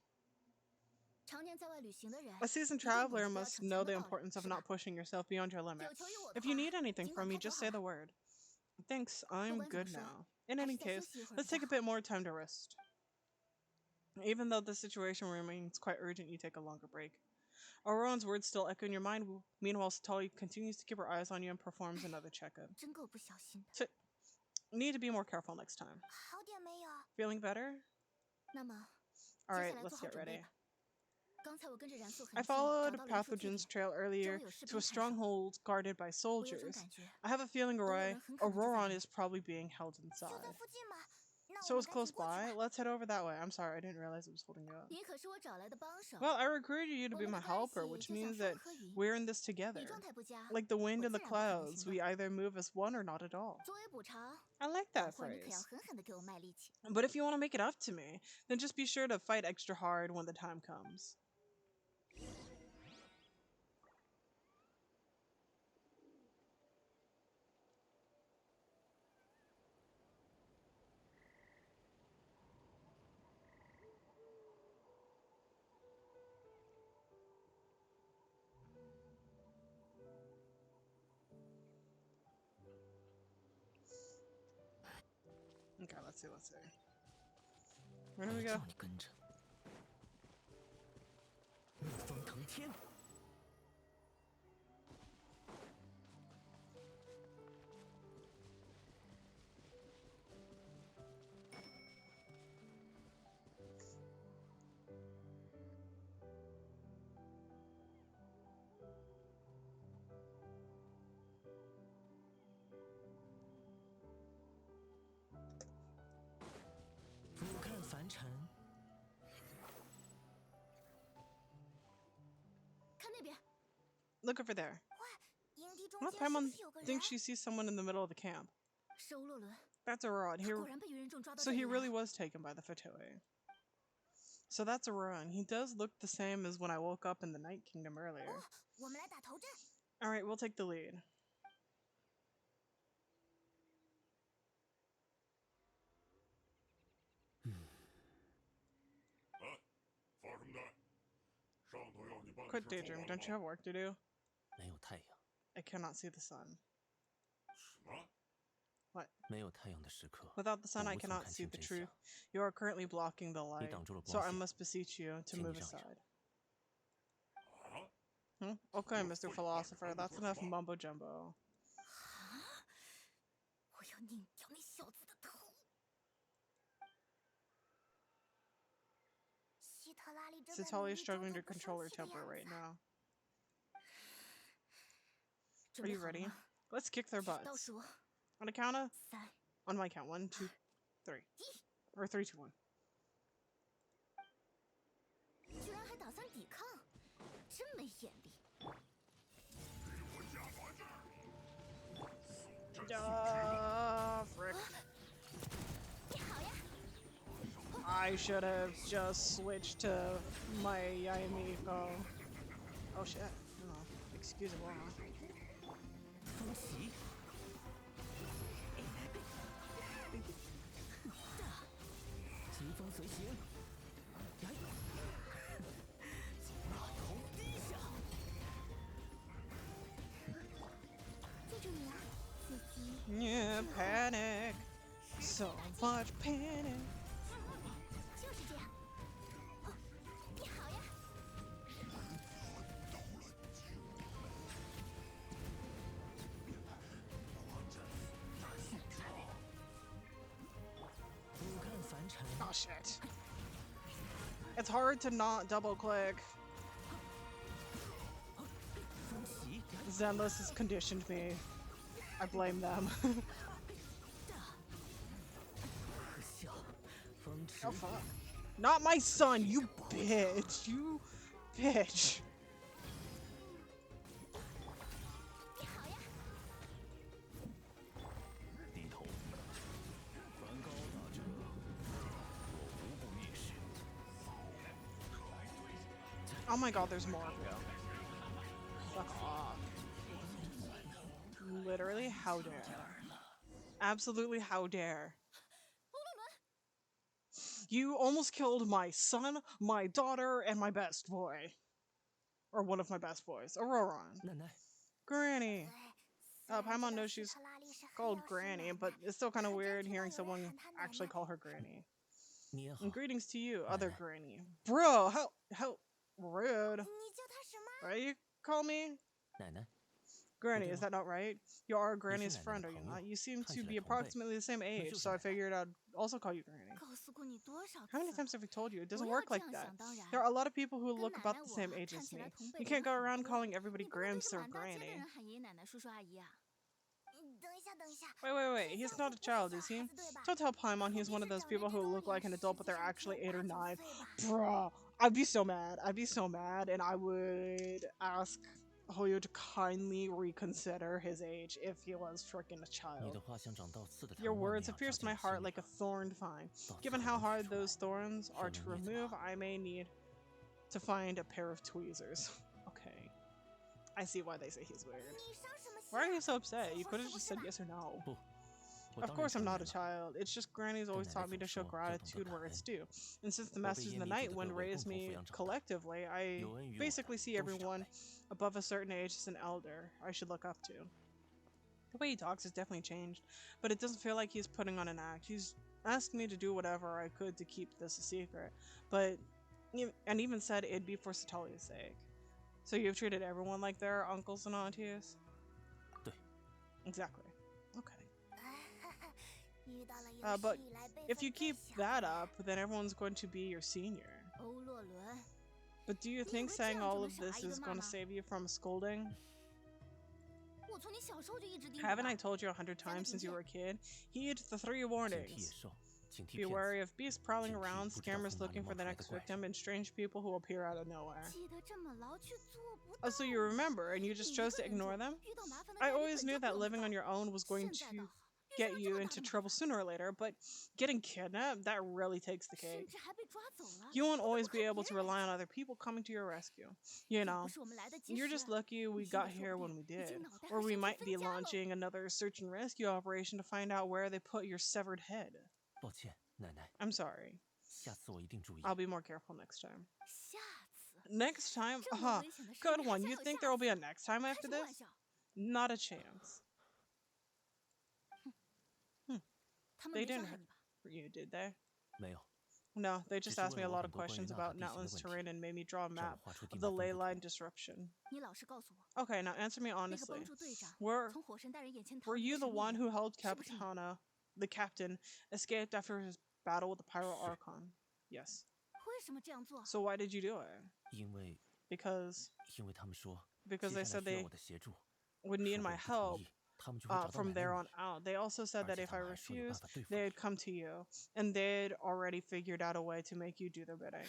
常年在外旅行的人， A seasoned 一定懂 traveler 得不要 must 逞 know 强 the 的道理， importance of 是吧？ not pushing yourself beyond your limit. 有求于我的 If you 话， need anything 尽管 from me, 开口 just 好 say 吧。 the word. Thanks, 不 I'm 管怎么 good 说， now. In 还 any 是再休 case, 息一会儿 let's 比较 take a 好。 bit more time to rest. Even though the situation remains quite urgent, you take a longer break. Auron's words still echo in your mind. Meanwhile, Satali continues to keep her eyes on you and performs another checkup. 真够不小心的。 Need to be more careful next time. 好点没有？ Feeling better? 那么， All 接 right, 下来 let's 做好 get 准备 ready. 吧。刚才我跟着燃素很 I 近，找 followed 到了一处据 Pathogen's 点， trail 周 earlier 围有士 to a 兵看守。 stronghold guarded by 我有种 soldiers. 感觉， I have a feeling 俄罗人很可能就在 Auron 里 is 面。 probably being held 就 inside. 在附近嘛。那 So 我 it's 们赶 close 紧过去 by. 吧。 Let's head over that way. I'm sorry, I didn't realize it was holding you up. 你可是我找来的帮手， Well, I recruited you to 我 be 们 my 的关 helper, 系 which 就像 means 风 that 和云。 we're in this 你 together. 状态不佳， Like the 我 wind 自 and the 然不可能 clouds, 行 we 动。 either move as one or not at all. 作为补偿， I like 等 that 会儿你可要 phrase. 狠狠地给我卖力气。 But if you want to make it up to me, then just be sure to fight extra hard when the time comes. Okay, let's see. Where do we 叫 go? 你跟着。逆风腾天。 俯瞰凡尘， 看那边， Look over there. 营地中 Well, 间是不 Paimon 是有个人？ thinks she sees someone in the middle of the camp. 收罗伦， That's Auron. 他果然被愚人众抓到 So 这 he 里 really 来了。 was taken by the Fatui. So that's Auron. He does look the same as when I woke up in the Night Kingdom earlier. 哦，我们来打头阵。 Alright, we'll take the lead. Quit daydream. Don't you have work to do? 没有太阳， I cannot see the sun. 没有太阳的时刻， Without the sun, 我 I 无从 cannot 看 see 清 the 真 truth. 相。 You are currently blocking the light. 挡住了 So 光 I 线， must beseech you to 请你 move 让一让。 aside. Okay, Mr. Philosopher, that's enough mumbo jumbo. 我要拧掉那小子的头。希特拉利正在努 Satali 力 is 装 struggling 作 to 不 control 生 her 气的 temper 样 right 子。 now. 准 Are 备 you 好了 ready? 吗？ Let's kick their 倒 butts. 数 On a count of? 3、 On my count. 1, 2, 3. Or 3, 2, 1. 居然还打算抵抗，真没眼力！ Frick. 你好呀！ I I should have just switched to my Yamiko. Oh shit. No. Excusable, huh? 风袭，疾风随行，来，马头低下。记住你啊，自己 Yeah, panic. So much panic. 就是这样。哦，你好呀。不看凡尘， Oh shit. It's hard to not double click. 风袭， Zenless has conditioned me. I blame them. 可笑，风驰 Oh fuck. Not my son, you bitch. You bitch. 你好呀。低头，凡高大者，我无不蔑视。 Oh my god, there's more of you. Fuck off. Literally, how dare. Absolutely, how dare. You almost killed my son, my daughter, and my best boy. Or one of my best boys. Auroron. 奶奶， Granny. 虽然 Paimon 知道 knows 希 she's 特拉丽是黑 called 曜石 Granny, 奶 but 奶 it's still kind of 可真 weird 知道 hearing 有人 someone 喊她奶 actually 奶 call her Granny. 你也好 And，greetings to you,奶 other 奶 Granny. Bro, how rude. 你叫她什么？ Right? You call me 奶奶， Granny, Well, is that not right? You are Granny's Nana friend,的 are you 朋友， not? You seem 看 to 起来 be 同辈， approximately the same 那 age, 就是 so I 奶奶。 figured I'd also call you Granny. 告诉过你多少 How many 次了？ times have we told you? It 不 doesn't 要 work 这 like 样 that. 想当然。 There are a lot of people who 跟 look 奶 about 奶 the 我 same age 看 as 起来 me. 同辈 You 的人 can't go 很 around 多， calling everybody 你不会对 Grams 着 or 满大街的 Granny. 人喊爷爷奶奶、叔叔阿姨啊？等一下，等一下。 Wait. 这 He's 样 not 子 a 不是 child, 小 is he? 孩子对吧？ Don't tell Paimon 肯 he's 定 one of 是 those 长得 people 比 who 我 look like 也 an 实 adult, but 际 they're 上只有 actually 8 or 8、9 9. 岁吧。 Bruh, I'd be so mad. I'd be so mad, and I would ask Hoyo to kindly reconsider his age if he was freaking a 你 child. 的话像长刀刺的 Your 藤蔓那 words 样 have 扎 pierced 进 my 我心 heart 里 like a 了。 thorned vine. 到此 Given 很 how 难取 hard 出来 those thorns are 生 to 人孽 remove, 子啊！ I may need to find a pair of tweezers. Okay. I see why they say he's weird. 你伤什么心 Why are 啊 you so upset? You 说 could 是 have 不 just 是 said 吧？ yes or no. 不，我 Of 当然 course, 承 I'm 认 not a 了。 child. It's just Granny's always Nana taught me to 总 show 说要懂得 gratitude 感 where it's 恩。 due. And since the 我被 Masters of 耶 the 密 Night 子的 Wind 各位 raised 共同抚 me 养长大， collectively, I 有恩于我的 basically see 都是长 everyone 辈。 above a certain age as an elder I should look up to. The way he talks has definitely changed, but it doesn't feel like he's putting on an act. He's asked me to do whatever I could to keep this a secret, but and even said it'd be for Satalia's sake. So you've treated everyone like they're uncles and aunties? 对。 Exactly. Okay. 遇到了有 But 史以来辈 if 分 you 最 keep 小的 that 人 up, then everyone's going to be your senior. 欧洛伦。 But do you 你以 think 为这 saying 样就 all 能 of 少挨 this 一 is 顿骂 going to 吗？ save you from scolding? 我从你小时候就一直叮嘱 Haven't 了 I told you 100 times since you were a kid? Heed the 3 警惕野 warnings. 兽，警惕 Be 骗 wary 子， of beasts prowling 警惕 around, 不知道 scammers 从哪里 looking 冒 for 出 the 来的 next 怪人。 victim, and strange people who appear out of nowhere. 记得这么牢，却做不到。 Oh, so you remember, and you 你 just 一 chose 个 to 人住 ignore them? 遇到麻烦的 I 概率 always 本 knew 就比 that 我们 living 高 on your own was going 现在 to 倒好，遇 get 上了这 you 么大 into 的麻 trouble 烦， sooner or later, but getting kidnapped, that really takes the 甚 cake. 至还被抓走了。 You won't 我都 always 不 be 靠 able 别 to 人来 rely on 救。 other people coming to your rescue. You 要 know, 不是我们来得及 you're 时， just lucky we 你现 got 在说 here 不 when 定 we 已经 did. 脑袋 Or 和 we 身体 might 分 be 家喽。 launching another search and rescue operation to find out where they put your severed head. 抱歉，奶奶， I'm sorry. 下次我一定注意。 I'll be more careful next time. 下次 Next time? 这么 Huh. 危险的事 Good 你还 one. 想 You 有 think 下 there'll be 次？ a next time 开 after 什么 this? 玩笑？ Not a chance. 他们 They 没伤 didn't 害 hurt 你吧？ you, did they? 没有， No, they just Just asked me a went lot over of 很多关于 questions那的 about 地形的 Natlan's 问题， terrain and made me draw a 让我 map 画出地 of 脉 the 分 ley 布 line 图。 disruption. 你老实告诉我， Okay, now answer me 那个 honestly. 帮助队长 Were 从火神大人眼前逃 were 离 you 的 the 神秘 one 人， who helped 是不是你？ Capitana, the captain, escaped after his battle with the Pyro 是， Archon? Yes. 为什么这样做？ So why did you do it? 因为 Because 他们说 because 接 they 下来 said 需要 they 我的协助， would 如 need 果 my 我不同 help 意，他们就会找到 from 奶奶 there 你 on。out. They also said 而 that 且 if 他 I 们还说有办 refused, 法对付你。 they'd come to you, and they'd already figured out a way to make you do their bidding.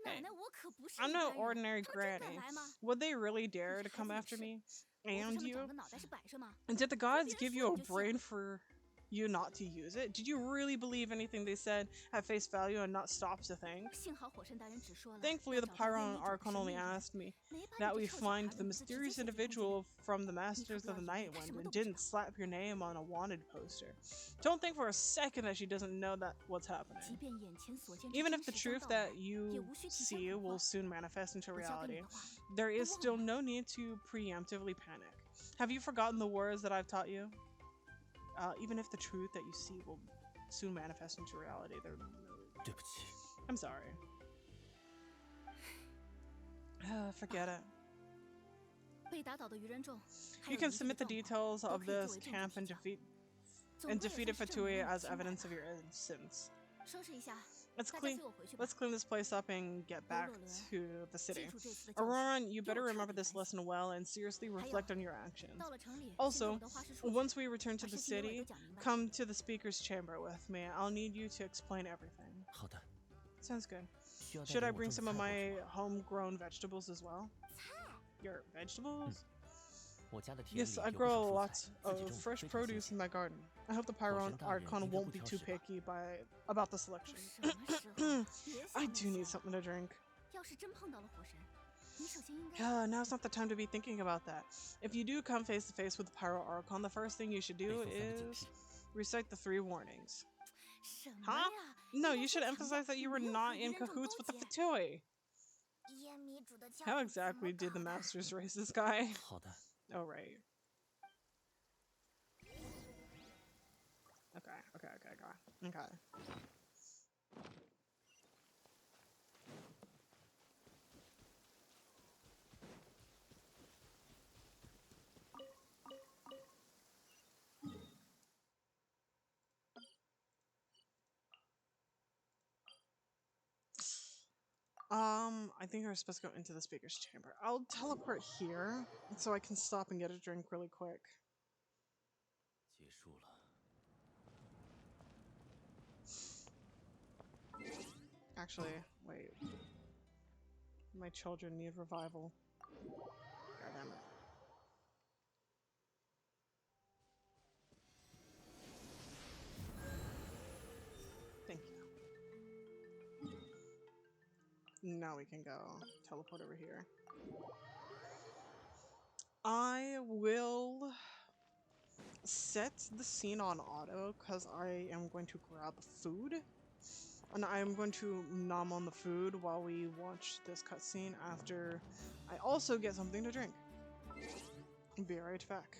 奶奶，我可不是 I'm 一 no 般人， ordinary 他们真敢 granny. 来吗？ Would they really 可 dare 是 to 孩 come 子也 after 是， me? 脖子 And 上面长 you? 的脑袋是摆设吗？ And did the 别 gods 人 give 说 you a 你就信。 brain for you not to use it? Did you really believe anything they said at face value and not stop to think? 幸好火神大人只说了 Thankfully, 要 the 找到烟 Pyron 迷主的 Archon 神 only 秘人， asked me 没把 that 你 we 这臭小孩 find 的 the 名字直接 mysterious 写在封信里。 individual from the 你可 Masters 不要 of the 以为 Night 他 Wind 什么 and 都不知 didn't 道。 slap your name on a wanted poster. Don't think for a second that she doesn't know that what's 即 happening. 便眼前所见之 Even 真 if the 实将 truth 到来， that 也 you 无需提 see 前恐 will 慌。 soon manifest into 我交给你 reality, 的话， there 都 is 忘 still 了。 no need to preemptively panic. Have you forgotten the words that I've taught you? Even if the truth that you see will soon manifest into reality, there. 对不起， I'm sorry. Forget it. 被打倒的愚人众，还 You 有 can 营地 submit 的 the 状况， details 都 of 可以作 this 为证据 camp 提交。总 and 归也 defeated 算是证明 Fatui 了你 as 清白 evidence 吧。 of your innocence. 收拾一下， Let's 大家 clean. 随我回去吧。 Let's clean this place up and get back 欧洛伦， to the 记 city. 住这次的教训， Auroran, you better 要彻 remember 底 this 反省。 lesson well and seriously 还有， reflect on your actions. 到了城里，先跟 Also, 我的画室处去， once we return to 把 the 事情原委 city, 都讲明白。 come to the speaker's chamber with me. I'll need you to explain everything. 好的， Sounds good. 需要带 Should 点 I 我 bring 种的 some of 菜过去 my 吗？ homegrown vegetables as well? 菜， Your vegetables? 我家的田里 Yes, 有 I 不 grow 少 a 蔬 lot 菜，自己 of 种的， fresh 非常新 produce 鲜 in。my garden. I hope the Pyron 大人 Archon 应该 won't 不 be 挑 too 食吧？ picky about the 都 selection. 什么时候了？别 I 想 do 那 need 些了。 something to drink. 要是真碰到了火神，你首先应该 Now's not the time to be thinking about that. If you do come face to face with the Pyro Archon, the first thing you should 备 do 份3个警 is 惕。 recite the 3 warnings. 什么 Huh? 呀？ No, 应 you 该 should 先强调 emphasize that 你 you were 没有 not 和愚 in 人众 cahoots 勾 with the 结。 Fatui. 烟迷主的教 How 育怎么 exactly did the 搞的？ Masters raise this guy? 好的， Oh, right. Okay. I think we're supposed to go into the speaker's chamber. I'll teleport here so I can stop and get a drink really quick. 结束了。 Actually, wait. My children need revival. God damn it. Thank you. Now we can go teleport over here. I will set the scene on auto because I am going to grab food. And I am going to nom on the food while we watch this cutscene after I also get something to drink. Be right back.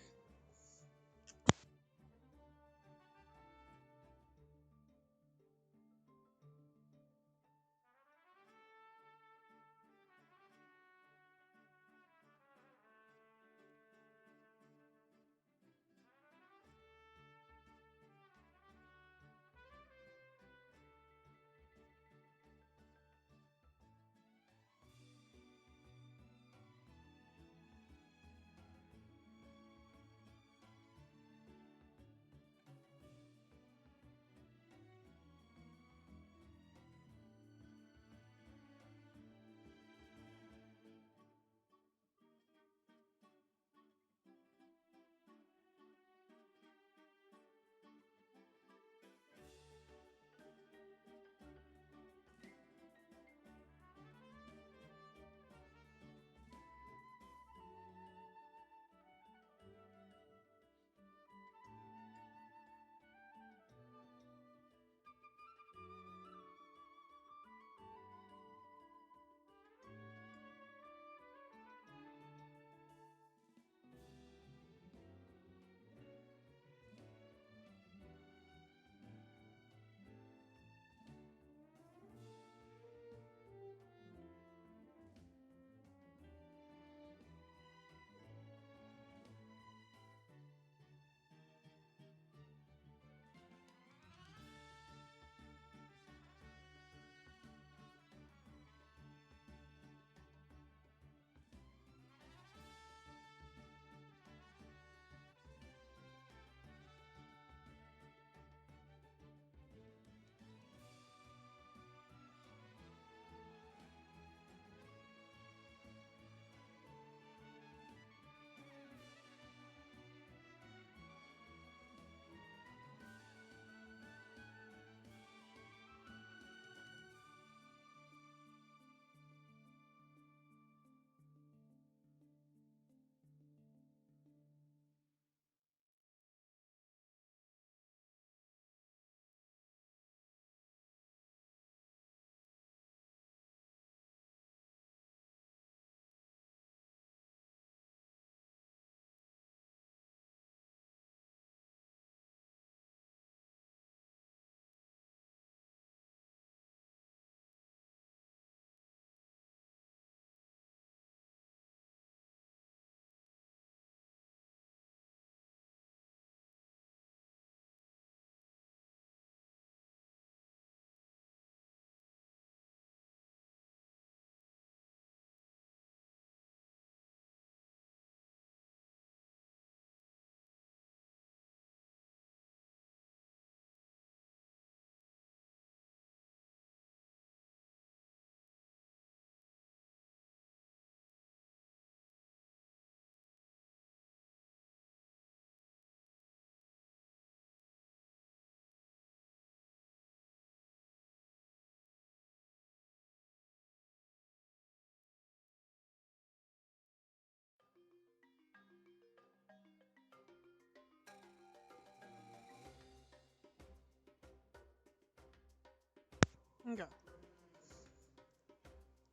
Okay.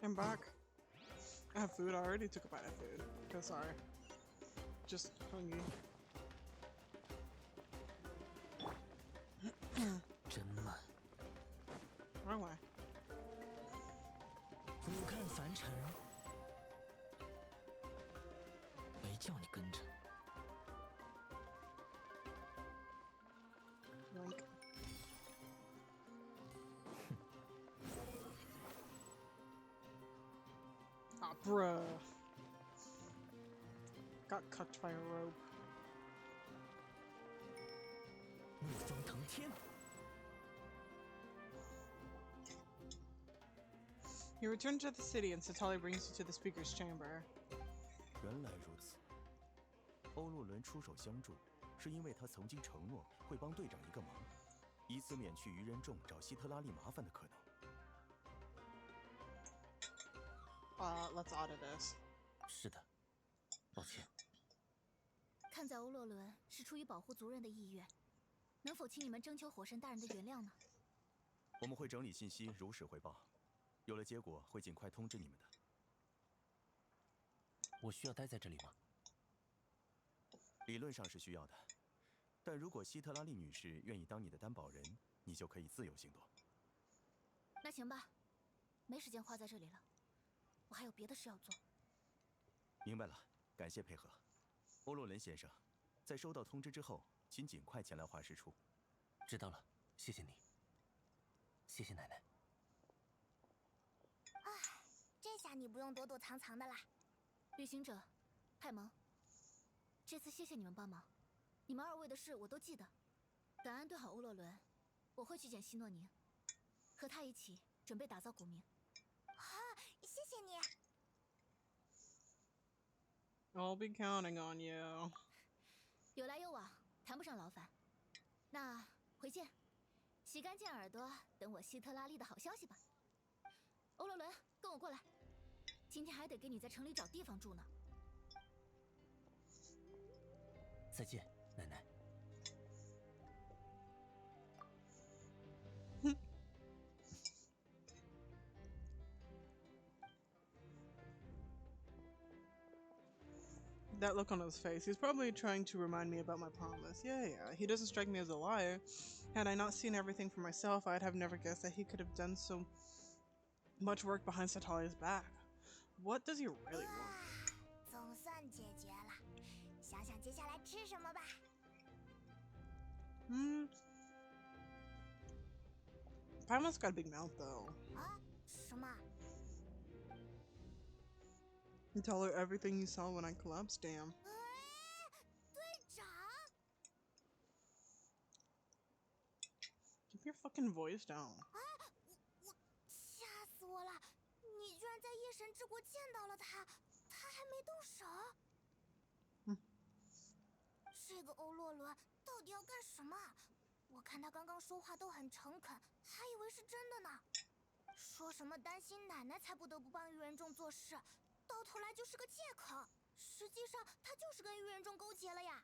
I'm back. I have food. I already took a bite of food. Okay, sorry. Just hungry. 真慢。 Wrong way. 俯瞰凡尘，没叫你跟着。 Yoink. Ah, bruh. Got cucked by a rope. 怒风腾天， You return to the city and Satali brings you to the speaker's chamber. 原来如此。欧洛伦出手相助，是因为他曾经承诺会帮队长一个忙，以此免去愚人众找希特拉利麻烦的可能。 Let's audit this. 是的，抱歉。看在欧洛伦是出于保护族人的意愿，能否请你们征求火神大人的原谅呢？我们会整理信息，如实汇报。有了结果，会尽快通知你们的。我需要待在这里吗？理论上是需要的，但如果希特拉利女士愿意当你的担保人，你就可以自由行动。那行吧，没时间花在这里了，我还有别的事要做。明白了，感谢配合，欧洛伦先生。在收到通知之后，请尽快前来画室处。知道了，谢谢你。谢谢奶奶。这下你不用躲躲藏藏的啦。旅行者，派蒙，这次谢谢你们帮忙，你们二位的事我都记得。感恩对好欧洛伦，我会去见希诺宁，和他一起准备打造古明。谢谢你。 I'll be counting on you. 有来有往，谈不上劳烦。那回见，洗干净耳朵，等我希特拉利的好消息吧。欧洛伦，跟我过来，今天还得给你在城里找地方住呢。再见，奶奶。 That look on his face. He's probably trying to remind me about my promise. Yeah. He doesn't strike me as a liar. Had I not seen everything for myself, I'd have never guessed that he could have done so much work behind Satali's back. What does he really want? 总算解决了，想想接下来吃什么吧。Paimon's got a big mouth, though. 啊？什么？ You tell her everything you saw when I collapsed. Damn. 队长！ Keep your fucking voice down. 我吓死我了！你居然在夜神之国见到了他，他还没动手。这个欧洛伦到底要干什么？我看他刚刚说话都很诚恳，还以为是真的呢。说什么担心奶奶才不得不帮愚人众做事，到头来就是个借口。实际上他就是跟愚人众勾结了呀。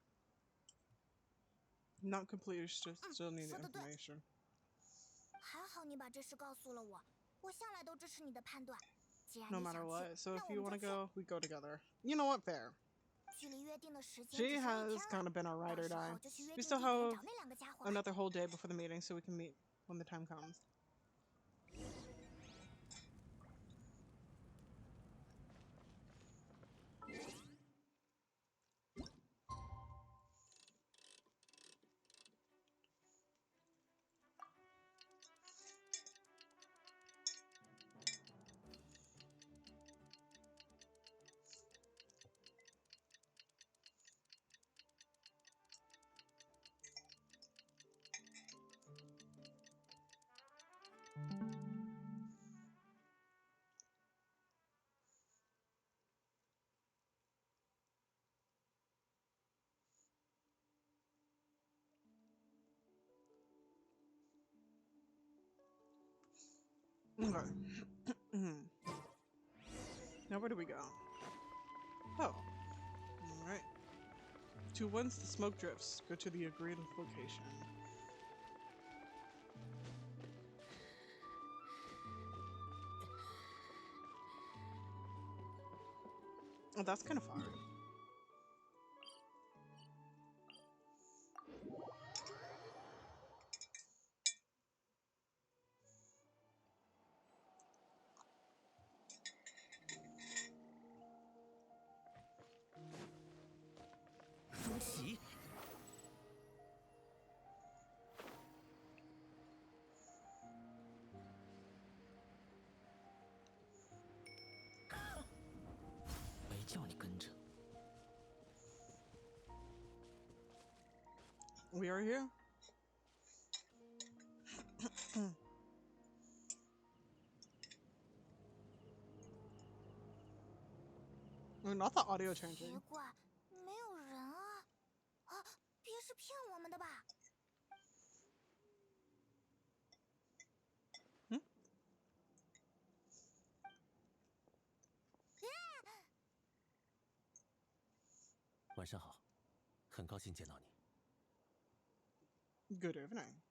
Not completely, still need the 说得对。 information. 还好你把这事告诉了我，我向来都支持你的判断。既然 No 你 matter 想 what. 去， So 那 if 我 you 们 want 就 to 去。 go, we go together. You know what? Fair. 距离约定的时间 She 只剩1 has 天 kind 了， of been our ride 到 or 时 die. 候就去约 We 定 still 地点 have 找那2个家伙。 another whole day before the meeting, so we can meet when the time comes. Okay. Now where do we go? Oh. Alright. To whence the smoke drifts, go to the agreed location. Oh, that's kind of fire. We are here. Not the audio changing. 奇怪，没有人啊！啊，别是骗我们的吧？Hmm? 晚上好，很高兴见到你。Good evening.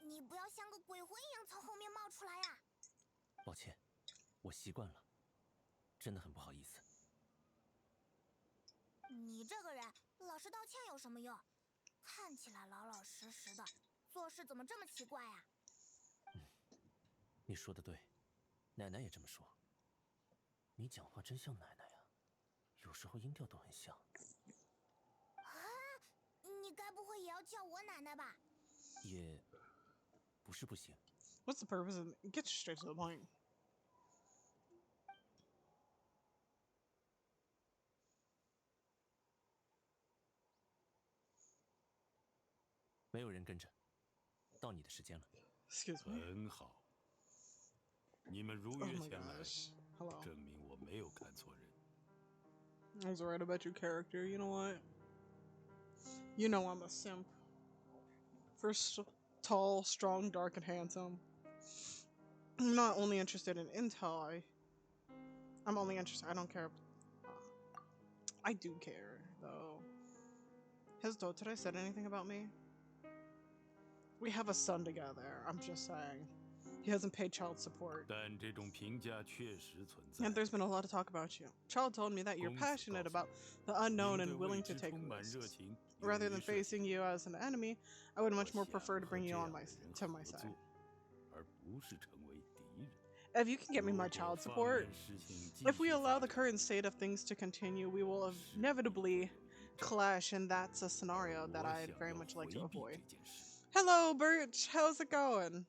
你不要像个鬼魂一样从后面冒出来呀！抱歉，我习惯了，真的很不好意思。你这个人老实道歉有什么用？看起来老老实实的，做事怎么这么奇怪呀？你说的对，奶奶也这么说。你讲话真像奶奶呀，有时候音调都很像。啊，你该不会也要叫我奶奶吧？也不是不行。What's the purpose of get straight to the point? 没有人跟着，到你的时间了。Excuse me. 很好，你们如 Oh 约 my 前来， gosh. Hello. 证明我没有看错人。 I was right about your character. You know what? You know I'm a simp. First, tall, strong, dark, and handsome. I'm not only interested in intel. I'm only interested. I don't care. I do care though. Has Dotare said anything about me? We have a son together. I'm just saying. He hasn't paid child support. 但这种评价确实存在。 And there's been a lot of talk about you. Child told me that you're 公子 passionate 告诉 about 我， the unknown 您 and 对未 willing to 知 take 充满热 risks. 情， Rather 勇 than 于涉险。 facing you as an enemy, I would 我 much more 想 prefer to 和 bring 这 you 样 on 的 my 人 to 合 my side. 作，而不是成为敌人。 If you can get me 如 my 果 child 放 support, 任事情继 if we 续 allow 发 the 展， current state of things to continue, we will 势必 inevitably 会有一战。 clash, and that's a scenario that 我 I'd 想 very 要 much like to 回避 avoid. 这件事。 Hello, Birch. How's it going?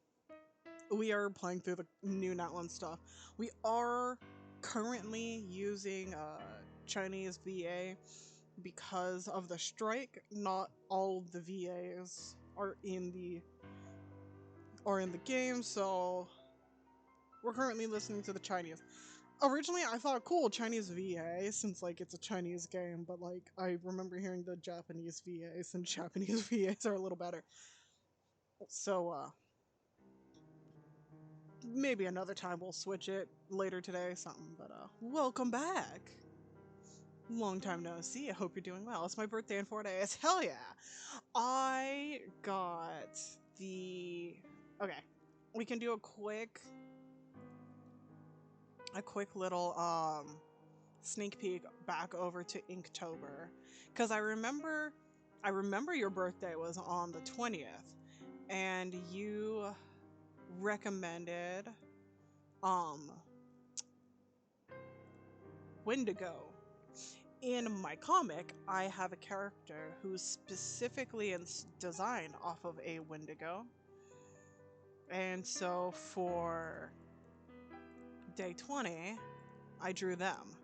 We are playing through the new Natlan stuff. We are currently using Chinese VA because of the strike. Not all of the VAs are in the game, so we're currently listening to the Chinese. Originally, I thought, cool, Chinese VA, since, like, it's a Chinese game, but, like, I remember hearing the Japanese VAs, and Japanese VAs are a little better. So, maybe another time we'll switch it later today, something, but, welcome back! Long time no see, I hope you're doing well. It's my birthday in 4 days. Hell yeah! I got the... Okay, we can do a quick little, sneak peek back over to Inktober, because I remember your birthday was on the 20th, and you recommended Wendigo. In my comic, I have a character who's specifically designed off of a Wendigo, and so for day 20, I drew them.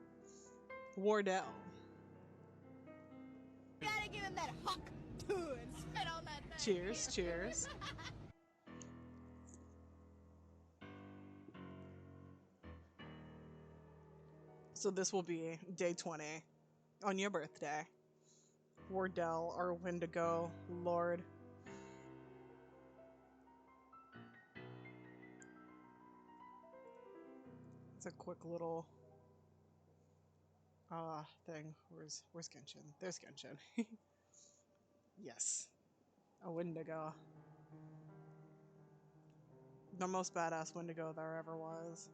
Wardell. Gotta give him that hawk too and spit on that thing. Cheers, cheers. So this will be day 20 on your birthday. Wardell, our Wendigo Lord. It's a quick little thing. Where's Genshin? There's Genshin. Yes. A Wendigo. The most badass Wendigo there ever was.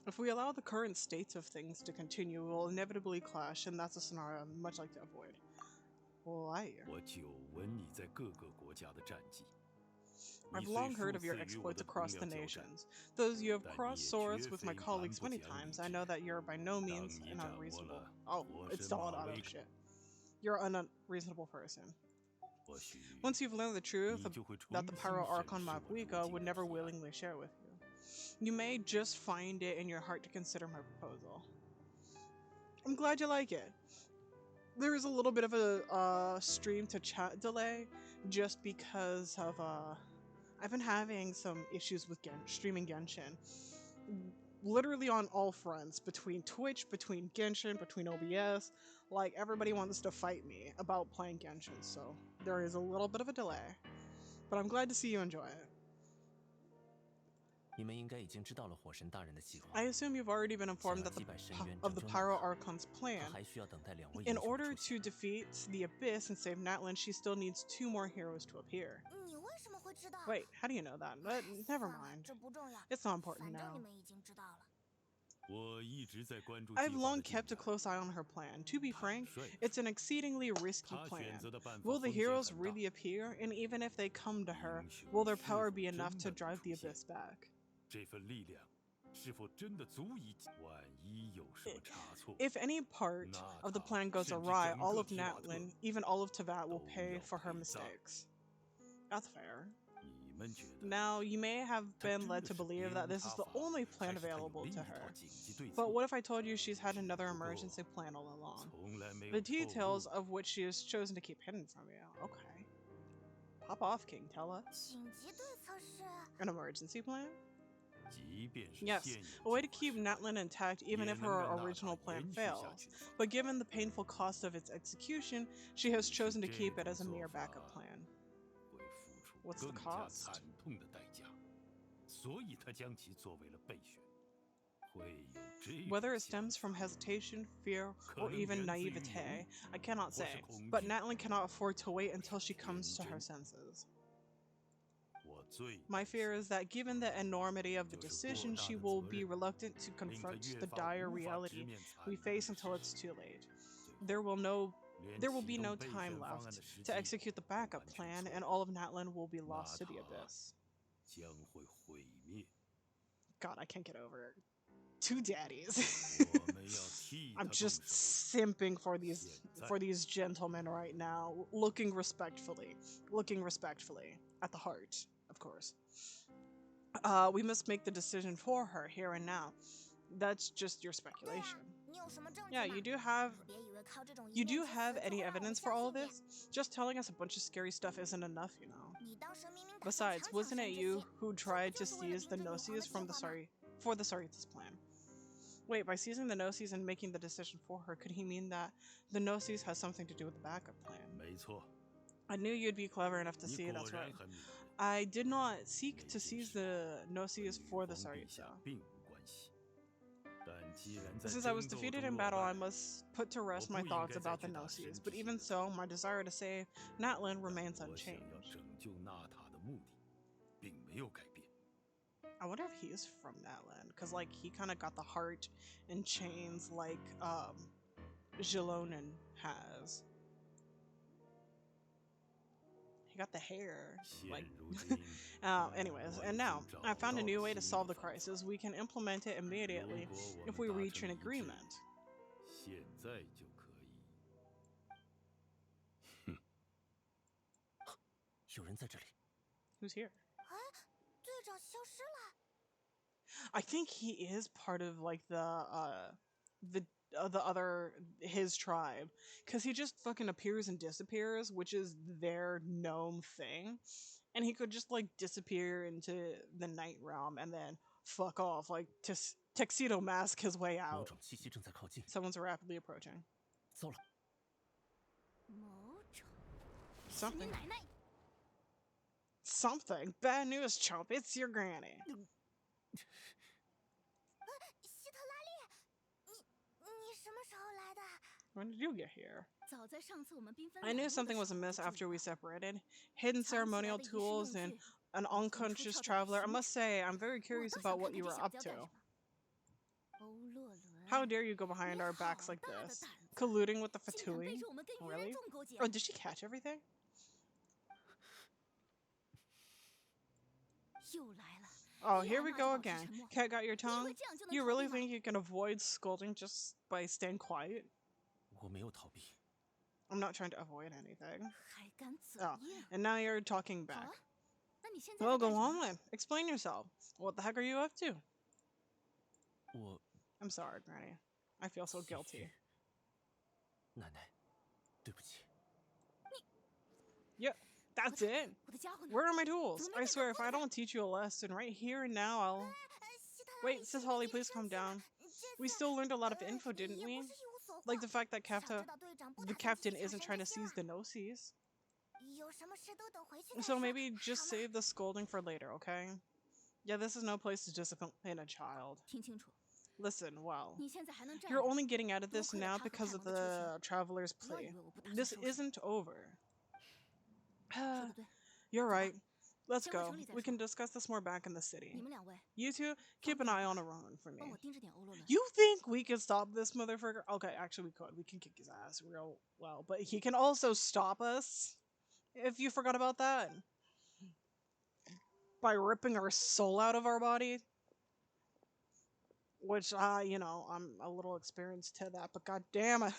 If we allow the current states of things to continue, we'll inevitably clash, and that's a scenario I'd much like to avoid. Liar. 我久闻你在各个国家的战绩。 I've long heard of your exploits across the nations. Though you have crossed swords with my colleagues many times, I know that you're by no means an unreasonable. Oh, it's still an auto shit. You're an unreasonable person. Once you've learned the truth that the Pyro Archon Mabuika would never willingly share with you, you may just find it in your heart to consider my proposal. I'm glad you like it. There is a little bit of a stream to chat delay just because of I've been having some issues with streaming Genshin. Literally on all fronts, between Twitch, between Genshin, between OBS. Like, everybody wants to fight me about playing Genshin, so there is a little bit of a delay. But I'm glad to see you enjoy it. 你们应该已经知道了火神大人的计划。 I assume you've already been informed that of the Pyro Archon's 他 plan. 还需要等待2位 In 英雄 order 的出现 to defeat the Abyss and save Natlan, she still needs 2 more heroes to appear. 你为什么会知道？ Wait, how do you know that? But never 算了 mind. 这不重要。 It's not important 反正 now. 你们已经知道了。 我一直在关注 I've 计划 long 的进 kept a 展。 close eye on her plan. To be 坦 frank, 率地 it's an exceedingly risky 他 plan. 选择的办法 Will the 风险 heroes 很大 really appear? And even if they come to her, 英雄 will their 是 power 否 be enough 真 to 的 drive 出 the 现 Abyss back? 这份力量是否真的足以？万一有什么差错， If any part 那 of the 他 plan goes 甚至 awry, 整 all 个 of 提瓦特 Natlan, even all of Tevat, will 都 pay 要 for her 陪葬。 mistakes. That's fair. 你们觉得 Now, you may have 他 been 真 led 的 to 是别 believe 无 that this is 他 the 法， only 还 plan 是他有 available 另 to 一套 her? 紧急对 But 策？ what if I told you she's had another 不过 emergency plan all along? 从来没有 The 透露 details of which she has chosen to keep hidden from you. Okay. Pop off, King. Tell us. 紧急对策是？ An emergency plan? 即便是 Yes, 现 a way 有 to 计 keep 划是 Natlan intact even 也 if 能 her 让纳塔 original plan 延续下 fails. 去的方 But given the painful cost of its execution, she has 是 chosen to 这 keep it 种 as a 做 mere 法 backup plan. 会付出 What's the 更加 cost? 惨痛的代价，所以他将其作为了备选。会有这 Whether 种 it 想 stems from 法， hesitation, fear, 可 or 能 even 源自于犹 naivete, 豫， I cannot 或 say, 是恐 but 惧。 Natlan cannot afford to wait until she 天 comes to her 真。 senses. 我最 My 担 fear 心 is that given the enormity of the 就是过 decision, 大 she 的 will 责 be 任 reluctant to 令他 confront 越 the 发 dire 无法直 reality 面 we 惨痛 face 的 until 事 it's 实。 too late. 最 There 后， will 连 be 启 no 动备 time 选方案 left 的时 to 机 execute the 都 backup 完全 plan, 错 and 误， all of Natlan will be 纳 lost to the 塔 abyss. 将会毁灭。 God, I can't get over it. 2 daddies. 我们要替 I'm 他动 just 手。 simping for 现在， these gentlemen right now, looking respectfully at the heart, of course. We must make the decision for her here and now. That's just your 对啊 speculation. 你有什么证据 Yeah, 吗？ you do have 别以为靠这种一 you 面 do 之 have 词就 any 会让我们 evidence for 相 all of 信 this? Just telling us a bunch of scary stuff isn't enough, you know. 你。你当时明明打算 Besides, 强抢 wasn't 神 it 之 you 心， who 这不 tried to 就是为了 seize the 明正女皇的 Gnosis 计 from the 划吗？ for the Saritas plan? Wait, by seizing the Gnosis and making the decision for her, could he mean that the Gnosis has something to do with the backup plan? 没错， I knew you'd be clever enough to 你 see 果 that's 然 right. 很敏锐。 I did not seek 那 to 件 seize 事 the 和 Gnosis 女 for the 皇陛下 Sarita. 并无关系。但既然在 Since I was 争斗 defeated 中 in 落 battle, I 败， must put to 我 rest 不 my 应 thoughts 该再 about the 去打 Gnosis. 神 But 之心 even 的 so, my desire to save Natlan remains 我想要 unchanged. 拯救纳塔的目的，并没有改变。 I wonder if he's from Natlan, because like he kind of got the heart and chains like Jilonen has. He got the hair. 现 Like 如今， anyways, 我 and 已 now 经 I 找 found a 到 new 了 way to 新 solve 的 the 方法。 crisis. We can implement it 如 immediately 果我 if 们 we 达 reach 成 an 一致， agreement. 现在就可以。 有人在这里。 Who's here? 哎，队长消失了。 I think he is part of like the other his tribe, because he just fucking appears and disappears, which is their gnome thing, and he could just like disappear into the night realm and then fuck off, like tuxedo mask his way 某 out. 种气息正在靠近。 Someone's rapidly approaching. 糟了，某种是你 Something. 奶奶。 Something. Bad news, chump. It's your granny. 希特拉利，你什么时候来的？ When did you get here? 早在上次我们兵分 I 两 knew 路的 something 时 was 候 amiss 就注 after 意 we 了 separated. Hidden 藏起来的 ceremonial 仪式 tools 用 and 具 an 已经出 unconscious 窍的 traveler. I 行 must say, I'm very 我 curious 倒想 about 看 what 看 you 这 were 小 up 子要干 to. 什么。How dare you go behind our backs like this? Colluding with the Fatui? Really? Oh, did she catch everything? 又来了。 Oh, here we go again. Cat got your tongue? You really think you can avoid scolding just by staying quiet? 我没有逃避。 I'm not trying to avoid anything. 还敢嘴 Oh, 硬？ and now you're talking 好 back. 啊，那你现在 Well, 在干 go 什 on 么？ then. Explain yourself. What the heck are you up to? 我 I'm sorry, Granny. I feel so guilty. 奶奶，对不起。 Yep, that's it. 我的家伙呢？ Where are my tools? 怎么没 I 带 swear, if 过 I 来？ don't teach you a lesson right here and now, I'll... 希特拉 Wait, 里 Sis 你 Holly, 别 please 生 calm 气了 down. 这 We 次 still learned a lot of info, 也 didn't 不 we? 是一无所获， Like the fact that 至少 Capta, 知道队长不 the 打算继 captain 续 isn't 下 trying to 神 seize 经 the no-seas. 有什么事都等回去再 So 说 maybe just 好吗？ save the scolding for later, okay? Yeah, this is no place to discipline a child. 听清楚， Listen, well, 你现在还能站 you're 着， only getting out of 多 this 亏了 now 他和 because 派 of 蒙的出现， the traveler's 不要 plea. 以为我不打算 This 收拾。 isn't over. 说的对， You're right. Let's 先回 go. 城里再 We 说。 can discuss this more back in the city. 你们两位 You two, keep an eye on a run for me. 帮我盯着点欧洛伦。 You think we can stop this motherfucker? Okay, actually we could. We can kick his ass real well. But he can also stop us. If you forgot about that. By ripping our soul out of our body. Which, you know, I'm a little experienced to that. But god damn it.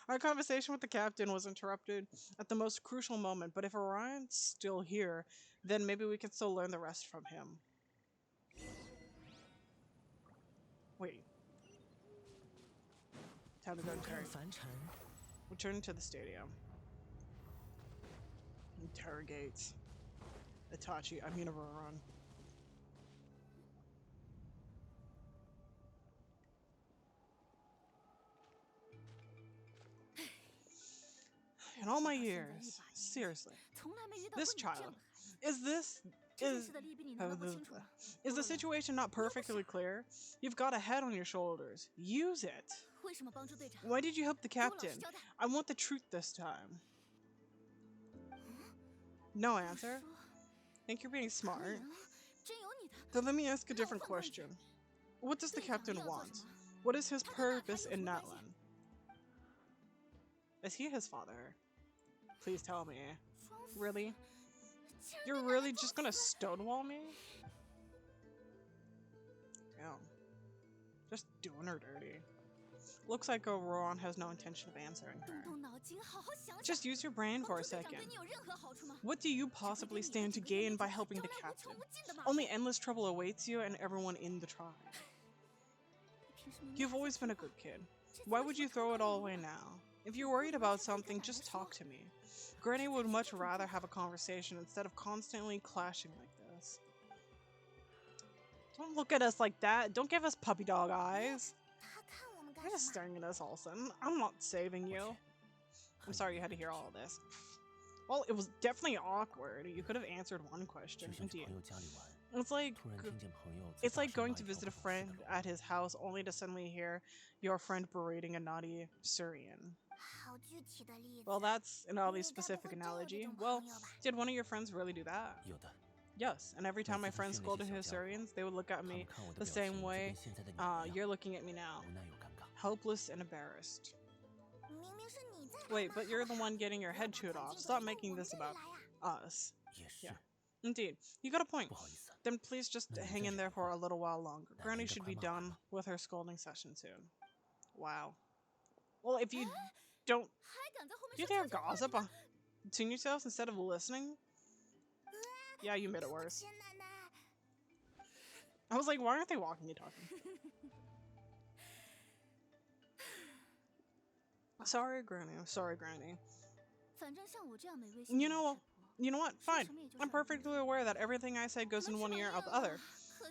Our conversation with the captain was interrupted at the most crucial moment. But if Orion's still here, then maybe we can still learn the rest from him. Wait. Time to go 不看 interrogate. 凡尘， Return to the stadium. Interrogate. Itachi, I mean Roron. In all my years, seriously, 从来没遇到 this 过你这样 child, 的孩子。 is this 这件 is 事的利弊你难道不清楚吗？ is the situation not perfectly clear? You've got a head on your shoulders. Use it. 为什么帮助队长？ Why did you help the 给我老实 captain? 交代。 I want the truth this time. No answer. 说 Think you're being 可以 smart? 啊，真有你的。 Then let me ask a 那我 different 换个问题 question. What does the 队长 captain 要做 want? 什么？ What is his 他跟那还 purpose 有 in 什么关系？ Natlan? Is he his father? Please tell me. 装死 Really? 竟然 You're 对奶奶 really 装 just gonna 死 stonewall me? Damn. Just doing her dirty. Looks like Roron has no intention of answering 动 her. 动脑筋，好好想想。 Just use your brain 帮 for a 助队长 second. 对你有任何好处吗？ What do you 只会对 possibly 你和 stand to 整个人 gain 类 by 造 helping the 成无穷 captain? 无尽的麻 Only 烦。 endless trouble awaits you and everyone in the tribe. 你平时明明 You've 还在 always been a 听话 good kid. 这次 Why 为 would 什么 you 突 throw 然 it 暴 all 露 away 了？ now? If you're worried about something, just talk to me. Granny would much rather have a conversation instead of constantly clashing like this. Don't look at us like that. Don't give us puppy dog eyes. 他看我们干 You're just 什么？ staring at us, Olsen. I'm not saving you. I'm sorry you had to hear all of this. Well, it was definitely awkward. You could have answered one 就 question. 像去 Indeed. 朋友家里玩， It's like 突然听见朋友在 it's 大 like 声 going 骂 to 一条 visit a 不合适 friend 的话 at his house only to suddenly hear your friend berating a naughty Syrian. 好具体的例子。 Well, that's an oddly 你该不 specific 会真有这 analogy. 种 Well, 朋友吧？ did one of your friends really do that? 有的， Yes, and every time my 每次他 friends 训那 scolded 些小 his 家伙， Syrians, they would look at 他们 me 看我的 the 表情 same 就 way 跟现在的你一 you're 样， looking at me now, 无奈又尴尬。 helpless and embarrassed. 明明是你在 Wait, 挨骂 but you're the 好不好 one getting your 不要 head 把 chewed 看 off. 镜头 Stop 移到 making 我们 this 这里 about 来呀。 us. 也是 Yeah.，Indeed, you got a point. 不好意思， Then please just No, hang in that's there for a little while longer. That Granny ain't the should be crime, done with her scolding session soon. Wow. Well, if you don't 还敢在后面 you 说 dare 悄悄话 gossip 呢 between yourselves instead of listening? Yeah, you made it 对不 worse. 起奶奶。 I was like, why aren't they walking and talking? Sorry, Granny. I'm sorry, Granny. 反正像我这样没威胁 You 的 know, 老太婆 you know what? Fine. I'm perfectly aware that everything I say goes in one ear out the other.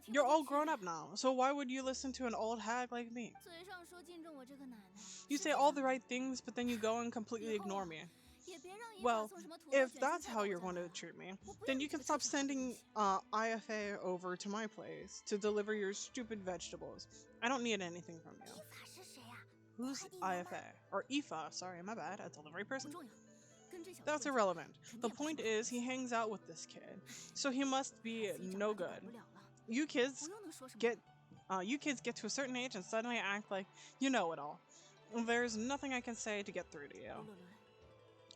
You're all grown up now, so why would you listen to an old hag like me? 嘴上说敬重我这个奶奶， You 实 say 际 all 上 the right things, but then you go and completely ignore me. 也别让姨 Well, 妈送什么土豆 if 卷心 that's 菜 how 到我 you're 这 going 来 to treat me, 我不要 then 你 you 这 can 个 stop 臭小子的 sending 东西 IFA over to my place to deliver your stupid vegetables. I don't need anything from 依 you. 法是谁呀？ Who's 快递员吗？ IFA? Or IFA, sorry, my bad, a delivery 不 person? 重要，跟这小子 That's 混 irrelevant. 肯 The 定不是 point 什么好 is, he 事 hangs out with this kid, so he must be 孩子一长 no 大就改 good. 不了了， You kids 我又能说什么 get You kids get to a certain age and suddenly act like you know it all. There's nothing I can say to get through to you.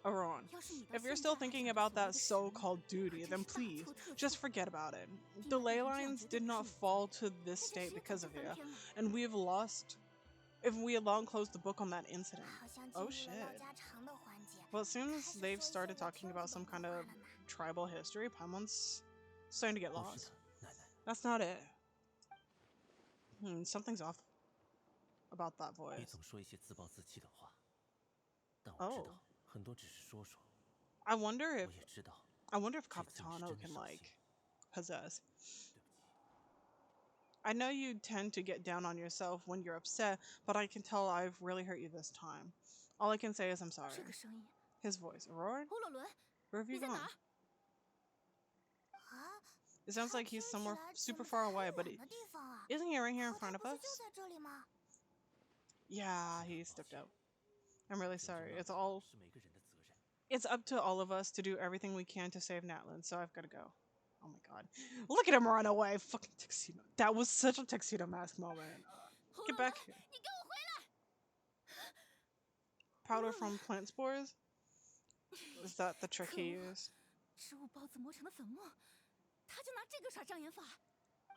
欧洛伦， Aron, 要是你到 if you're 现 still 在还 thinking 想着 about 所谓 that 的使命， so-called 可 duty, 真 then 是大 please 错特 just 错。 forget about it. 应 The 该 ley 变成这样 lines 绝对 did 不是 not 你的责 fall 任， to this 那就 state 实在 because 就 of 翻 you, 篇了。 and we've lost. If we had long closed the book on that incident. 好像进 Oh 入了 shit. 唠家常的环节， Well, it 还 seems 是 they've 说一些 started 我 talking 听不 about 懂 some 的 kind 话 of 了呢？ tribal history. Paimon's starting to get 不是 lost. 的，奶奶。 That's not it. Something's off about that 你 voice. 总说一些自暴自弃的话，但我知 Oh. 道很多只是说说。 I wonder 我 if 也知道 I wonder if 这次你是 Capitano 真的 can 伤 like 心。 possess. 对不起。 I know you tend to get down on yourself when you're upset, but I can tell I've really hurt you this time. All I can say is I'm 这 sorry. 个声音， His voice. Aurora? 欧洛伦， Where have 你 you 在哪 gone? 儿？啊， It sounds 他 like 听 he's 起 somewhere 来怎 super 么 far 在很 away, but 远的地方啊？ isn't he right here in 可他 front of 不是 us? 就在这里吗？ Yeah, he stepped out. I'm really 拯救 sorry. 娜 It's 塔 all 是每个人的责任。 it's up to all of us to do everything we can to save Natlan, so I've got to go. Oh my god. Look at him run away. Fucking tuxedo. That was such a tuxedo mask moment. 欧 Get 洛伦 back， here. 你给我回来！ Powder from plant spores? Is that the trick he 可恶 used? 植物孢子磨成的粉末，他就拿这个耍障眼法。嗯，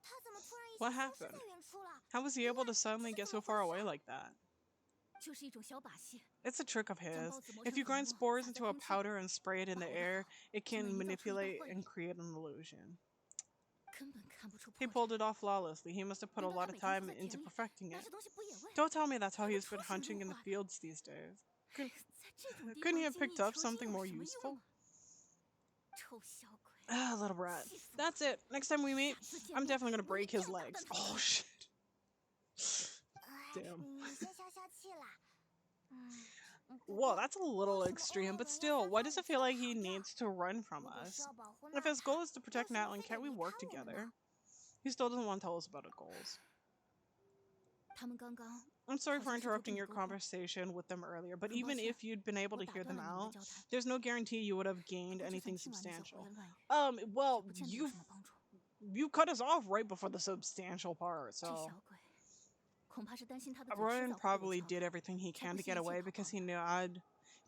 他怎么突然一 What 下消失 happened? 在远处了？ How was he able to suddenly get so far away like that? 就是一种小把戏， It's a trick of 将 his. 孢子磨 If 成 you 粉 grind 末， spores 撒在 into a 空气， powder and spray it in the 把握 air, 好， it 就能 can 营造出一道 manipulate 幻 and 影， create an illusion. 根本看不出 He 破绽。 pulled it off flawlessly. He must have put a 难道 lot 他 of 每天 time 都在 into 田里 perfecting 拿 it. 着东西不也会？ Don't tell me that's how 怎么 he's been 出神入 hunting in the 化的？ fields these days. 在这种地 Couldn't 方 he have 精益 picked up 求精 something 有 more 什么 useful? 用啊？臭小鬼！ Ah, little brat. 气死我 That's 了！ it. Next time we meet, 下次见 I'm 面 definitely gonna 我一 break 定 his 要打 legs. 断他的 Oh 腿！ shit. 哎， Damn. 你先消消气啦。嗯，不 Whoa, 过 that's a 为 little 什么欧 extreme, 洛 but 伦要 still, 在 why 这 does 里 it feel 悄 like 悄 he 跑掉？ needs to run from 如果是 us? 要保护 If 娜 his 塔， goal is to 为 protect 什么 Natlan, 非得 can't we 离 work 开我们 together? 呢？ He still doesn't want to tell us about his goals. 他们刚刚 I'm sorry 好 for 像是在跟 interrupting 你 your 沟通， conversation with them earlier, but 很抱 even 歉， if you'd been able 我 to 打 hear 断 them 了你们的 out, 交谈。 there's no guarantee you would have 不 gained 过就 anything 算听完你所胡 substantial. 言乱语，也 Well, 不见得有什么帮助。 you cut us off right before the substantial part, 这 so 小鬼，恐怕是担心他的嘴迟 Ryan 早会被我 probably 撬 did 开， everything he 才 can 不 to 惜 get 一气 away 跑 because 报 he 的。 knew I'd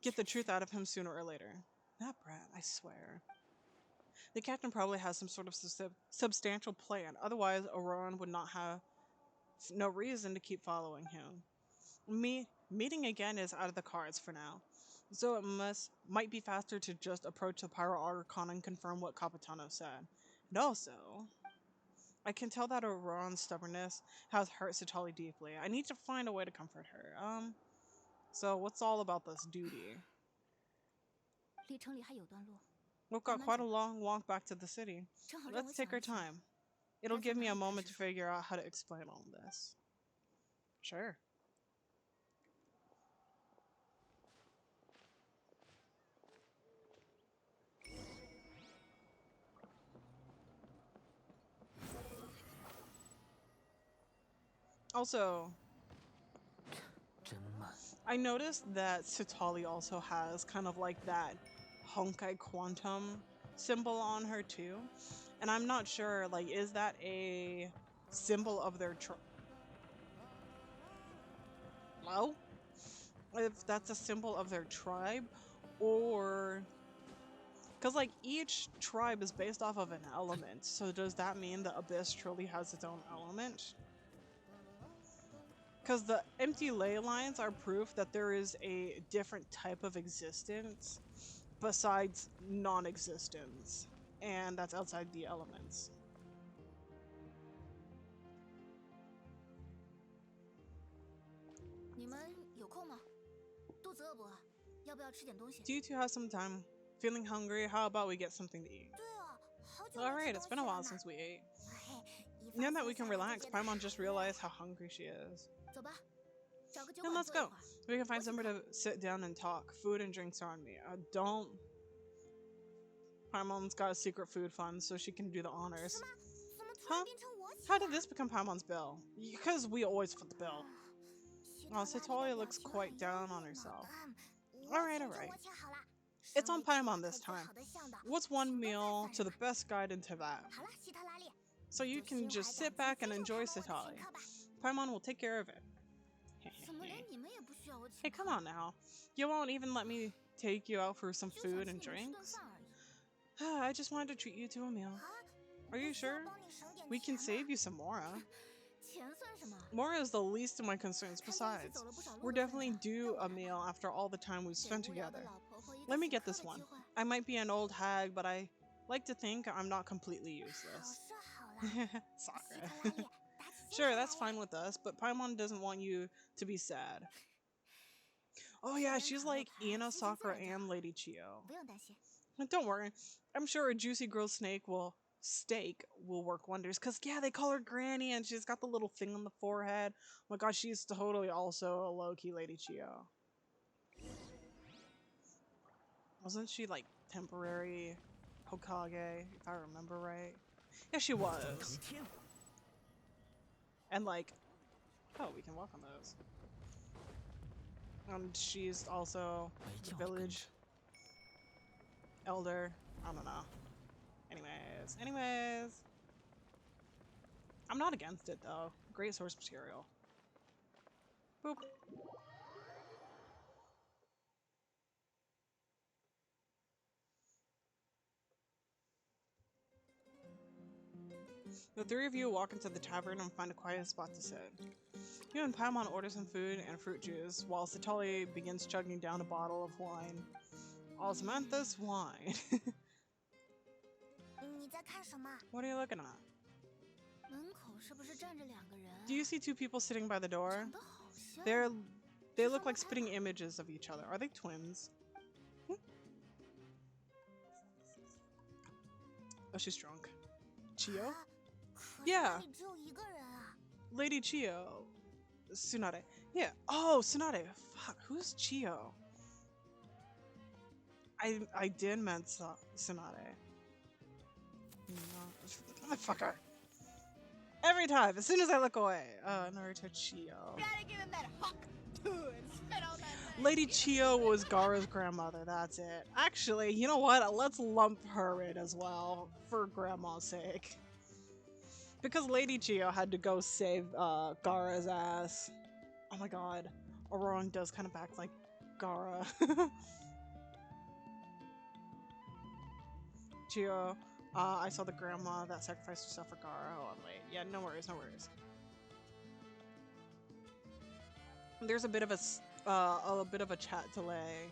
get the 真是 truth out of him sooner or later. That brat, I swear. The captain probably has some sort of substantial plan. Otherwise, Auroran would not have no reason to keep following him. Meeting again is out of the cards for now. So it might be faster to just approach the Pyro Archon and confirm what Capitano said. And also, I can tell that Auroran's stubbornness has hurt Satali deeply. I need to find a way to comfort her. So what's all about this duty? 离城里还有段路， We've 慢 got 慢 quite 走 a long walk back to the city. 正好让 Let's 我 take 想 our 一想， time. It'll 该 give 从 me 哪 a 里开 moment 始 to 说。 figure out how to explain all this. Sure. Also, 真慢。 I noticed that Sitali also has kind of like that Honkai Quantum symbol on her too. And I'm not sure, like, is that a symbol of their Hello? If that's a symbol of their tribe, or because like each tribe is based off of an element, so does that mean the Abyss truly has its own element? Because the empty ley lines are proof that there is a different type of existence besides non-existence, and that's outside the elements. 你们有空吗？肚子饿不饿？要不要吃点东西？ Do you two have some time? Feeling hungry? How about we get something to eat? 对啊，好久没吃 Alright, 东 it's 西 been a 了 while 呢。 since we ate. 嘿，一 Now 放 that 松 we can 下来就 relax, 觉得 Paimon 好 just 热 realized 呀 how hungry she is. 走吧，找个酒 Then 馆 let's 坐一 go. 会儿。 We can find 我请 somewhere 客。 to sit down and talk. Food and drinks are on me. Don't. Paimon's got a secret food fund, so she can do the honors. 什么？怎么突 Huh? 然变成我请 How 了 did this become Paimon's bill? Because we always foot the bill. 希 Oh, 特拉里的 Satoya 表 looks 情 quite 很 down 忧 on 郁呢 herself. 我 Alright, 请就 alright. 我请好了。 It's 身 on 为计划 Paimon 可 this 最 time. 好的向导， What's one 请都在 meal 算 to 上 the best guide into that? 好了，希特拉里， So you can just sit back and enjoy Satali. Paimon will take care of it. 怎么连你们也不需要我请 Hey, 客？ come on now. You won't even let me take you out for some 就想 food 请 and 你们吃顿 drinks? 饭而已。 I just wanted to treat you to a meal. 啊， Are you 不需要 sure? 帮你省点 We can 钱 save 吗？ you some Mora. 钱算什么？ Mora is the least of my concerns 看在一起 besides. 走了不少路 We're 的份 definitely 上， due 让我 a 来 meal 吧。 after all the time we've 给 spent 无聊的 together. 老婆婆一 Let 个 me 请 get 客 this 的 one. 机会。 I might be an old hag, but I like to think I'm not completely 好 useless. 说好了，希 Sakura. 特拉里，打起精 Sure, 神来 that's 呀！ fine with us, but Paimon doesn't want you to be sad. Oh 吃 yeah, 点 she's 烤肉 like 排， Ina, 心情自 Sakura, 然就 and 好。 Lady Chio. 不用担心。 Don't worry. I'm sure a juicy grilled steak will work wonders. Cause yeah, they call her Granny and she's got the little thing on the forehead. Oh my gosh, she's totally also a low-key Lady Chio. Wasn't she like temporary Hokage, if I remember right? Yeah, she was. And like, oh, we can walk on those. And she's also the village elder. I don't know. Anyways. I'm not against it though. Great source material. Boop. The three of you walk into the tavern and find a quiet spot to sit. You and Paimon order some food and fruit juice, while Satali begins chugging down a bottle of wine. Osmanthus wine. 你在看什么？ What are you looking at? 门口是不是站着两个人？ Do you see two people sitting by the door? 长得好像。 They look like spitting images of each other. Are they twins? Hmm? Oh, she's drunk. Chio? 啊，可是 Yeah. 那里只有一个人啊。 Lady Chio. Tsunade. Yeah. Oh, Tsunade. Fuck. Who's Chio? I did meant Tsunade. Motherfucker. Every time, as soon as I look away. Naruto Chio. Gotta give him that hawk to it. Spit all that Lady Chio was Gaara's grandmother, that's it. Actually, you know what? Let's lump her in as well, for grandma's sake. Because Lady Chio had to go save Gaara's ass. Oh my god. Auron does kind of act like Gaara. Chio, I saw the grandma that sacrificed herself for Gaara. Oh, I'm late. Yeah, no worries, no worries. There's a bit of a chat delay.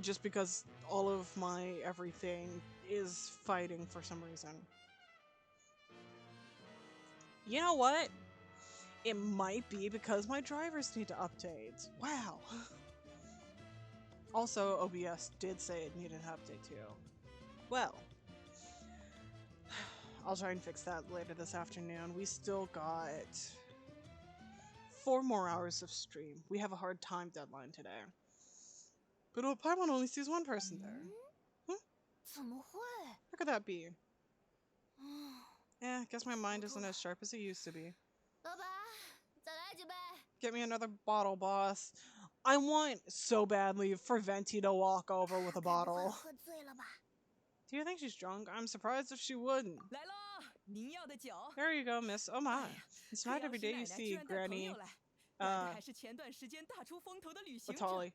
Just because all of my everything is fighting for some reason. You know what? It might be because my drivers need to update. Wow. Also, OBS did say it needed an update too. Well, I'll try and fix that later this afternoon. We still got 4 more hours of stream. We have a hard time deadline today. But Paimon only sees one person there. Hmm? 怎么会？ How could that be? 嗯， Eh, guess my mind isn't as sharp as it used to be. 老板，再来几杯。 Get me another bottle, boss. I want so badly for Venti to walk over with a 该不会 bottle. 喝醉了吧？ Do you think she's drunk? I'm surprised if she wouldn't. 来喽，您要的酒。 There you go, miss. Oh my. 哎呀， It's 黑 not 曜 every 石 day 奶 you 奶居 see 然带朋 Granny, 友来，怪不 uh, 还是前段时间大出风头的旅行者。 Tali.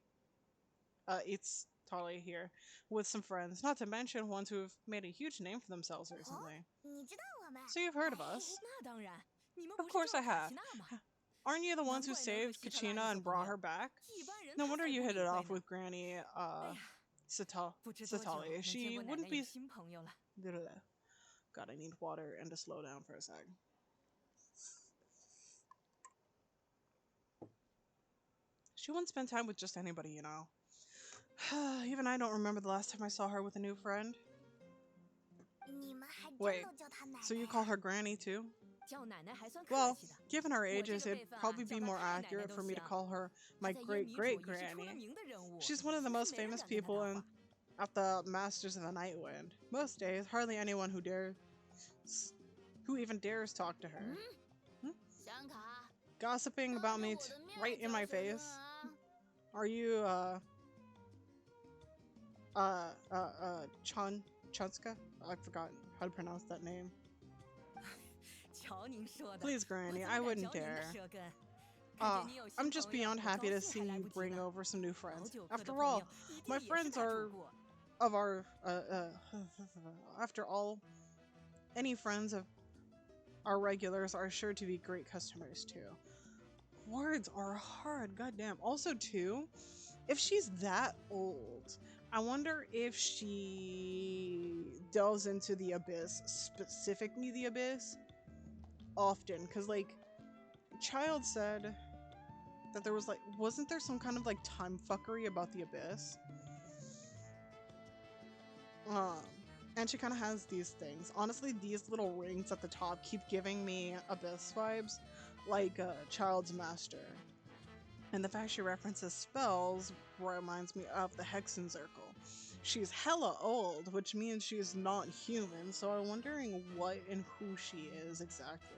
It's Tali here with some friends, not to mention ones who have made a huge name for themselves recently. 你知道我们？ So you've heard of us. 那当然，你们 Of 不是 course 叫 I 卡 have. 奇娜吗？ Aren't you the ones who 难怪能和 saved 希特拉里 Kachina 做 and 朋 brought 友 her back? 一般人 No 他 wonder 才 you 不 hit 理 it 会 off 呢。 with Granny, 哎呀，不知多久 Satali. 能见 She 过奶 wouldn't 奶 be... 有新朋友了。 God, I need water and to slow down for a sec. She wouldn't spend time with just anybody, you know. Even I don't remember the last time I saw her with a new friend. 你们还真 Wait, 都叫她奶奶 so you 呀 call her Granny too? 叫奶奶还算客 Well, 气的。 given our 我这 ages, 个 it'd 辈分啊， probably 叫 be 她 more 太奶奶 accurate 都 for me to 行。 call her 她 my 在夜 great 迷组 great 也是出了 granny. 名的人物， She's one of the 几乎 most 没人 famous 敢跟她 people 搭 in 话。 at the Masters of the Nightwind. Most days, hardly anyone who even dares talk to her. 香卡， Gossiping 当 about 着 me 我的面 right in 叫 my 什么 face. 啊？ Are you Chunska? I forgot how to pronounce that name. Please, Granny, I wouldn't dare. I'm just beyond happy to see you bring over some new friends. After all, my friends are of our after all, any friends of our regulars are sure to be great customers too. Words are hard, goddamn. Also, too, if she's that old, I wonder if she delves into the Abyss, specifically the Abyss, often. Because, like, Child said that there was, like, wasn't there some kind of, like, time fuckery about the Abyss? And she kind of has these things. Honestly, these little rings at the top keep giving me Abyss vibes, like Child's Master. And the fact she references spells reminds me of the Hexen Circle. She's hella old, which means she's not human, so I'm wondering what and who she is exactly.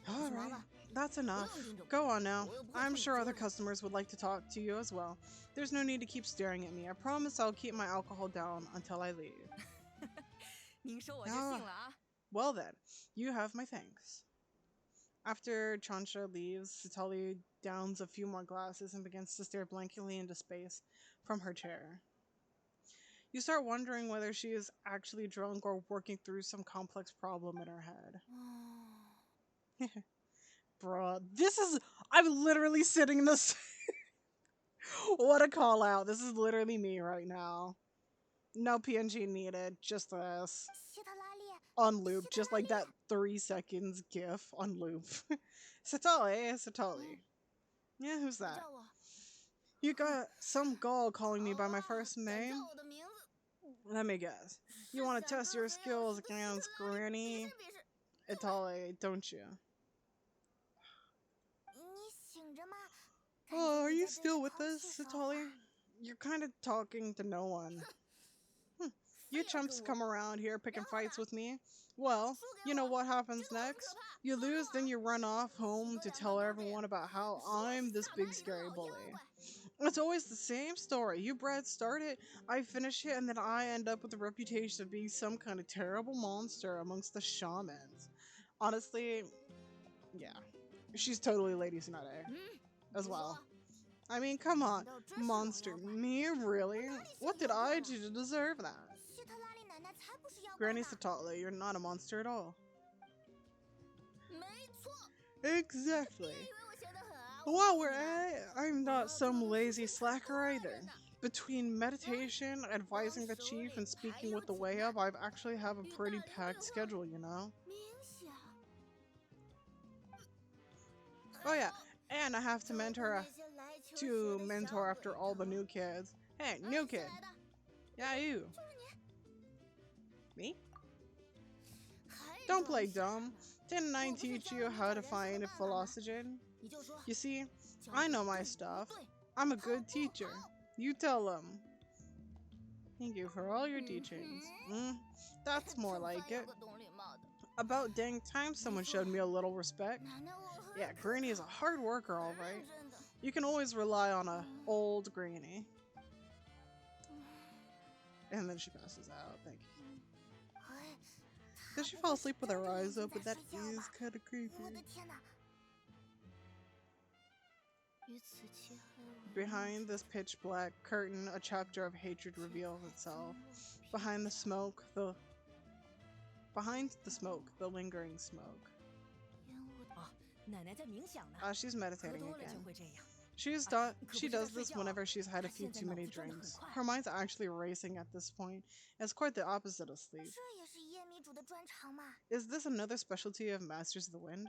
Alright, that's enough. Go on now. I'm sure other customers would like to talk to you as well. There's no need to keep staring at me. I promise I'll keep my alcohol down until I leave. Well then, you have my thanks. After Chansha leaves, Satali downs a few more glasses and begins to stare blankly into space from her chair. You start wondering whether she is actually drunk or working through some complex problem in her head. Bruh, I'm literally sitting in this. What a call out. This is literally me right now. No PNG needed, just this. On loop, just like that 3 seconds gif on loop. Satali. Yeah, who's that? You got some gall calling me by my first name? Let me guess. You want to test your skills against Granny Itali, don't you? Oh, are you still with us, Satali? You're kind of talking to no one. You chumps come around here picking fights with me. Well, you know what happens next? You lose, then you run off home to tell everyone about how I'm this big scary bully. It's always the same story. You brats start it, I finish it, and then I end up with a reputation of being some kind of terrible monster amongst the shamans. Honestly, yeah. She's totally Lady Tsunade as well. I mean, come on. Monster. Me? Really? What did I do to deserve that? Granny Satali, you're not a monster at all. Exactly. While we're at it, I'm not some lazy slacker either. Between meditation, advising the chief, and speaking with the way up, I've actually have a pretty packed schedule, you know? Oh yeah, and I have to mentor after all the new kids. Hey, new kid. Yeah, you. Me? Don't play dumb. Didn't I teach you how to find a philosophen? You see, I know my stuff. I'm a good teacher. You tell them. Thank you for all your teachings. That's more like it. About dang time someone showed me a little respect. Yeah, Granny is a hard worker, alright. You can always rely on a old Granny. And then she passes out. Thank you. Does she fall asleep with her eyes open? That is kind of creepy. Behind this pitch black curtain, a chapter of hatred reveals itself. Behind the smoke, the lingering smoke. She's meditating again. She does this whenever she's had a few too many drinks. Her mind's actually racing at this point. It's quite the opposite of sleep. Is this another specialty of Masters of the Wind?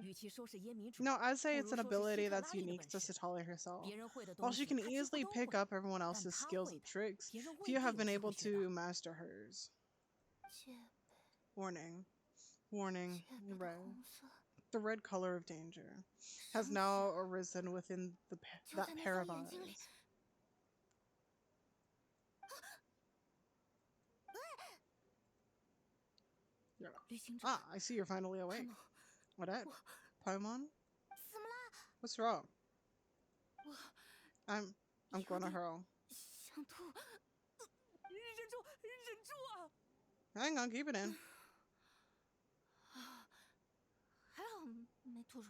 No, I'd say it's an ability that's unique to Satali herself. While she can easily pick up everyone else's skills and tricks, few have been able to master hers. Warning. Warning. Red. The red color of danger has now arisen within that pair of eyes. Ah, I see you're finally awake. What at? Paimon? What's wrong? I'm gonna hurl. Hang on, keep it in. 还好没吐出来。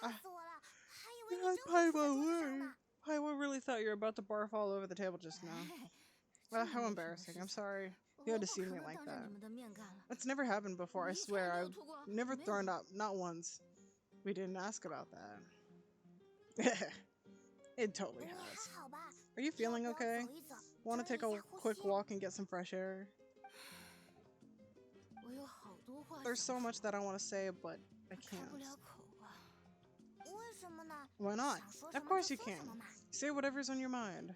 啊吓死我了，还以为你真会吐在桌子上呢。Paimon really thought you were about to barf all over the table just now. How embarrassing. I'm sorry. You had to see me like that. That's never happened before, I swear. I've never thrown up. Not once. We didn't ask about that. It totally has. Are you feeling okay? Want to take a quick walk and get some fresh air? There's so much that I want to say, but I can't. Why not? Of course you can. Say whatever's on your mind.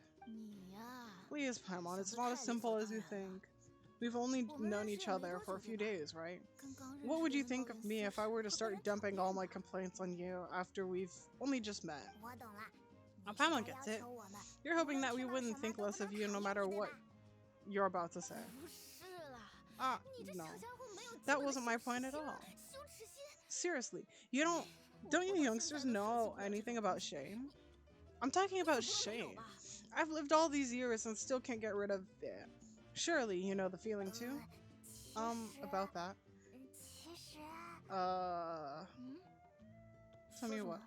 Please, Paimon, it's not as simple as you think. We've only known each other for a few days, right? What would you think of me if I were to start dumping all my complaints on you after we've only just met? Now, Paimon gets it. You're hoping that we wouldn't think less of you no matter what you're about to say. No. That wasn't my point at all. Seriously, don't you youngsters know anything about shame? I'm talking about shame. I've lived all these years and still can't get rid of it. Surely you know the feeling too? About that. Tell me what.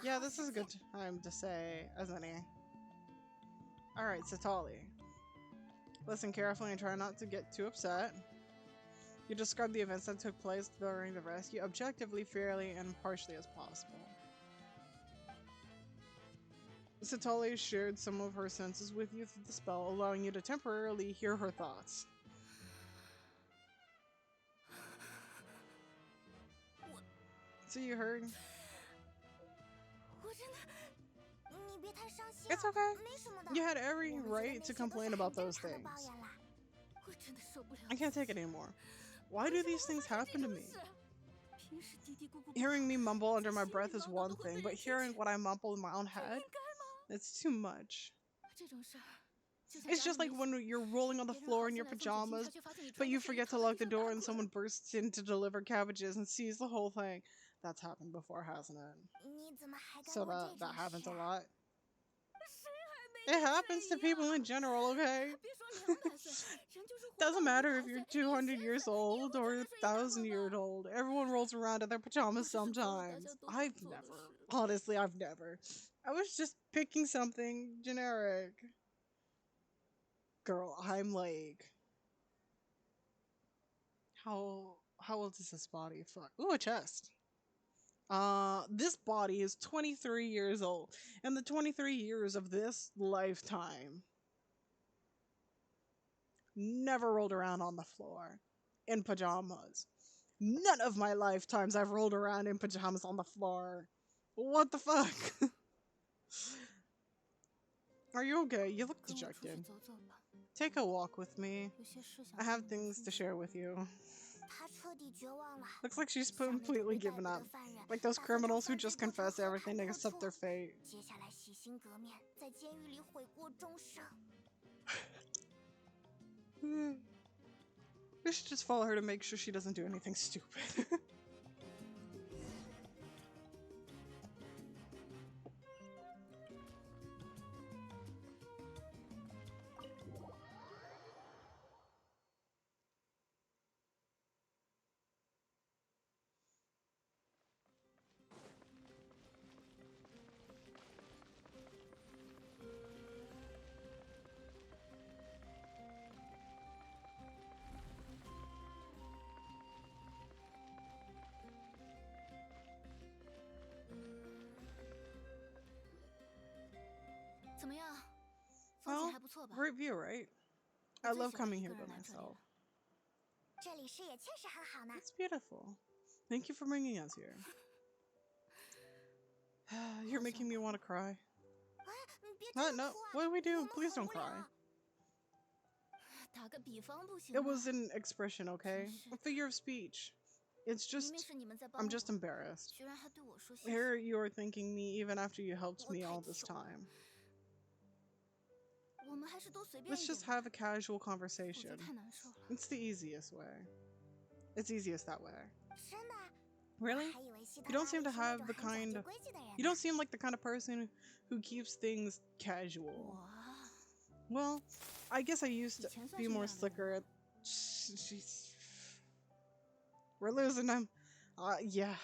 Yeah, this is a good time to say as any. Alright, Satali. Listen carefully and try not to get too upset. You describe the events that took place during the rescue objectively, fairly, and impartially as possible. Satali shared some of her senses with you through the spell, allowing you to temporarily hear her thoughts. So you heard? It's okay. You had every right to complain about those things. I can't take it anymore. Why do these things happen to me? Hearing me mumble under my breath is one thing, but hearing what I mumble in my own head, it's too much. It's just like when you're rolling on the floor in your pajamas, but you forget to lock the door and someone bursts in to deliver cabbages and sees the whole thing. That's happened before, hasn't it? So that happens a lot. It happens to people in general, okay? Doesn't matter if you're 200 years old or 1,000 years old. Everyone rolls around in their pajamas sometimes. I've never. Honestly, I've never. I was just picking something generic. Girl, I'm like... How old is this body? Fuck. Ooh, a chest. This body is 23 years old. And the 23 years of this lifetime never rolled around on the floor in pajamas. None of my lifetimes I've rolled around in pajamas on the floor. What the fuck? Are you okay? You look dejected. Take a walk with me. I have things to share with you. Looks like she's completely given up. Like those criminals who just confess everything and accept their fate. We should just follow her to make sure she doesn't do anything stupid. Well, great view, right? I love coming here by myself. It's beautiful. Thank you for bringing us here. You're making me want to cry. No, what do we do? Please don't cry. It was an expression, okay? A figure of speech. It's just, I'm just embarrassed. Here you are thanking me even after you helped me all this time. Let's just have a casual conversation. It's the easiest way. It's easiest that way. Really? You don't seem to have the kind. You don't seem like the kind of person who keeps things casual. Well, I guess I used to be more slicker at. Jeez. We're losing them. Yeah.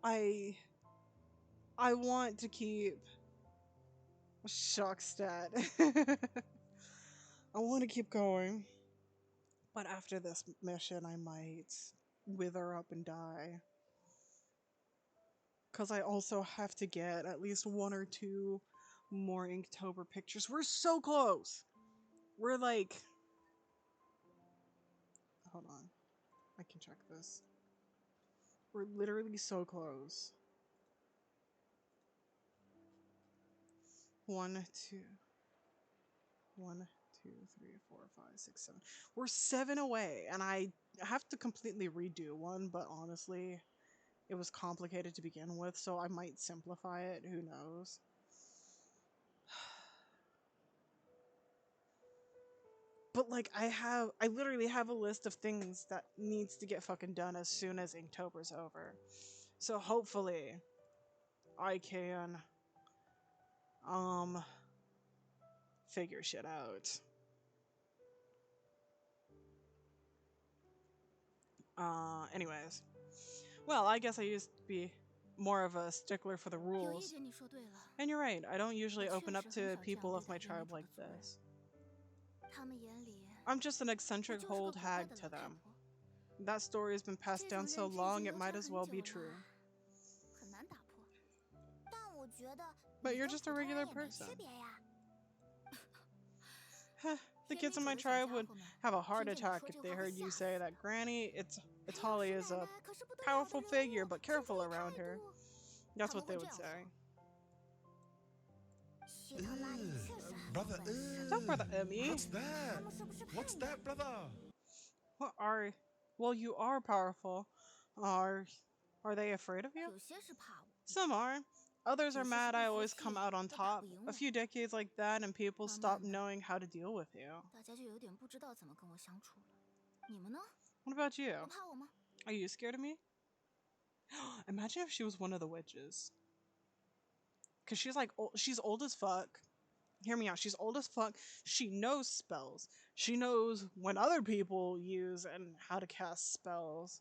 I want to keep shock stat. I want to keep going. But after this mission, I might wither up and die. Because I also have to get at least 1 or 2 more Inktober pictures. We're so close! We're like... Hold on. I can check this. We're literally so close. 1, 2... 1, 2, 3, 4, 5, 6, 7. We're 7 away, and I have to completely redo one, but honestly, it was complicated to begin with, so I might simplify it. Who knows? But like, I literally have a list of things that needs to get fucking done as soon as Inktober's over. So hopefully, I can figure shit out. Anyways. Well, I guess I used to be more of a stickler for the rules. And you're right, I don't usually open up to people of my tribe like this. I'm just an eccentric old hag to them. That story has been passed down so long, it might as well be true. But you're just a regular person. The kids in my tribe would have a heart attack if they heard you say that Granny Italia is a powerful figure, but careful around her. That's what they would say. Brother, Don't brother me. what's that? What's that, brother? What are... Well, you are powerful. Are they afraid of you? Some are. Others are mad I always come out on top. A few decades like that and people stop knowing how to deal with you. What about you? Are you scared of me? Imagine if she was one of the witches. Because she's like, she's old as fuck. Hear me out. She's old as fuck. She knows spells. She knows when other people use and how to cast spells.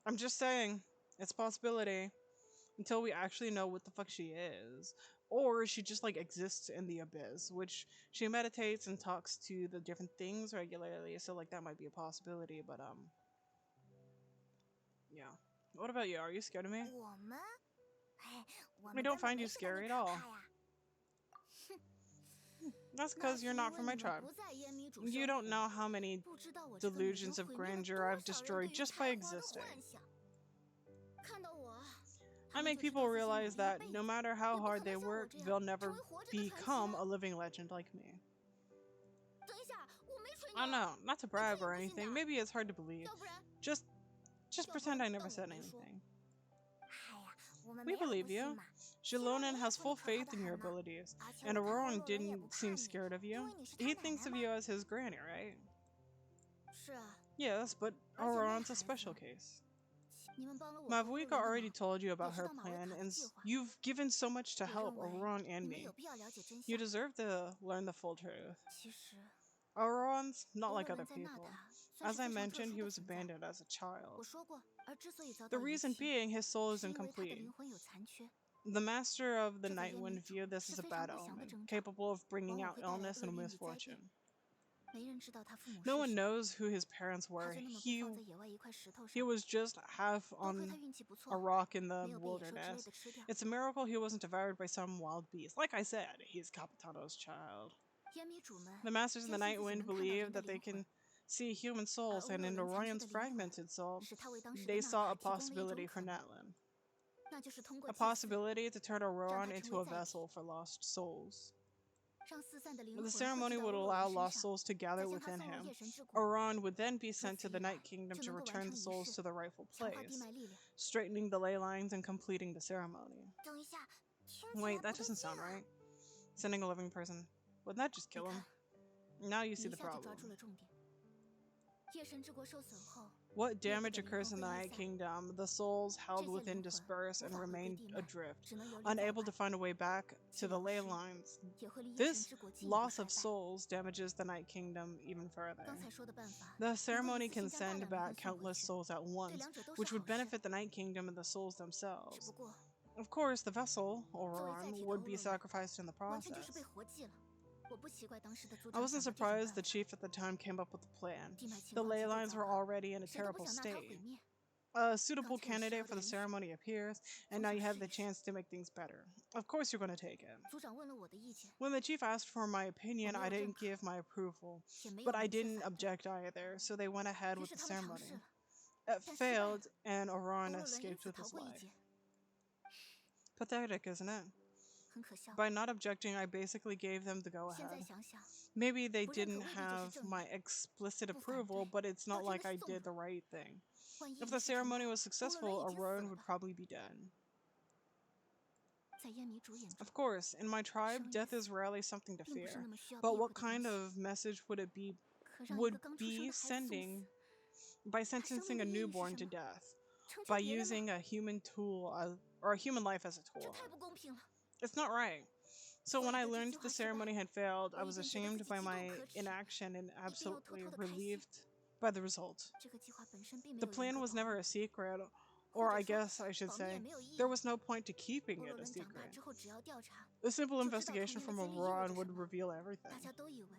I'm just saying, it's a possibility. Until we actually know what the fuck she is. Or she just like exists in the abyss, which she meditates and talks to the different things regularly, so like that might be a possibility, but yeah. What about you? Are you scared of me? I don't find you scary at all. That's because you're not from my tribe. You don't know how many delusions of grandeur I've destroyed just by existing. I make people realize that no matter how hard they work, they'll never become a living legend like me. I don't know, not to brag or anything, maybe it's hard to believe. Just pretend I never said anything. We believe you. Xilonen has full faith in your abilities, and Auroran didn't seem scared of you. He thinks of you as his granny, right? Yes, but Auroran's a special case. Mavuika already told you about her plan, and you've given so much to help Auroran and me. You deserve to learn the full truth. Auroran's not like other people. As I mentioned, he was abandoned as a child. The reason being, his soul is incomplete. The master of the Nightwind view this as a bad omen, capable of bringing out illness and misfortune. No one knows who his parents were. He was just half on a rock in the wilderness. It's a miracle he wasn't devoured by some wild beast. Like I said, he's Capitano's child. The masters of the Nightwind believe that they can see human souls, and in Orion's fragmented soul, they saw a possibility for Natlan. A possibility to turn Auroran into a vessel for lost souls. The ceremony would allow lost souls to gather within him. Auroran would then be sent to the Night Kingdom to return the souls to the rightful place, straightening the ley lines and completing the ceremony. Wait, that doesn't sound right. Sending a living person. Wouldn't that just kill him? Now you see 你一 the 下就 problem. 抓住了重点。夜神之国受损后， What 猎户 damage 的灵 occurs 魂 in the 会 Night 离散， Kingdom? The souls 这 held 些 within 灵魂 disperse 无 and 法回归 remain 地脉， adrift, 只能游离在 unable to 外。 find a way back 这 to the 样的 ley 事 lines. 也会令夜神 This 之国进一步 loss 衰 of 败。 souls damages the Night Kingdom even 刚 further. 才说的办法， The 能够一 ceremony 次 can 性将大 send 量灵 back 魂送回 countless 去， souls at 对 once, 两者都是 which 好 would 事。 benefit the Night Kingdom and the souls 只 themselves. 不过， Of course, the vessel, 作为载 Oron, 体的 would 欧 be 洛伦， sacrificed in the 完全就是 process. 被活祭了。我不奇怪当时的族 I 长 wasn't 想到这种 surprised 办 the 法。 chief at the time came up with the plan. 地脉情 The 况 ley 极度 lines 糟 were 糕， already in a 谁都不 terrible 想让它 state. 毁灭。 A suitable 钢铁人需要 candidate 的 for the 灵血， ceremony appears, and 总 now 想 you have 试 the 一试。 chance to make things better. Of course, you're going to take it. 族长问了我的意见， When the chief asked for my 我 opinion, 没 I 有认 didn't 可， give my approval, 也没有 but I 明确 didn't 反对。 object either, so they went ahead 于 with 是 the 他们尝试 ceremony. 了， It 但失败了。 failed, and 欧 Oron 洛伦因 escaped 此 with 逃 his 过一 life. 劫， Pathetic, isn't it? 很可笑。 By not objecting, I basically gave them the 现在 go-ahead. 想想， Maybe they 不认可 didn't 未必就是 have 正 my 义。 explicit 不反 approval, 对， but it's 倒 not 真 like 的 I 是纵 did 容。 the right thing. 万一 If 仪 the 式成 ceremony 功， was 欧洛伦 successful, 已经死 Aron 了 would 吧？ probably be dead. 在烟迷主眼中， Of course, in my tribe, 生与 death 死 is rarely something to 并不是 fear. 那么需要 But 避讳 what 的东 kind 西。 of message would it be 可让一 would 个刚出生 be 的孩子送 sending 死， by 他生命 sentencing 的 a 意义是 newborn 什 to 么？ death 成全 by 别人吗？ using a human tool or a human life as a 这 tool? 太不公平了。 It's not right. So 所 when 以 I 得知 learned 计 the 划失败， ceremony had failed, I 我一 was 边觉得自 ashamed 己 by 极度 my 可耻， inaction and 一边又偷 absolutely 偷的开心。 relieved by the result. 这个计划本身并没 The 有严 plan 格 was 保 never 密， a secret, 或 or 者 I 说 guess I should 保密也 say, 没有意 there 义。 was no point to keeping 欧洛 it a 伦长大 secret. 之后，只要调查， A simple 就知道童 investigation 年的 from 经历意味 Aron 着 would 什么。 reveal 大 everything. 家都以为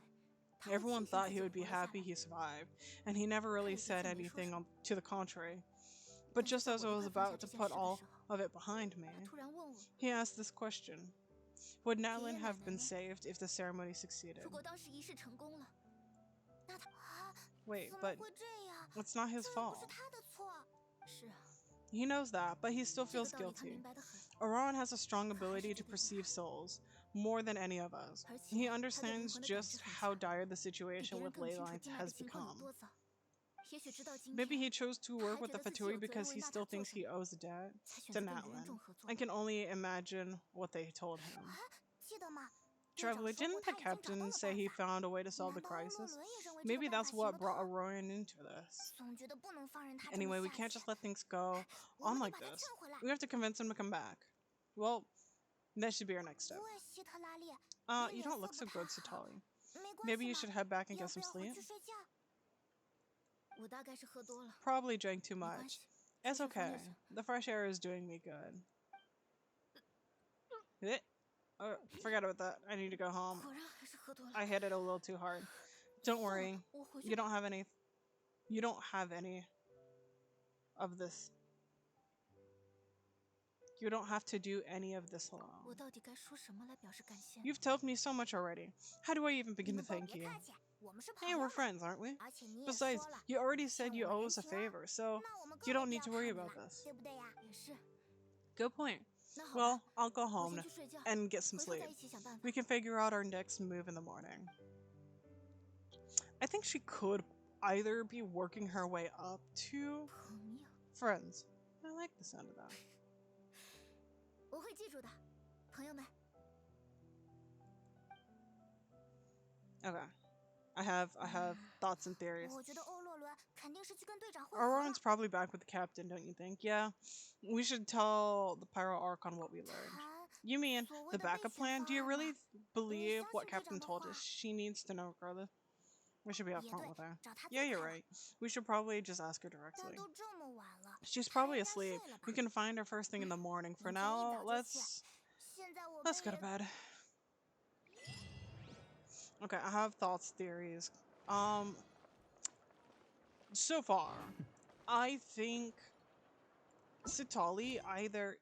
他会庆 Everyone 幸 thought 自 he 己 would 活 be 了下 happy 来， he survived, and he never 他 really 也的 said 确没说 anything 什么。 to the contrary. 但 But 就 just 在 as 我 I 对 was 他放下 about 这 to 件 put 事的 all 时候， of it behind me, 他突然问我， he asked this question. Would 爷爷 Natalie 奶 have 奶 been 呢？ saved if the ceremony succeeded? 如果当时仪式成功了，那他啊， Wait, 怎么 but 会这样？ it's not his 这又不 fault. 是他的错。是啊， He knows that, but he still 这个 feels 道理他 guilty. 明白得很。 Aron has a strong 可还是 ability 觉 to 得遗 perceive 憾。 souls, more than any of us. 而且 He 他对灵 understands 魂的感知 just 很 how 强， dire the 比 situation 别人 with 更 ley 清楚 lines 地脉的 has 情况有 become. 多糟。也许直到今 Maybe 天， he chose to 他 work 还 with 觉 the 得自己有 Fatui 责任 because 为 he 娜塔 still 做 thinks 什 he 么， owes a debt 才选 to 择跟愚人众 Natlin. 合作 I。can only imagine what they told him. 啊，记得吗？队长 Traveler, 说过 didn't the 他已经找到 captain 了 say 办 he 法。 found a way to solve the 难道欧洛 crisis? 伦也认为这个 Maybe 办法 that's 行 what 得 brought 通？ Orion into this. 总觉得不能放任他这么 Anyway, we 下 can't 去。 just let things go 我 on 们得 like 把他 this. 劝回来。 We have to convince him to come back. Well, that should be our next step. 喂，希特拉利，你 You 脸 don't 色 look 不 so 太 good, 好。 Satali. 没关 Maybe 系 you 嘛， should head back and 要 get 不 some 要回 sleep? 去睡觉？我大概是喝多了， Probably drank too 没关 much. 系， It's 出去疯 okay. 就行。 The fresh air is doing me good. Eh? Oh, forget about that. I need to go home. 果然还是喝多了。 I hit it a little too hard. Don't 算了 worry. 我回去 You don't have any. You don't have any of this. You don't have to do any of this 我 alone. 到底该说什么来表示感谢？ You've told me so much already. How do I even 你 begin to 们都 thank 别 you? 客气，我们是朋 Hey, 友 we're 嘛。 friends, aren't we? 而且你也 Besides, 说了， you already 欠 said 我 you 们 owe 人 us a 情啊。 favor, so 那我们 you 更 don't 没必 need 要 to worry 看你 about 了， this. 对不对呀？也是。 Good point. 那好 Well, 吧， I'll go 我 home 先去睡觉， and get some 回头再 sleep. 一起想办法 We。can figure out our next move in the morning. I think she could either be working her way up to 朋友， friends. I like the sound of that. 我会记住的，朋友们。 Okay. I have thoughts and theories. 我觉得欧洛伦肯定是去跟队长会合了。 Auron's probably back with the captain, don't you think? Yeah. We should tell the Pyro Archon what we learned. 谈 You mean 所谓 the 的备 backup 选 plan? 方 Do you 案嘛 really believe 相 what 信队 Captain 长的 told 话。 us? She needs to know, regardless. We should be 也 upfront 对 with her. 找他 Yeah, 最 you're 快了。 right. We should probably just ask her 但 directly. 都这么晚了， She's 他 probably 应该睡 asleep. 了吧 We？ can find her first thing in the morning. For 明天一 now, 早就去。 let's 现在我 let's 们 go to 也 bed. Okay, I have thoughts, theories. So far, I think Sitali either